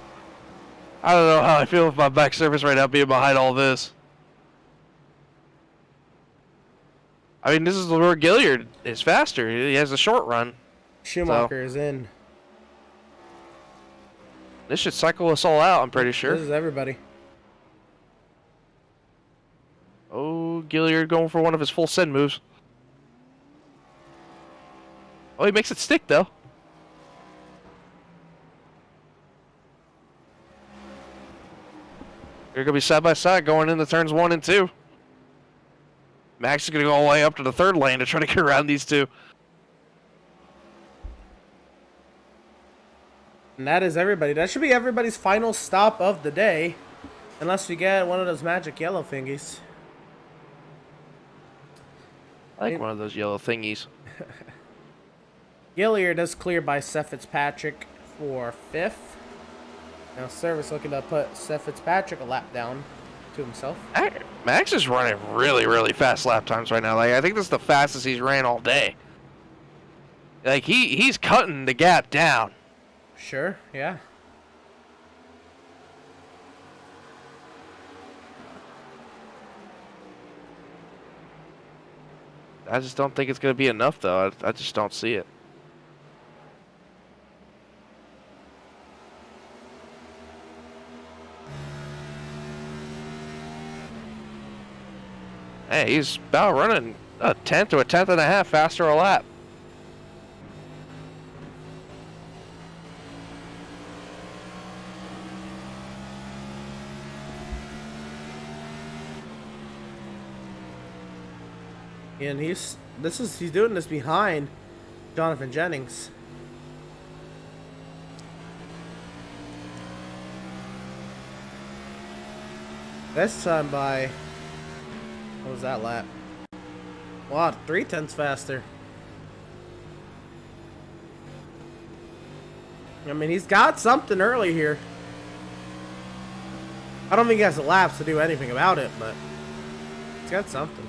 I don't know how I feel with my back surface right now being behind all this. I mean, this is where Gilliard is faster. He has a short run. Schumacher is in. This should cycle us all out, I'm pretty sure. This is everybody. Oh, Gilliard going for one of his full send moves. Oh, he makes it stick, though. They're going to be side by side going into turns 1 and 2. Max is going to go all the way up to the 3rd lane to try to get around these two. And that is everybody. That should be everybody's final stop of the day. Unless we get one of those magic yellow thingies. I like one of those yellow thingies. Gilliard is cleared by Seth Fitzpatrick for 5th. Now Service looking to put Seth Fitzpatrick a lap down to himself. Max is running really, really fast lap times right now. Like I think this is the fastest he's ran all day. Like he's cutting the gap down. Sure, yeah. I just don't think it's going to be enough, though. I just don't see it. Hey, he's about running a 10th to a 10th and a half faster a lap. And he's doing this behind Jonathan Jennings. This time by, what was that lap? Wow, 3/10 faster. I mean, he's got something early here. I don't think he has the laps to do anything about it, but he's got something.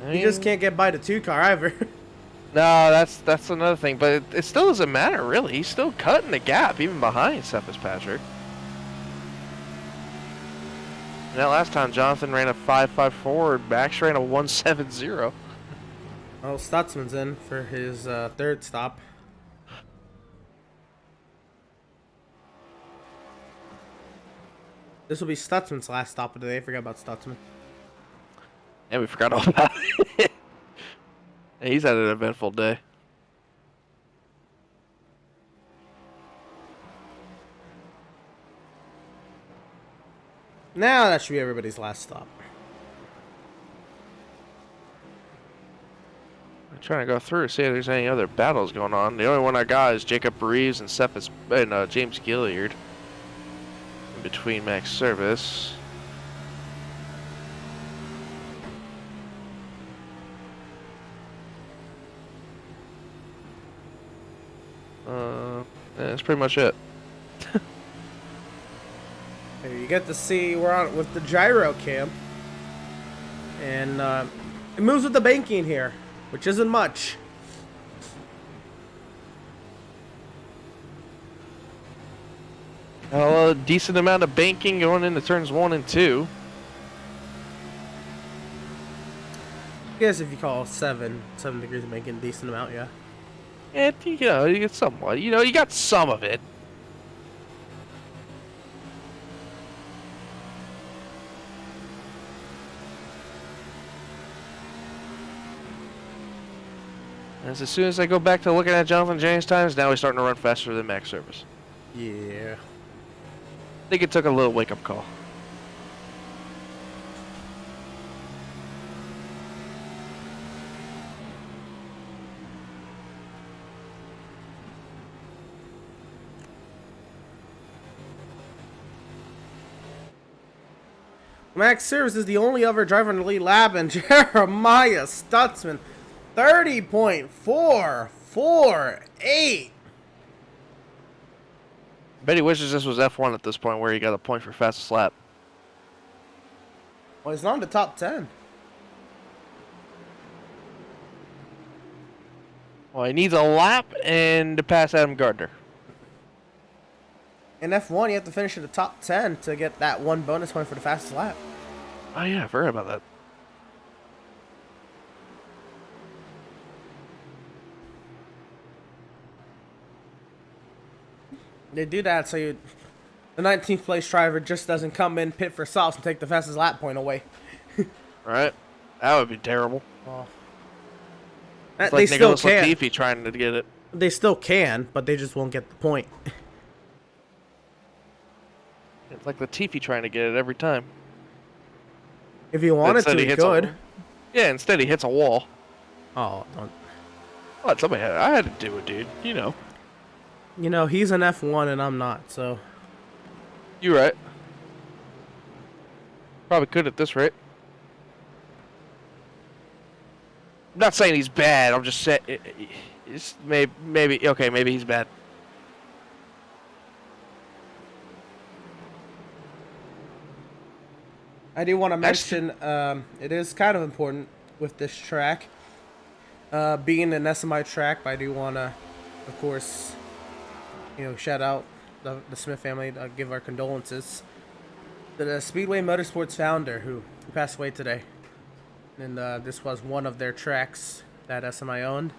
He just can't get by the 2 car either. No, that's another thing, but it still doesn't matter, really. He's still cutting the gap, even behind Seth Fitzpatrick. And that last time, Jonathan ran a 5.54, Max ran a 1.70. Oh, Stutzman's in for his 3rd stop. This will be Stutzman's last stop of the day. I forgot about Stutzman. Yeah, we forgot all about it. Yeah, he's had an eventful day. Now that should be everybody's last stop. I'm trying to go through see if there's any other battles going on. The only one I got is Jacob Reeves and James Gilliard in between max service. That's pretty much it. You get to see we're on with the gyro cam, and it moves with the banking here, which isn't much. A decent amount of banking going into turns 1 and 2. I guess if you call 7 degrees of banking a decent amount, yeah. And you get somewhat. You got some of it. As soon as I go back to looking at Jonathan James times, now he's starting to run faster than max service. Yeah. I think it took a little wake-up call. Max Service is the only other driver in the lead lap, and Jeremiah Stutzman, 30.448. Bet he wishes this was F1 at this point where he got a point for fastest lap. Well, he's not in the top 10. Well, he needs a lap and to pass Adam Gardner. In F1, you have to finish in the top 10 to get that one bonus point for the fastest lap. Oh yeah, I forgot about that. They do that so the 19th place driver just doesn't come in, pit for softs, and take the fastest lap point away. Right? That would be terrible. Well, It's they like still Nicholas can. Latifi trying to get it. They still can, but they just won't get the point. It's like Latifi trying to get it every time. If you wanted Instead to, he you hits could. Yeah, instead he hits a wall. Oh, don't. What? I had to do it, dude. You know, he's an F1 and I'm not, so. You right. Probably could at this rate. I'm not saying he's bad. I'm just saying it's maybe he's bad. I do want to mention, it is kind of important with this track, being an SMI track, but I do want to, of course, shout out the Smith family, give our condolences to the Speedway Motorsports founder who passed away today. And this was one of their tracks that SMI owned.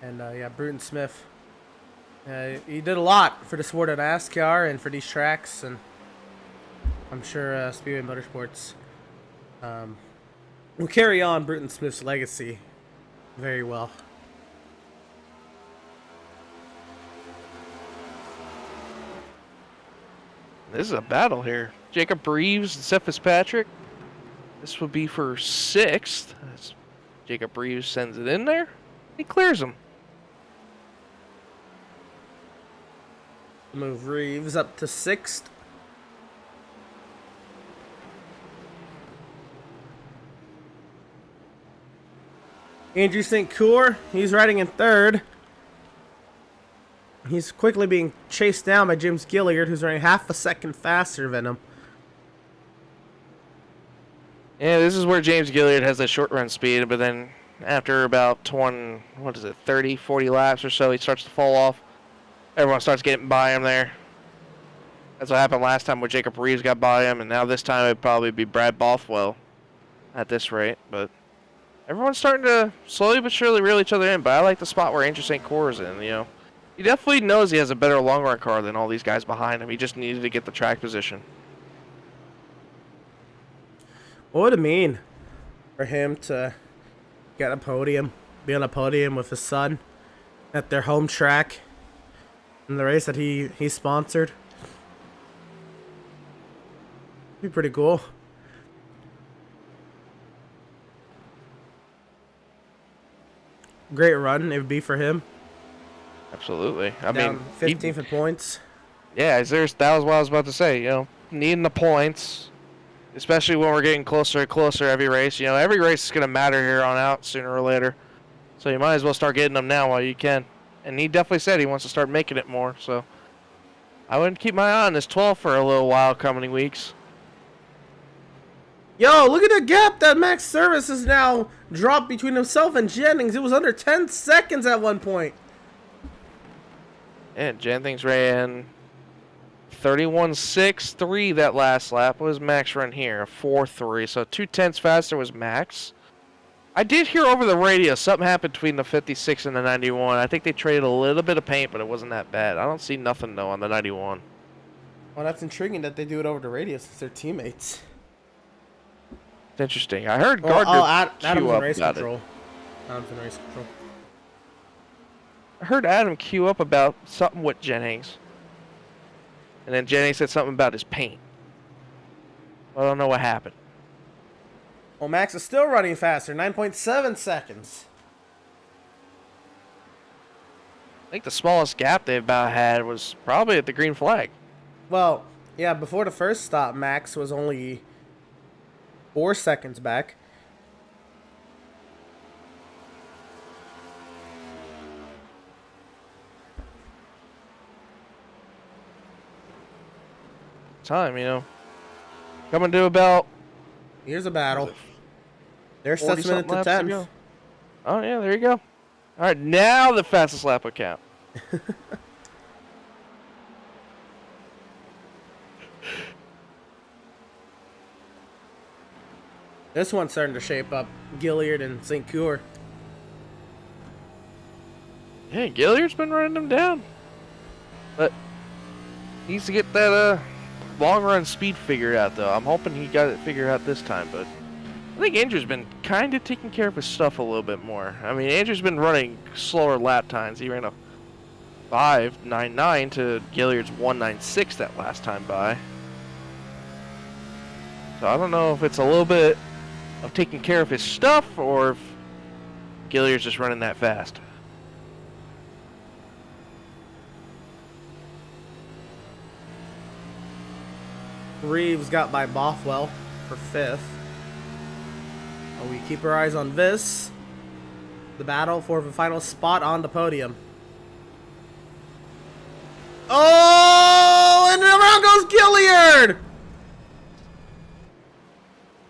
And yeah, Bruton Smith, he did a lot for the sport of NASCAR and for these tracks, and I'm sure Speedway Motorsports will carry on Bruton Smith's legacy very well. This is a battle here. Jacob Reeves and Seth Fitzpatrick. This would be for 6th. As Jacob Reeves sends it in there. He clears him. Move Reeves up to 6th. Andrew St. Coeur, he's riding in 3rd. He's quickly being chased down by James Gilliard, who's running half a second faster than him. Yeah, this is where James Gilliard has that short run speed, but then after about 30, 40 laps or so, he starts to fall off. Everyone starts getting by him there. That's what happened last time where Jacob Reeves got by him, and now this time it'd probably be Brad Bothwell at this rate, but everyone's starting to slowly but surely reel each other in, but I like the spot where Andrew St. Coeur is in, He definitely knows he has a better long run car than all these guys behind him. He just needed to get the track position. What would it mean for him to get a podium, be on a podium with his son at their home track in the race that he sponsored? Be pretty cool. Great run it would be for him. Absolutely. I Down mean, 15th in points. yeah, that was what I was about to say. You know, needing the points, especially when we're getting closer and closer every race. You know, every race is going to matter here on out sooner or later. So you might as well start getting them now while you can. And he definitely said he wants to start making it more. So I wouldn't keep my eye on this 12 for a little while coming weeks. Yo, look at the gap that Max Service has now dropped between himself and Jennings. It was under 10 seconds at one point. And Jennings ran 31.63 that last lap. What was Max run here? 4.3. So 0.2 faster was Max. I did hear over the radio something happened between the 56 and the 91. I think they traded a little bit of paint, but it wasn't that bad. I don't see nothing, though, on the 91. Well, that's intriguing that they do it over the radio since they're teammates. It's interesting. I heard Well, Gardner Adam's queue in up race about control. it. Adam's in race control. I heard Adam queue up about something with Jennings. And then Jennings said something about his paint. I don't know what happened. Well, Max is still running faster, 9.7 seconds. I think the smallest gap they about had was probably at the green flag. Well, yeah, before the first stop, Max was only 4 seconds back. Time, you know. Coming to about Here's a battle. There's 40 Sussman at the laps to 10th. go. Oh, yeah, there you go. All right, now the fastest lap will count. This one's starting to shape up. Gilliard and St. Coeur. Yeah, Gilliard's been running them down. But he needs to get that long run speed figured out, though. I'm hoping he got it figured out this time, but I think Andrew's been kind of taking care of his stuff a little bit more. I mean, Andrew's been running slower lap times. He ran a 5.99 to Gilliard's 1.96 that last time by. So I don't know if it's a little bit of taking care of his stuff or if Gilliard's just running that fast. Reeves got by Bothwell for 5th. We keep our eyes on this. The battle for the final spot on the podium. Oh, and around goes Gilliard!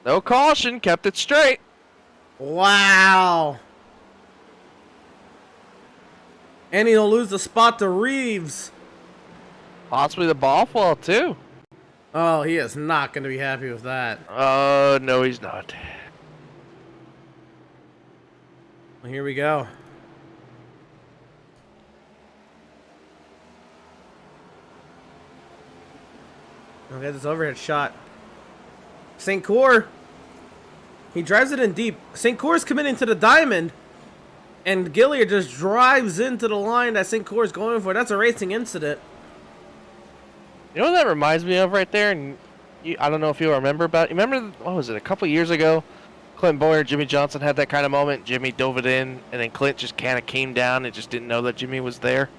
No caution, kept it straight. Wow. And he'll lose the spot to Reeves. Possibly the Bothwell, too. Oh, he is not going to be happy with that. No, he's not. Well, here we go. I'll get this overhead shot. St. Coeur. He drives it in deep. St. Coeur's committing to the diamond. And Gilliard just drives into the line that St. Coeur's going for. That's a racing incident. You know what that reminds me of right there? And I don't know if you'll remember about. You remember, what was it, a couple years ago? Clint Boyer, Jimmy Johnson had that kind of moment. Jimmy dove it in, and then Clint just kind of came down and just didn't know that Jimmy was there.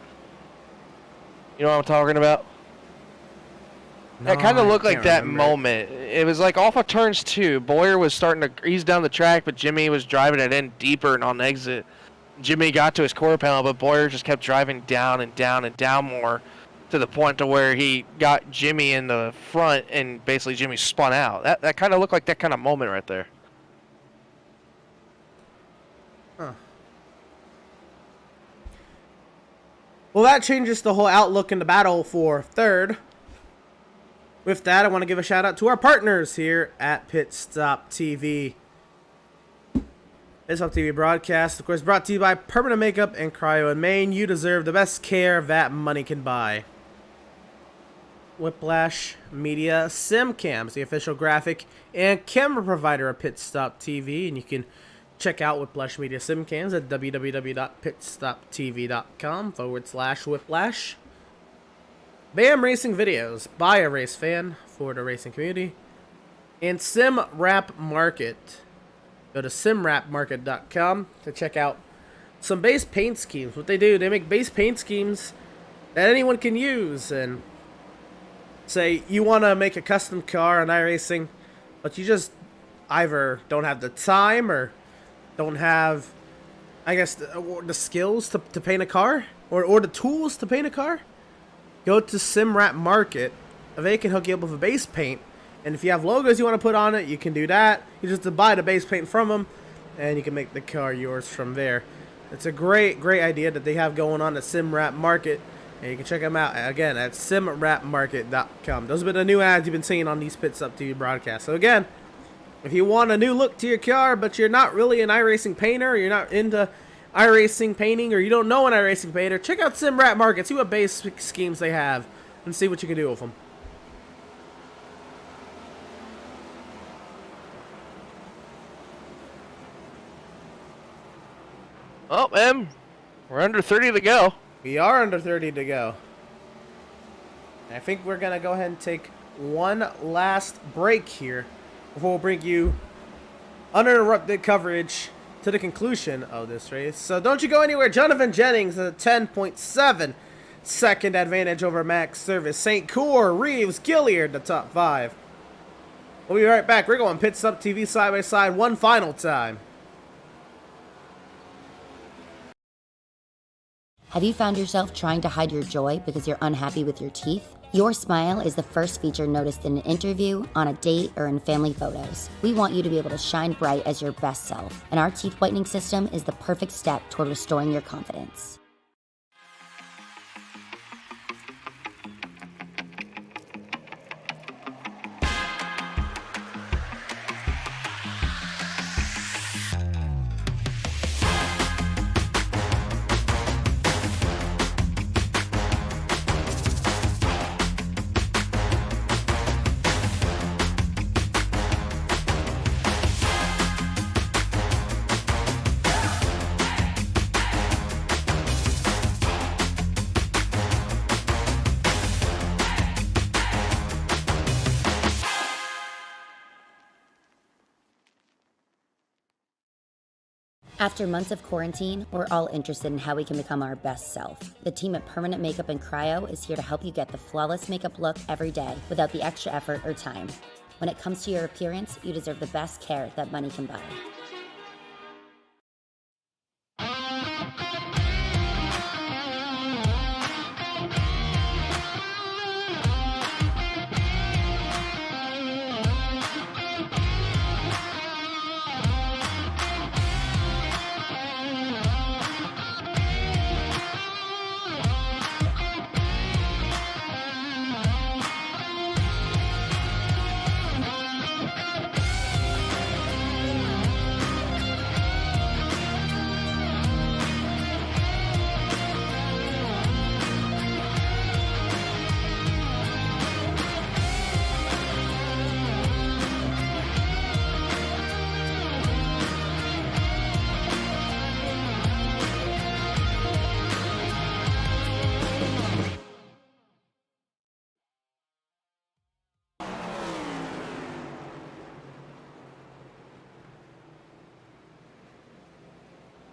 You know what I'm talking about? That kind of looked like that moment. It was like off of turns 2. Boyer was starting to ease down the track, but Jimmy was driving it in deeper and on exit. Jimmy got to his quarter panel, but Boyer just kept driving down and down and down more to the point to where he got Jimmy in the front and basically Jimmy spun out. That kind of looked like that kind of moment right there. Huh. Well, that changes the whole outlook in the battle for 3rd. With that, I want to give a shout out to our partners here at Pit Stop TV. Pit Stop TV broadcast, of course, brought to you by Permanent Makeup and Cryo in Maine. You deserve the best care that money can buy. Whiplash Media Sim Cams, the official graphic and camera provider of Pit Stop TV, and you can check out Whiplash Media Sim Cams at www.pitstoptv.com/whiplash. BAM Racing Videos by a race fan for the racing community, and Sim Wrap Market. Go to simwrapmarket.com to check out some base paint schemes. What they do, they make base paint schemes that anyone can use. And say you want to make a custom car on iRacing, but you just either don't have the time or don't have, I guess, the skills to paint a car or the tools to paint a car. Go to SimWrap Market. They can hook you up with a base paint, and if you have logos you want to put on it, you can do that. You just buy the base paint from them, and you can make the car yours from there. It's a great idea that they have going on at SimWrap Market, and you can check them out again at simwrapmarket.com. Those have been the new ads you've been seeing on these Pit Stop TV broadcasts. So again, if you want a new look to your car, but you're not really an iRacing painter, you're not into iRacing painting, or you don't know an iRacing painter, check out SimWrap Market, see what base schemes they have, and see what you can do with them. Oh, man, we're under 30 to go. We are under 30 to go. I think we're going to go ahead and take one last break here before we'll bring you uninterrupted coverage to the conclusion of this race. So don't you go anywhere. Jonathan Jennings has a 10.7 second advantage over Max Service. St. Cour, Reeves, Gilliard, the top 5. We'll be right back. We're going Pit Stop TV side by side one final time. Have you found yourself trying to hide your joy because you're unhappy with your teeth? Your smile is the first feature noticed in an interview, on a date, or in family photos. We want you to be able to shine bright as your best self, and our teeth whitening system is the perfect step toward restoring your confidence. After months of quarantine, we're all interested in how we can become our best self. The team at Permanent Makeup and Cryo is here to help you get the flawless makeup look every day without the extra effort or time. When it comes to your appearance, you deserve the best care that money can buy.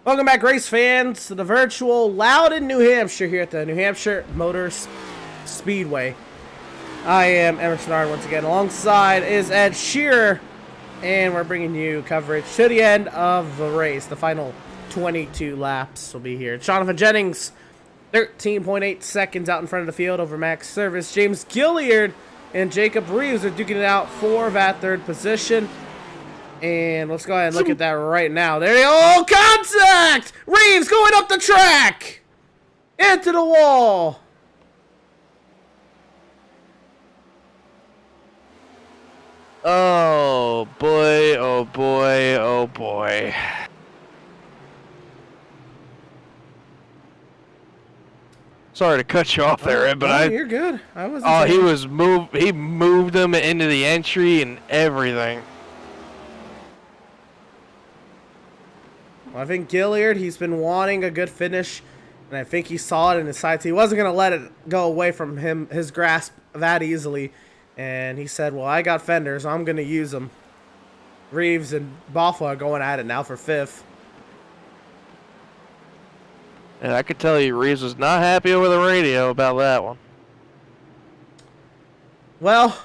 Welcome back, race fans, to the virtual Loudon, New Hampshire, here at the New Hampshire Motor Speedway. I am Emerson Arn once again. Alongside is Ed Shearer, and we're bringing you coverage to the end of the race. The final 22 laps will be here. Jonathan Jennings, 13.8 seconds out in front of the field over Max Service. James Gilliard and Jacob Reeves are duking it out for that third position. And let's go ahead and look at that right now. There you go. Oh, contact! Reeves going up the track! Into the wall. Oh, boy, oh, boy, oh, boy. Sorry to cut you off there, Ed, but no, you're good. I was. Oh, he moved them into the entry and everything. Well, I think Gilliard, he's been wanting a good finish, and I think he saw it in his sights. He wasn't going to let it go away from his grasp that easily, and he said, well, I got fenders, I'm going to use them. Reeves and Bothwell are going at it now for 5th. And I could tell you Reeves was not happy over the radio about that one. Well,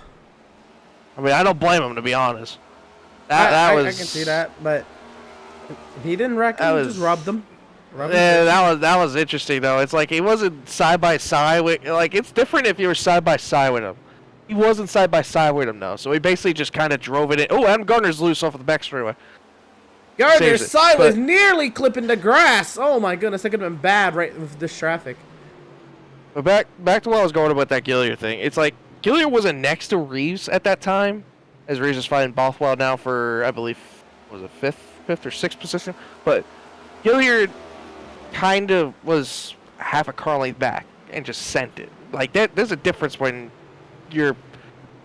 I mean, I don't blame him, to be honest. I can see that, but he didn't reckon. He just rubbed them. Yeah, that was interesting though. It's like he wasn't side by side with. Like it's different if you were side by side with him. He wasn't side by side with him though, so he basically just kind of drove it in. Oh, Adam Gardner's loose off of the back straightaway. Gardner's side was nearly clipping the grass. Oh my goodness, that could have been bad right with this traffic. But back to what I was going about that Gilliard thing. It's like Gilliard wasn't next to Reeves at that time, as Reeves is fighting Bothwell now for I believe was it fifth or sixth position. But Gilliard kind of was half a car length back and just sent it. Like that. There's a difference when you're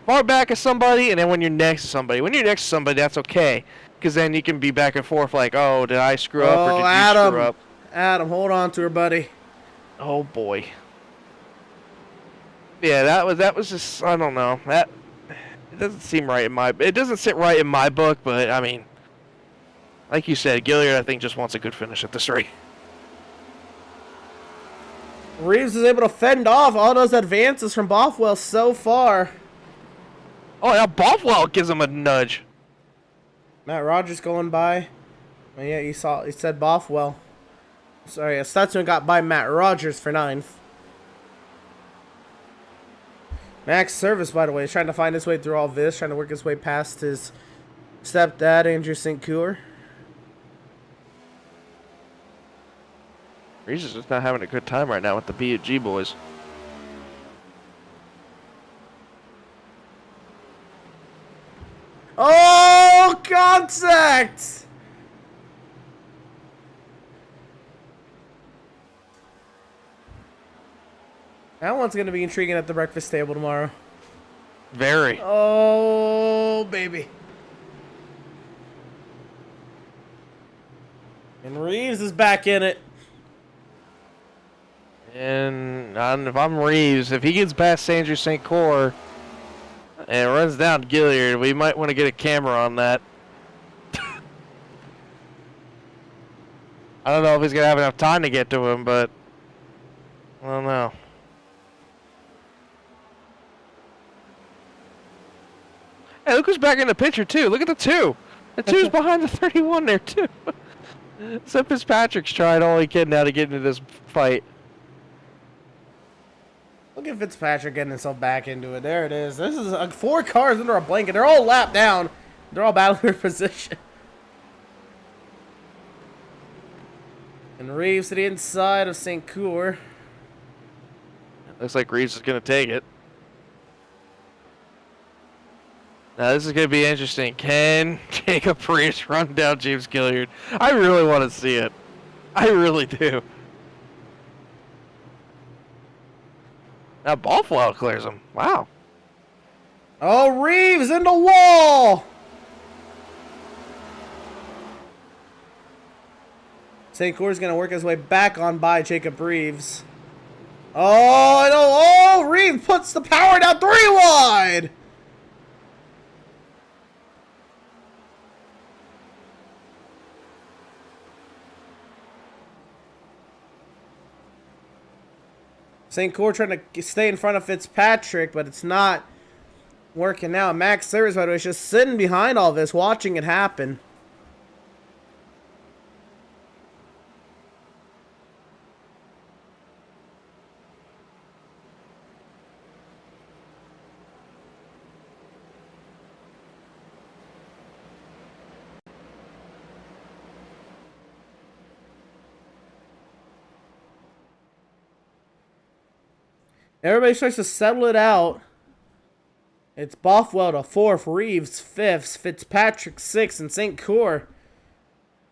far back of somebody and then when you're next to somebody. When you're next to somebody, that's okay. Because then you can be back and forth like, oh, did I screw up or did you screw up? Adam, hold on to her, buddy. Oh, boy. Yeah, that was just, I don't know. It doesn't seem right it doesn't sit right in my book, but, I mean, like you said, Gilliard, I think, just wants a good finish at this race. Reeves is able to fend off all those advances from Bothwell so far. Oh, now Bothwell gives him a nudge. Matt Rogers going by. Oh, yeah, he said Bothwell. Sorry, Stutzman got by Matt Rogers for 9th. Max Service, by the way, is trying to find his way through all this, trying to work his way past his stepdad, Andrew St. Coeur. Reeves is just not having a good time right now with the B&G boys. Oh, contact! That one's going to be intriguing at the breakfast table tomorrow. Very. Oh, baby. And Reeves is back in it. And if I'm Reeves, if he gets past Andrew St. Coeur and runs down Gilliard, we might want to get a camera on that. I don't know if he's going to have enough time to get to him, but I don't know. Hey, look who's back in the picture, too. Look at the 2. The 2's behind the 31 there, too. So Fitzpatrick's trying all he can now to get into this fight. Look at Fitzpatrick getting himself back into it. There it is. This is 4 cars under a blanket. They're all lapped down. They're all battling for position. And Reeves to the inside of St. Coeur. Looks like Reeves is going to take it. Now this is going to be interesting. Can Jacob Reeves run down James Gilliard? I really want to see it. I really do. Now Bothwell clears him. Wow. Oh, Reeves in the wall! St. Coeur's going to work his way back on by Jacob Reeves. Oh, no. Oh, Reeves puts the power down 3 wide! St. Coeur trying to stay in front of Fitzpatrick, but it's not working out. Max Series, by the way, is just sitting behind all this, watching it happen. Everybody starts to settle it out. It's Bothwell to 4th, Reeves 5th, Fitzpatrick 6th, and St. Coeur.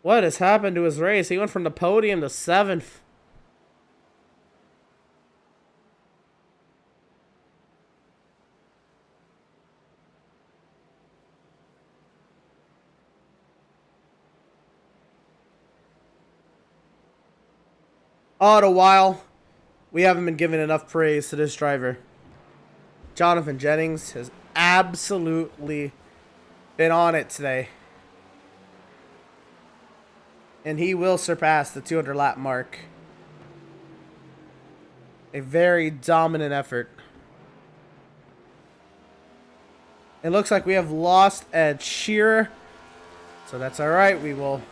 What has happened to his race? He went from the podium to 7th. all the while, we haven't been giving enough praise to this driver. Jonathan Jennings has absolutely been on it today. And he will surpass the 200 lap mark. A very dominant effort. It looks like we have lost Ed Shearer. So that's alright. We will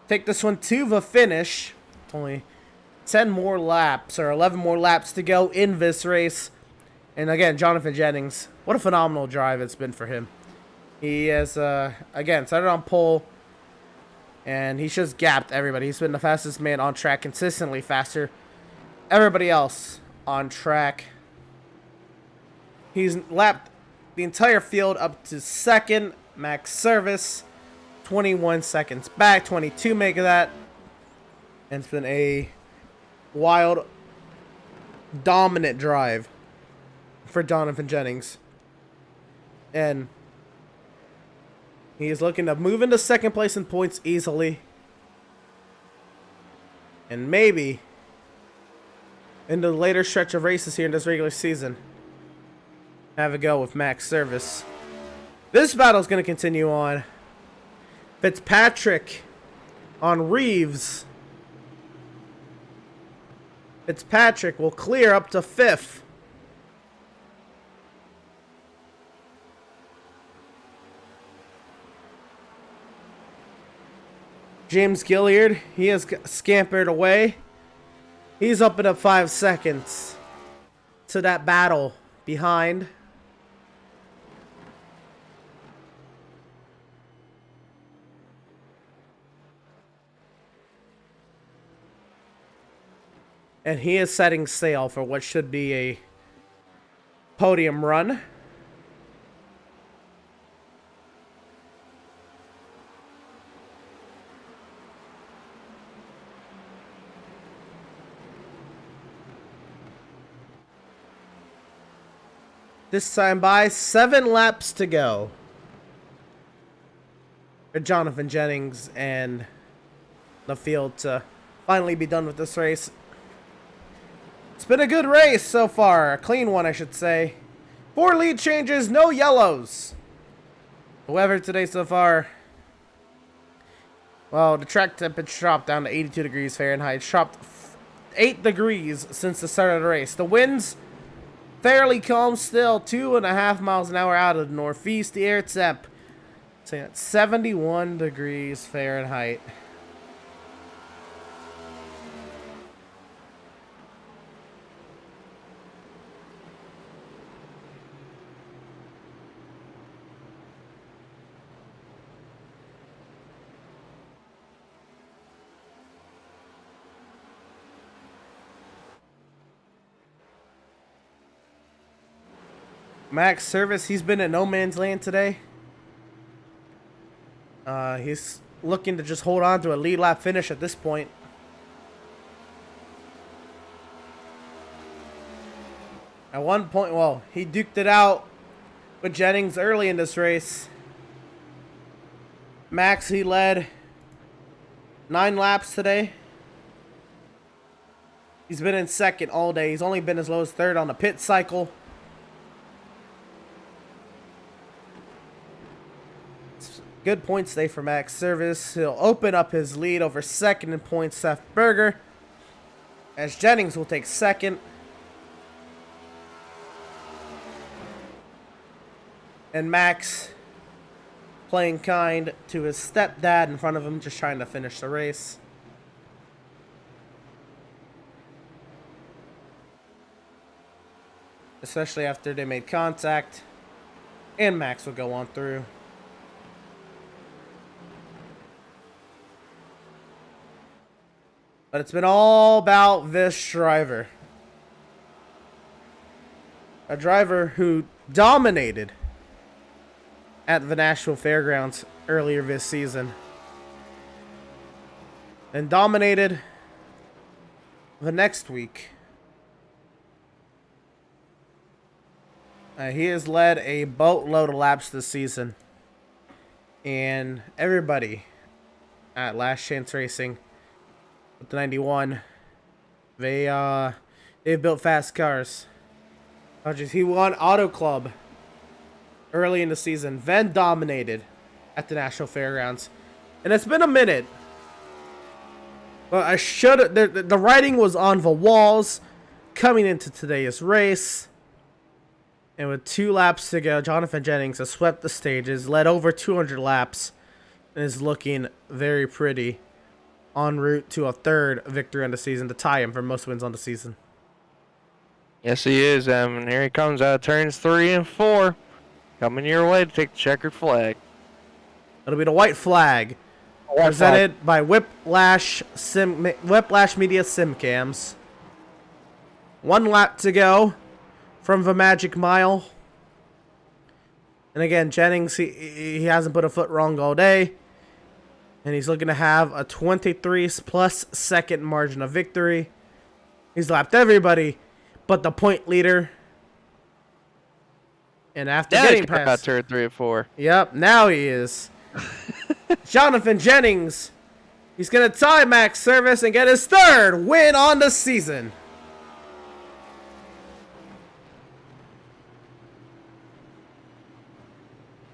take this one to the finish. Only 10 more laps or 11 more laps to go in this race. And again, Jonathan Jennings, what a phenomenal drive it's been for him. He has, again, started on pole. And he's just gapped everybody. He's been the fastest man on track, consistently faster. Everybody else on track. He's lapped the entire field up to second. Max Service, 21 seconds back, 22 make of that. And it's been a wild, dominant drive for Jonathan Jennings. And he is looking to move into second place in points easily. And maybe into the later stretch of races here in this regular season, have a go with Max Service. This battle is going to continue on. Fitzpatrick on Reeves. Fitzpatrick will clear up to 5th. James Gilliard, he has scampered away. He's up in 5 seconds to that battle behind. And he is setting sail for what should be a podium run. This time by 7 laps to go for Jonathan Jennings and the field to finally be done with this race. It's been a good race so far. A clean one, I should say. 4 lead changes, no yellows. The weather today so far, well, the track temperature dropped down to 82 degrees Fahrenheit. It's dropped 8 degrees since the start of the race. The winds fairly calm still, 2.5 miles an hour out of the northeast. The air temp saying at 71 degrees Fahrenheit. Max Service, he's been in no man's land today. He's looking to just hold on to a lead lap finish at this point. At one point, well, he duked it out with Jennings early in this race. Max, he led 9 laps today. He's been in second all day. He's only been as low as 3rd on the pit cycle. Good points today for Max Service. He'll open up his lead over second in points, Seth Berger, as Jennings will take second. And Max playing kind to his stepdad in front of him, just trying to finish the race. Especially after they made contact. And Max will go on through. But it's been all about this driver. A driver who dominated at the Nashville Fairgrounds earlier this season. And dominated the next week. He has led a boatload of laps this season. And everybody at Last Chance Racing with the 91 They've built fast cars. He won Auto Club early in the season. Then dominated at the National Fairgrounds. And it's been a minute. But I should. The writing was on the walls coming into today's race. And with 2 laps to go, Jonathan Jennings has swept the stages, led over 200 laps, and is looking very pretty en route to a 3rd victory on the season to tie him for most wins on the season. Yes, he is. And here he comes out of turns 3 and 4. Coming your way to take the checkered flag. It'll be the white flag. Presented by Whiplash Media Sim Cams. 1 lap to go from the magic mile. And again, Jennings, he hasn't put a foot wrong all day. And he's looking to have a 23+ second margin of victory. He's lapped everybody but the point leader. And after getting past turn 3 and 4. Yep, now he is. Jonathan Jennings. He's going to tie Max Service and get his 3rd win on the season.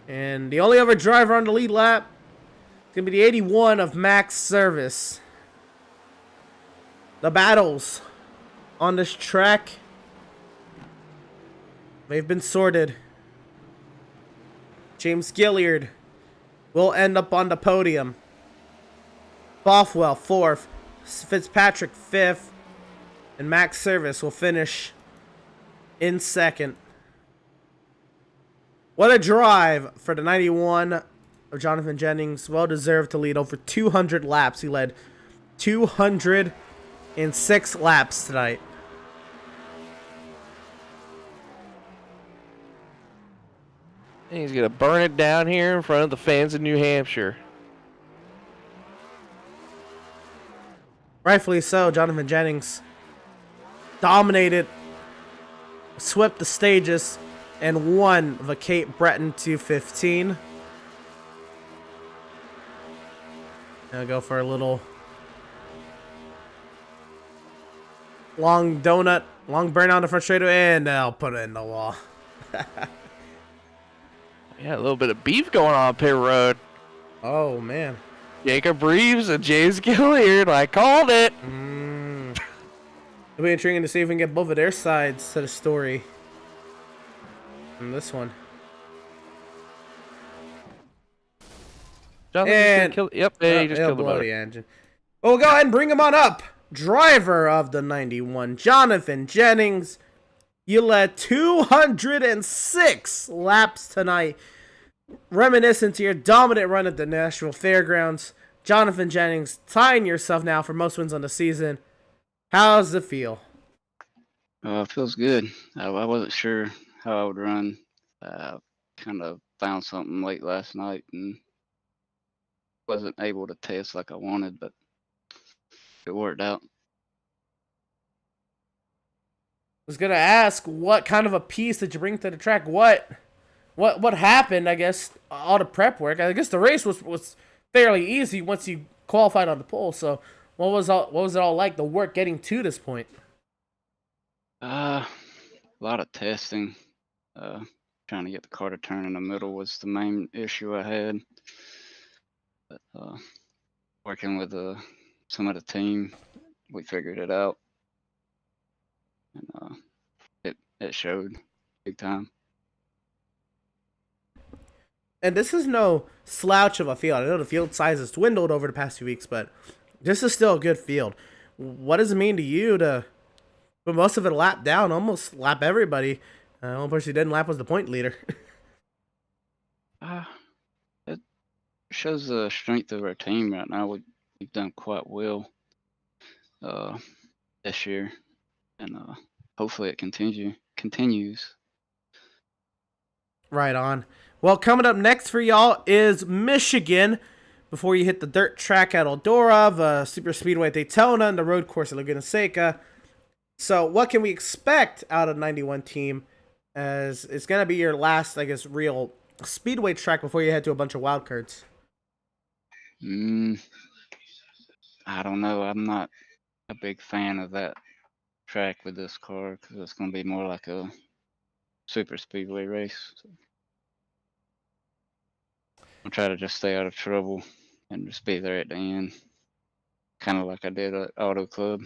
And the only other driver on the lead lap is going to be the 81 of Max Service. The battles on this track, they've been sorted. James Gilliard will end up on the podium. Bothwell 4th, Fitzpatrick 5th, and Max Service will finish in 2nd. What a drive for the 91 of Jonathan Jennings. Well deserved to lead over 200 laps. He led 206 laps tonight. And he's going to burn it down here in front of the fans of New Hampshire. Rightfully so, Jonathan Jennings dominated, swept the stages, and won the Cape Breton 215. I'll go for a little long donut, long burn on the front straightaway, and I'll put it in the wall. Yeah, a little bit of beef going on pit road. Oh, man. Jacob Reeves and James Gilliard. I called it. It'll be intriguing to see if we can get both of their sides to the story in this one. Jonathan just Yep, he just killed the blow motor. the engine. Well, we'll go ahead and bring him on up. Driver of the 91, Jonathan Jennings. You led 206 laps tonight. Reminiscent to your dominant run at the Nashville Fairgrounds. Jonathan Jennings tying yourself now for most wins on the season. How's it feel? It feels good. I wasn't sure how I would run. Kind of found something late last night and wasn't able to test like I wanted, but it worked out. I was gonna ask, what kind of a piece did you bring to the track? What happened? I guess all the prep work. I guess the race was fairly easy once you qualified on the pole. So what was it all like? The work getting to this point. A lot of testing. Trying to get the car to turn in the middle was the main issue I had. But working with some of the team, we figured it out. And it showed big time. And this is no slouch of a field. I know the field size has dwindled over the past few weeks, but this is still a good field. What does it mean to you to put most of it lap down, almost lap everybody? The only person who didn't lap was the point leader. It shows the strength of our team right now. We've done quite well this year, and hopefully it continues. Right on. Well, coming up next for y'all is Michigan. Before you hit the dirt track at Eldora, the Super Speedway at Daytona, and the road course at Laguna Seca. So what can we expect out of 91 team, as it's going to be your last, I guess, real speedway track before you head to a bunch of wild cards? I don't know. I'm not a big fan of that track with this car because it's going to be more like a super speedway race. So I'll try to just stay out of trouble and just be there at the end, kind of like I did at Auto Club.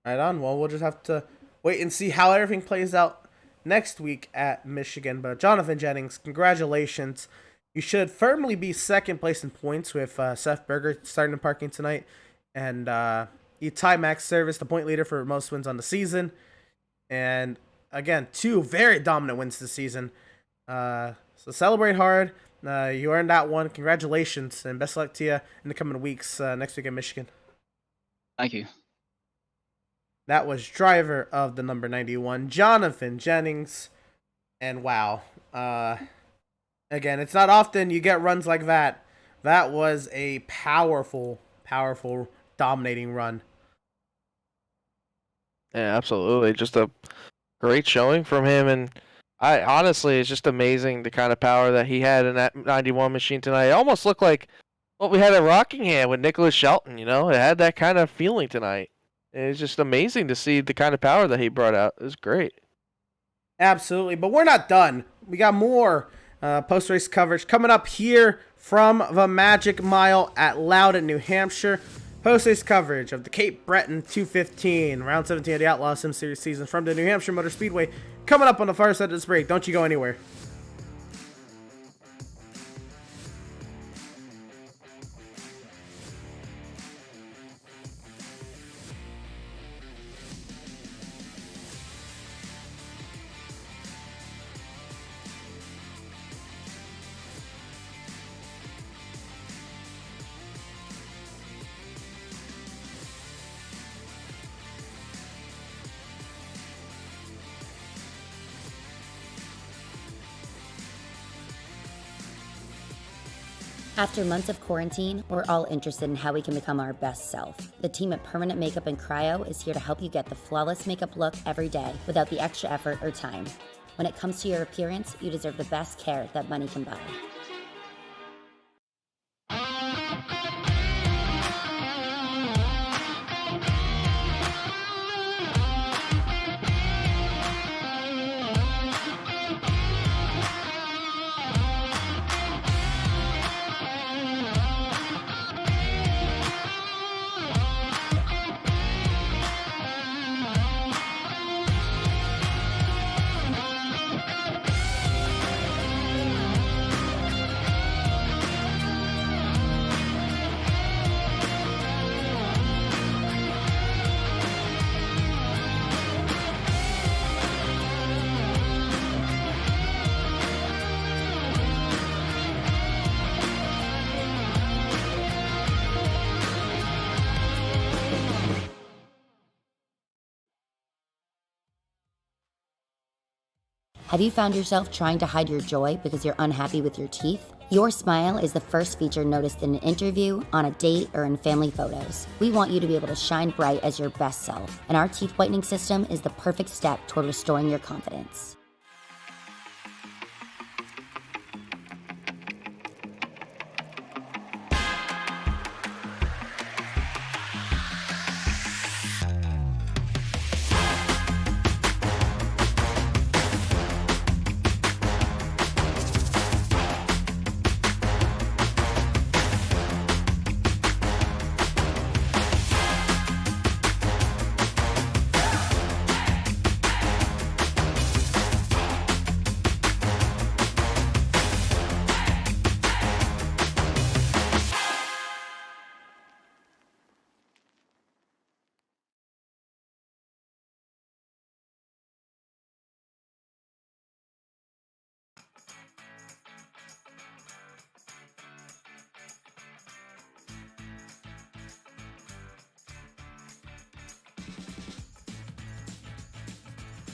Right on. Well, we'll just have to wait and see how everything plays out next week at Michigan. But Jonathan Jennings, congratulations. You should firmly be second place in points with Seth Berger starting in parking tonight. And you tie Max Service, the point leader for most wins on the season. And again, 2 very dominant wins this season. So celebrate hard. You earned that one. Congratulations. And best of luck to you in the coming weeks next week in Michigan. Thank you. That was driver of the number 91, Jonathan Jennings. And wow. Again, it's not often you get runs like that. That was a powerful, dominating run. Yeah, absolutely. Just a great showing from him. And honestly, it's just amazing the kind of power that he had in that 91 machine tonight. It almost looked like what we had at Rockingham with Nicholas Shelton, It had that kind of feeling tonight. It's just amazing to see the kind of power that he brought out. It was great. Absolutely, but we're not done. We got more post-race coverage coming up here from the Magic Mile at Loudon, New Hampshire. Post-race coverage of the Cape Breton 215, round 17 of the Outlaws Sim Series season from the New Hampshire Motor Speedway. Coming up on the far side of this break. Don't you go anywhere. After months of quarantine, we're all interested in how we can become our best self. The team at Permanent Makeup and Cryo is here to help you get the flawless makeup look every day without the extra effort or time. When it comes to your appearance, you deserve the best care that money can buy. Have you found yourself trying to hide your joy because you're unhappy with your teeth? Your smile is the first feature noticed in an interview, on a date, or in family photos. We want you to be able to shine bright as your best self, and our teeth whitening system is the perfect step toward restoring your confidence.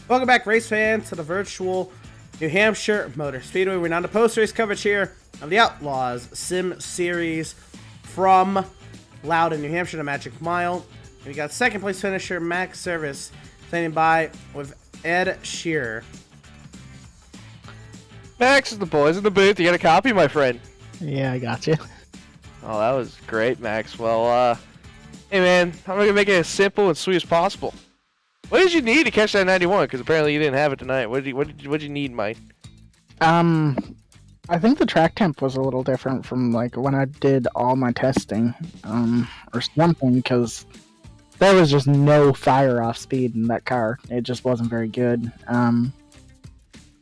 Welcome back, race fans, to the virtual New Hampshire Motor Speedway. We're on the post-race coverage here of the Outlaws Sim Series from Loudon, New Hampshire, the Magic Mile. We got second place finisher Max Service standing by with Ed Shearer. Max, the boys in the booth. You got a copy, my friend? Yeah, I got you. Oh, that was great, Max. Well, Hey man, I'm gonna make it as simple and sweet as possible. What did you need to catch that 91? Because apparently you didn't have it tonight. What did you need, Mike? I think the track temp was a little different from like when I did all my testing, or something, because there was just no fire off speed in that car. It just wasn't very good.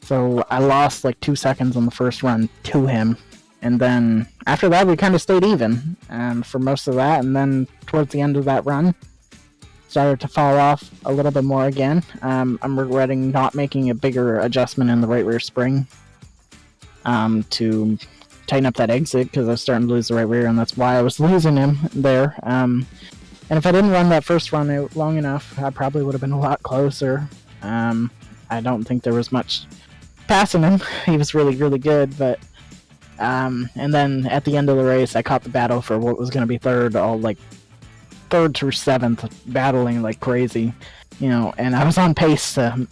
So I lost like 2 seconds on the first run to him, and then after that we kind of stayed even for most of that, and then towards the end of that run started to fall off a little bit more again. I'm regretting not making a bigger adjustment in the right rear spring to tighten up that exit, because I was starting to lose the right rear, and that's why I was losing him there. And if I didn't run that first run out long enough, I probably would have been a lot closer. I don't think there was much passing him. He was really, really good, but and then at the end of the race, I caught the battle for what was going to be third, all like third through seventh, battling like crazy, and I was on pace to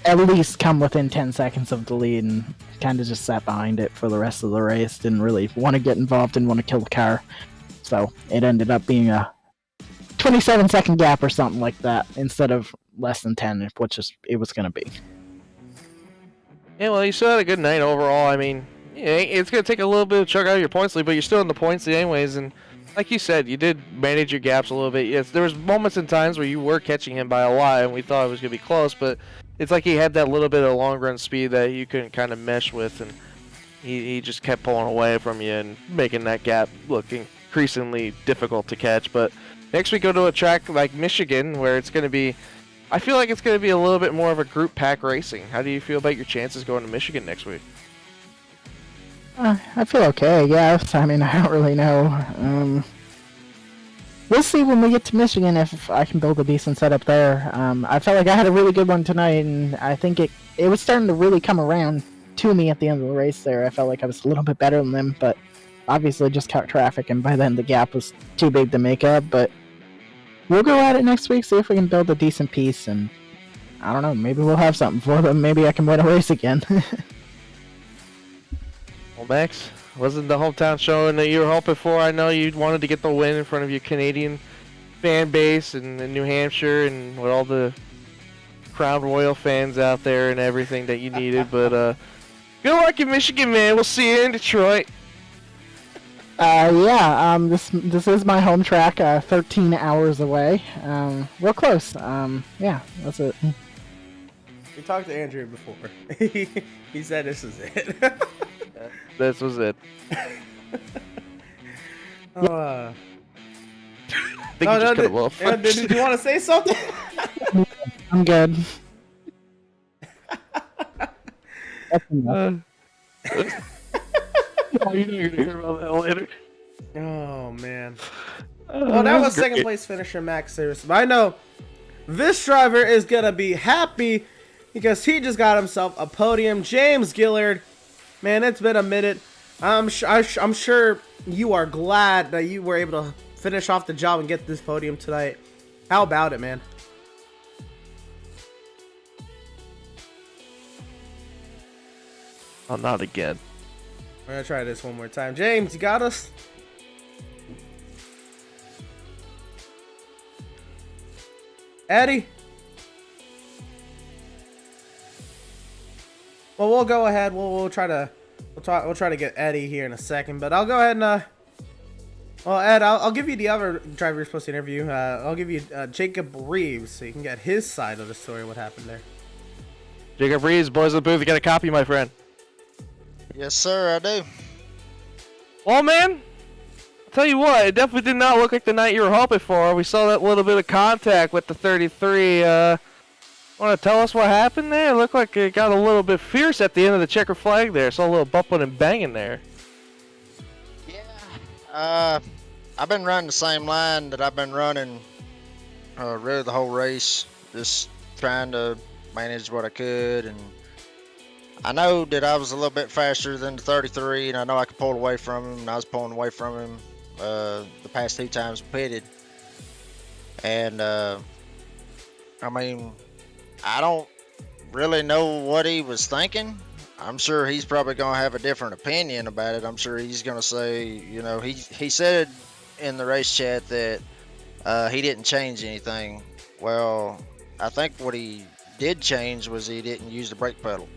at least come within 10 seconds of the lead, and kind of just sat behind it for the rest of the race. Didn't really want to get involved, didn't want to kill the car, so it ended up being a 27-second gap or something like that instead of less than 10, which it was going to be. Yeah, well, you still had a good night overall. I mean, yeah, it's going to take a little bit of chunk out of your points lead, but you're still in the points lead anyways. And like you said, you did manage your gaps a little bit. Yes, there was moments and times where you were catching him by a lot, and we thought it was going to be close, but it's like he had that little bit of long run speed that you couldn't kind of mesh with, and he just kept pulling away from you and making that gap look increasingly difficult to catch. But next we go to a track like Michigan, where it's going to be, I feel like it's going to be a little bit more of a group pack racing. How do you feel about your chances going to Michigan next week? I feel okay, yes. I mean, I don't really know. We'll see when we get to Michigan if I can build a decent setup there. I felt like I had a really good one tonight, and I think it was starting to really come around to me at the end of the race there. I felt like I was a little bit better than them, but obviously just caught traffic, and by then the gap was too big to make up. But we'll go at it next week, see if we can build a decent piece, and I don't know, maybe we'll have something for them. Maybe I can win a race again. Well, Max, wasn't the hometown showing that you were hoping for? I know you wanted to get the win in front of your Canadian fan base and in New Hampshire and with all the Crown Royal fans out there and everything that you needed. But good luck in Michigan, man. We'll see you in Detroit. This is my home track, 13 hours away. Real close. Yeah, that's it. We talked to Andrew before. He said this is it. This was it. I think you just cut a little did you want to say something? I'm good. Oh, you're gonna hear about that later. Oh man. Well, that was second place finisher Max Series. But I know this driver is gonna be happy because he just got himself a podium. James Gillard, man, it's been a minute. I'm sure you are glad that you were able to finish off the job and get this podium tonight. How about it, man? Oh, not again. We're gonna try this one more time. James, you got us? Eddie? Well, we'll go ahead. We'll try to get Eddie here in a second, but I'll go ahead and well, Ed, I'll give you the other driver you're supposed to interview. I'll give you Jacob Reeves, so you can get his side of the story. What happened there? Jacob Reeves, boys of the booth, you got a copy, my friend. Yes, sir, I do. Well, man, I'll tell you what, it definitely did not look like the night you were hoping for. We saw that little bit of contact with the 33. Want to tell us what happened there? It looked like it got a little bit fierce at the end of the checker flag there. Saw a little bumping and banging there. Yeah. I've been running the same line that I've been running really the whole race. Just trying to manage what I could, and I know that I was a little bit faster than the 33, and I know I could pull away from him, and I was pulling away from him the past 2 times pitted. And I mean, I don't really know what he was thinking. I'm sure he's probably going to have a different opinion about it. I'm sure he's going to say, you know, he said in the race chat that he didn't change anything. Well, I think what he did change was he didn't use the brake pedal.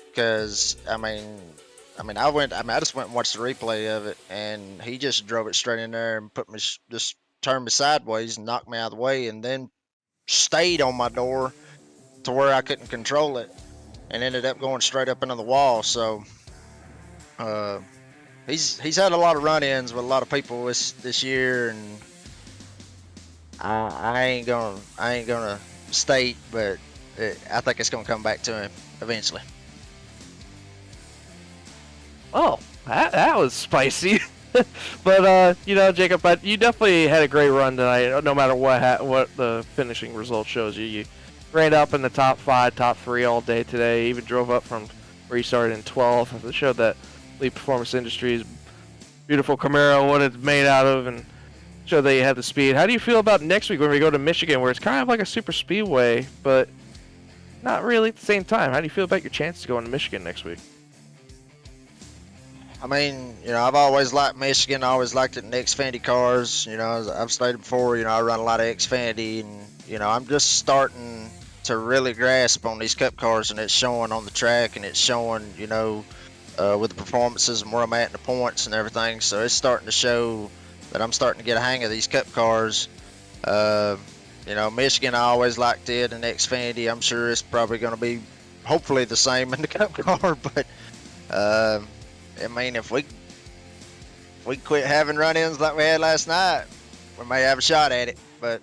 Because I just went and watched the replay of it, and he just drove it straight in there and just turned me sideways and knocked me out of the way, and then stayed on my door to where I couldn't control it, and ended up going straight up into the wall. So he's had a lot of run-ins with a lot of people this year, and I ain't gonna state, but I think it's gonna come back to him eventually. Oh, that was spicy. But Jacob, you definitely had a great run tonight. No matter what the finishing result shows you, you ran up in the top 5, top 3 all day today. Even drove up from where you started in 12th. It showed that Elite Performance Industries beautiful Camaro, what it's made out of, and showed that you had the speed. How do you feel about next week when we go to Michigan, where it's kind of like a super speedway, but not really at the same time? How do you feel about your chances going to Michigan next week? I mean, I've always liked Michigan. I always liked it in Xfinity cars. As I've stated before, I run a lot of Xfinity, and, I'm just starting to really grasp on these Cup cars, and it's showing on the track, and it's showing, with the performances and where I'm at in the points and everything. So it's starting to show that I'm starting to get a hang of these Cup cars. Michigan, I always liked it, and Xfinity, I'm sure it's probably going to be hopefully the same in the Cup car, but if we quit having run-ins like we had last night, we may have a shot at it. But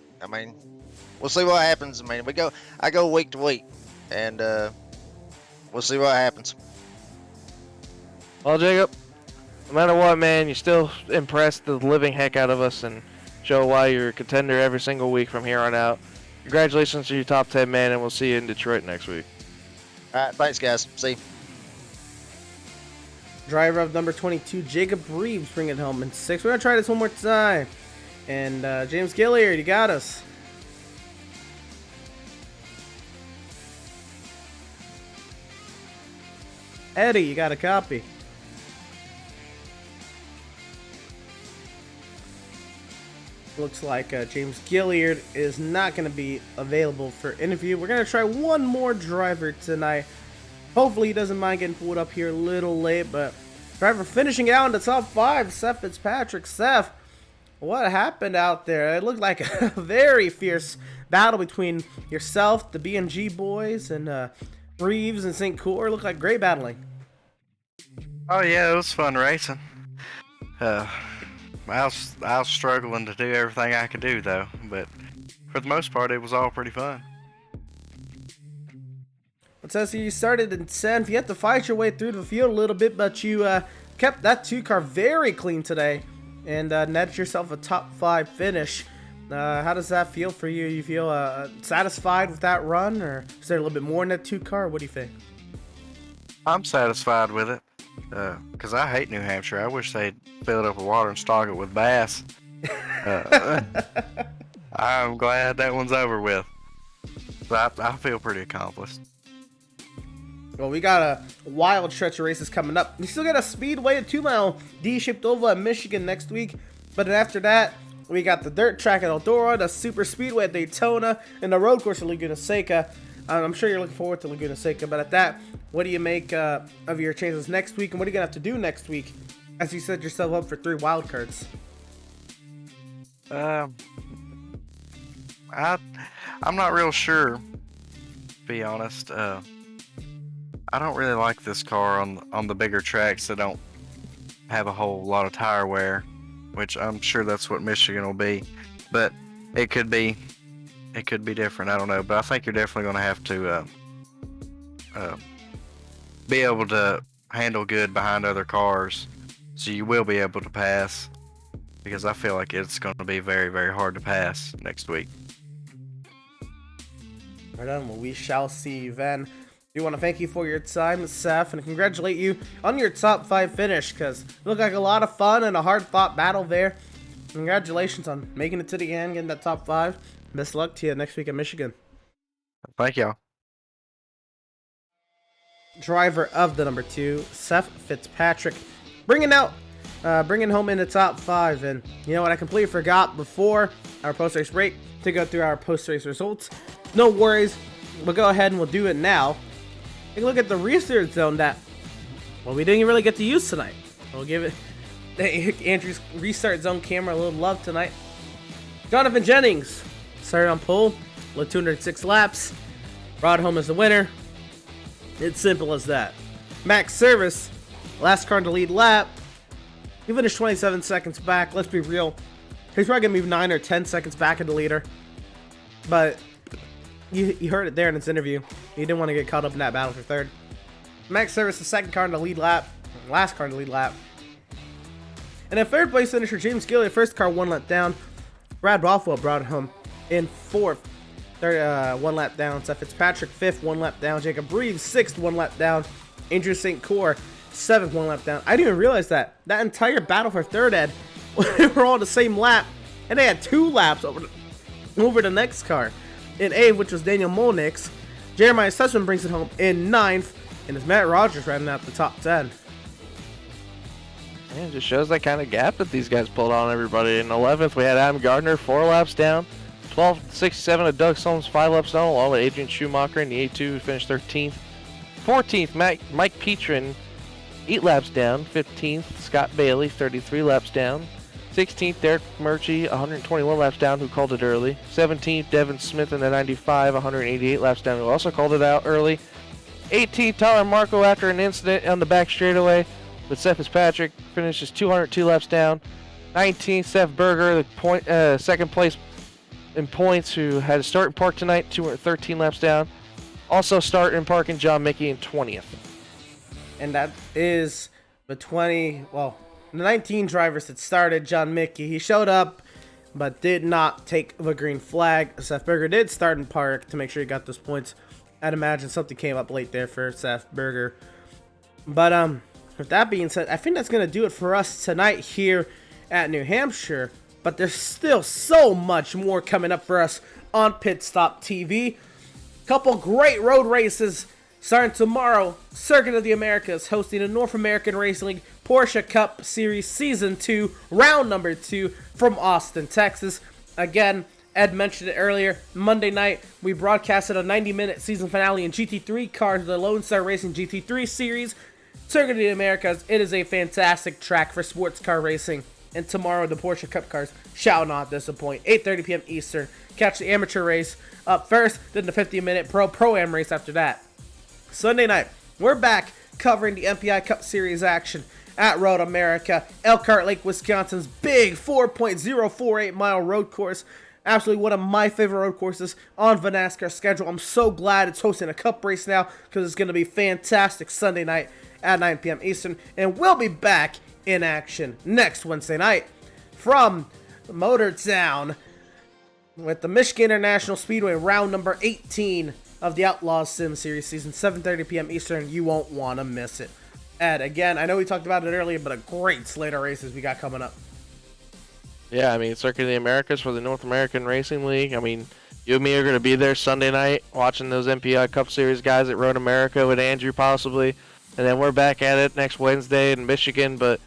we'll see what happens. I go week to week, and we'll see what happens. Well, Jacob, no matter what, man, you still impressed the living heck out of us and show why you're a contender every single week from here on out. Congratulations to your top 10, man, and we'll see you in Detroit next week. All right, thanks, guys. See you. Driver of number 22, Jacob Reeves, bring it home in 6. We're going to try this one more time. And James Gilliard, you got us. Eddie, you got a copy. Looks like James Gilliard is not going to be available for interview. We're going to try one more driver tonight. Hopefully he doesn't mind getting pulled up here a little late, but driver finishing out in the top 5, Seth Fitzpatrick. Seth, what happened out there? It looked like a very fierce battle between yourself, the BMG boys, and Reeves and St. Cour. Looked like great battling. Oh yeah, it was fun racing. I was struggling to do everything I could do though, but for the most part it was all pretty fun. It says you started in 10th. You had to fight your way through the field a little bit, but you kept that 2 car very clean today and netted yourself a top 5 finish. How does that feel for you? You feel satisfied with that run, or is there a little bit more in that 2 car? What do you think? I'm satisfied with it, because I hate New Hampshire. I wish they'd fill it up with water and stock it with bass. I'm glad that one's over with. But I feel pretty accomplished. Well, we got a wild stretch of races coming up. We still got a Speedway, a 2-mile D-shaped oval at Michigan next week. But then after that, we got the dirt track at Eldora, the Super Speedway at Daytona, and the road course at Laguna Seca. I'm sure you're looking forward to Laguna Seca. But at that, what do you make of your chances next week? And what are you going to have to do next week as you set yourself up for 3 wild cards? I'm not real sure, to be honest. I don't really like this car on the bigger tracks that don't have a whole lot of tire wear, which I'm sure that's what Michigan will be. But it could be different. I don't know. But I think you're definitely going to have to be able to handle good behind other cars, so you will be able to pass. Because I feel like it's going to be very, very hard to pass next week. Right on. Well, we shall see then. We want to thank you for your time, Seth, and congratulate you on your top 5 finish, because it looked like a lot of fun and a hard-fought battle there. Congratulations on making it to the end, getting that top 5. Best luck to you next week at Michigan. Thank y'all. Driver of the number 2, Seth Fitzpatrick, bringing home in the top 5. And you know what I completely forgot before our post-race break to go through our post-race results. No worries, we'll go ahead and we'll do it now. Take a look at the research zone that, well, we didn't really get to use tonight. We'll give it Andrew's restart zone camera a little love tonight. Jonathan Jennings started on pole with 206 laps. Brought home as the winner. It's simple as that. Max Service, last car to lead lap. He finished 27 seconds back. Let's be real. He's probably going to move 9 or 10 seconds back in the leader. But you heard it there in his interview. He didn't want to get caught up in that battle for third. Max Service, the second car in the lead lap. Last car in the lead lap. And in third place finisher James Gilliam, first car 1 lap down. Brad Bothwell brought it home in fourth. Third, 1 lap down. Seth Fitzpatrick, 5th, 1 lap down. Jacob Reeves, 6th, 1 lap down. Andrew St. Cor, 7th, 1 lap down. I didn't even realize that. That entire battle for third, Ed, they were all the same lap. And they had 2 laps over the next car. In 8th, which was Daniel Molnix. Jeremiah Sussman brings it home in 9th. And it's Matt Rogers rounding out the top 10. Yeah, it just shows that kind of gap that these guys pulled on everybody. In 11th, we had Adam Gardner, 4 laps down. 12.67 of Doug Solms, 5 laps down, along with Adrian Schumacher in the A2, who finished 13th. 14th, Mike Petrin, 8 laps down. 15th, Scott Bailey, 33 laps down. 16th, Derek Murchie, 121 laps down, who called it early. 17th, Devin Smith in the 95, 188 laps down, who also called it out early. 18th, Tyler Marco after an incident on the back straightaway with Seth Fitzpatrick, finishes 202 laps down. 19th, Seth Berger, the second place in points, who had a start and park tonight, 213 laps down. Also start and parking John Mickey in 20th. And that is the 19 drivers that started. John Mickey, he showed up, but did not take the green flag. Seth Berger did start and park to make sure he got those points. I'd imagine something came up late there for Seth Berger. But with that being said, I think that's going to do it for us tonight here at New Hampshire. But there's still so much more coming up for us on Pit Stop TV. Couple great road races starting tomorrow. Circuit of the Americas hosting the North American Racing League Porsche Cup Series Season 2, round number 2 from Austin, Texas. Again, Ed mentioned it earlier. Monday night, we broadcasted a 90-minute season finale in GT3 cars of the Lone Star Racing GT3 Series. Circuit of the Americas, it is a fantastic track for sports car racing. And tomorrow, the Porsche Cup cars shall not disappoint. 8:30 p.m. Eastern. Catch the amateur race up first, then the 50-minute Pro-Am race after that. Sunday night, we're back covering the MPI Cup Series action at Road America, Elkhart Lake, Wisconsin's big 4.048-mile road course. Absolutely one of my favorite road courses on the NASCAR schedule. I'm so glad it's hosting a cup race now because it's going to be fantastic Sunday night at 9 p.m. Eastern. And we'll be back in action next Wednesday night from Motortown with the Michigan International Speedway round number 18 of the Outlaws Sim Series season, 7:30 p.m. Eastern. You won't want to miss it. Ed, again, I know we talked about it earlier, but a great slate of races we got coming up. Yeah, I mean, Circuit of the Americas for the North American Racing League. I mean, you and me are going to be there Sunday night watching those MPI Cup Series guys at Road America with Andrew possibly. And then we're back at it next Wednesday in Michigan. But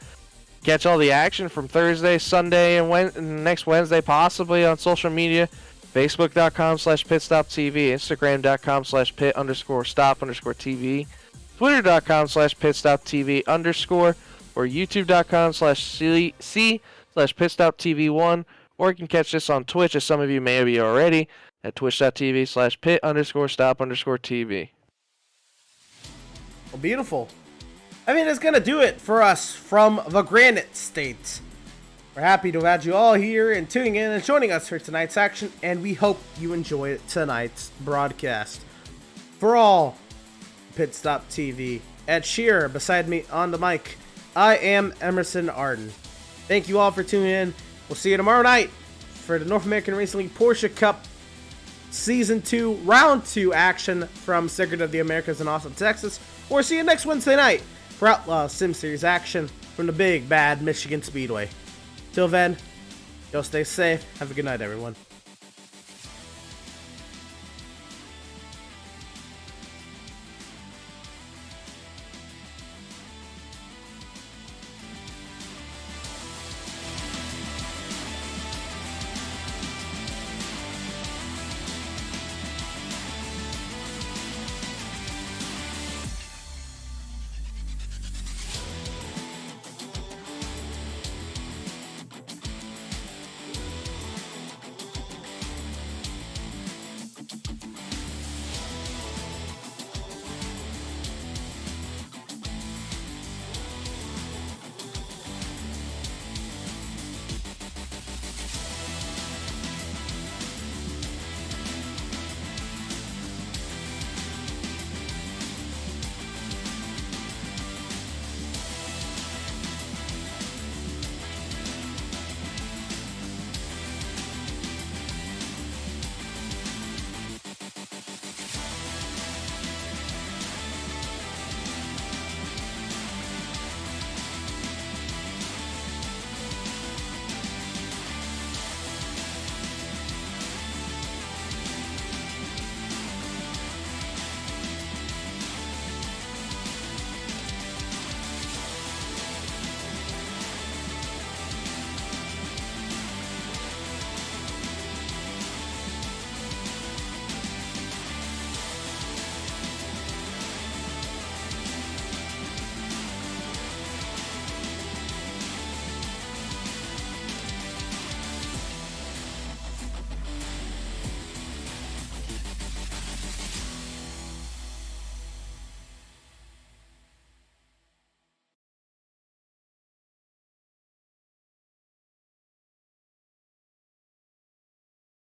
catch all the action from Thursday, Sunday, and next Wednesday possibly on social media. Facebook.com/pitstoptv, Instagram.com/pit_stop_TV, Twitter.com/pitstoptv_, or YouTube.com/C/pitstoptv1, or you can catch this on Twitch, as some of you may be already, at twitch.tv/pit_stop_TV. Well, beautiful. I mean, it's going to do it for us from the Granite State. We're happy to have had you all here and tuning in and joining us for tonight's action, and we hope you enjoyed tonight's broadcast. For all Pit Stop TV, Ed Shearer beside me on the mic, I am Emerson Arden. Thank you all for tuning in. We'll see you tomorrow night for the North American Racing League Porsche Cup Season 2, Round 2 action from Circuit of the Americas in Austin, Texas. Or see you next Wednesday night for Outlaws Sim Series action from the big, bad Michigan Speedway. Till then, y'all stay safe. Have a good night, everyone.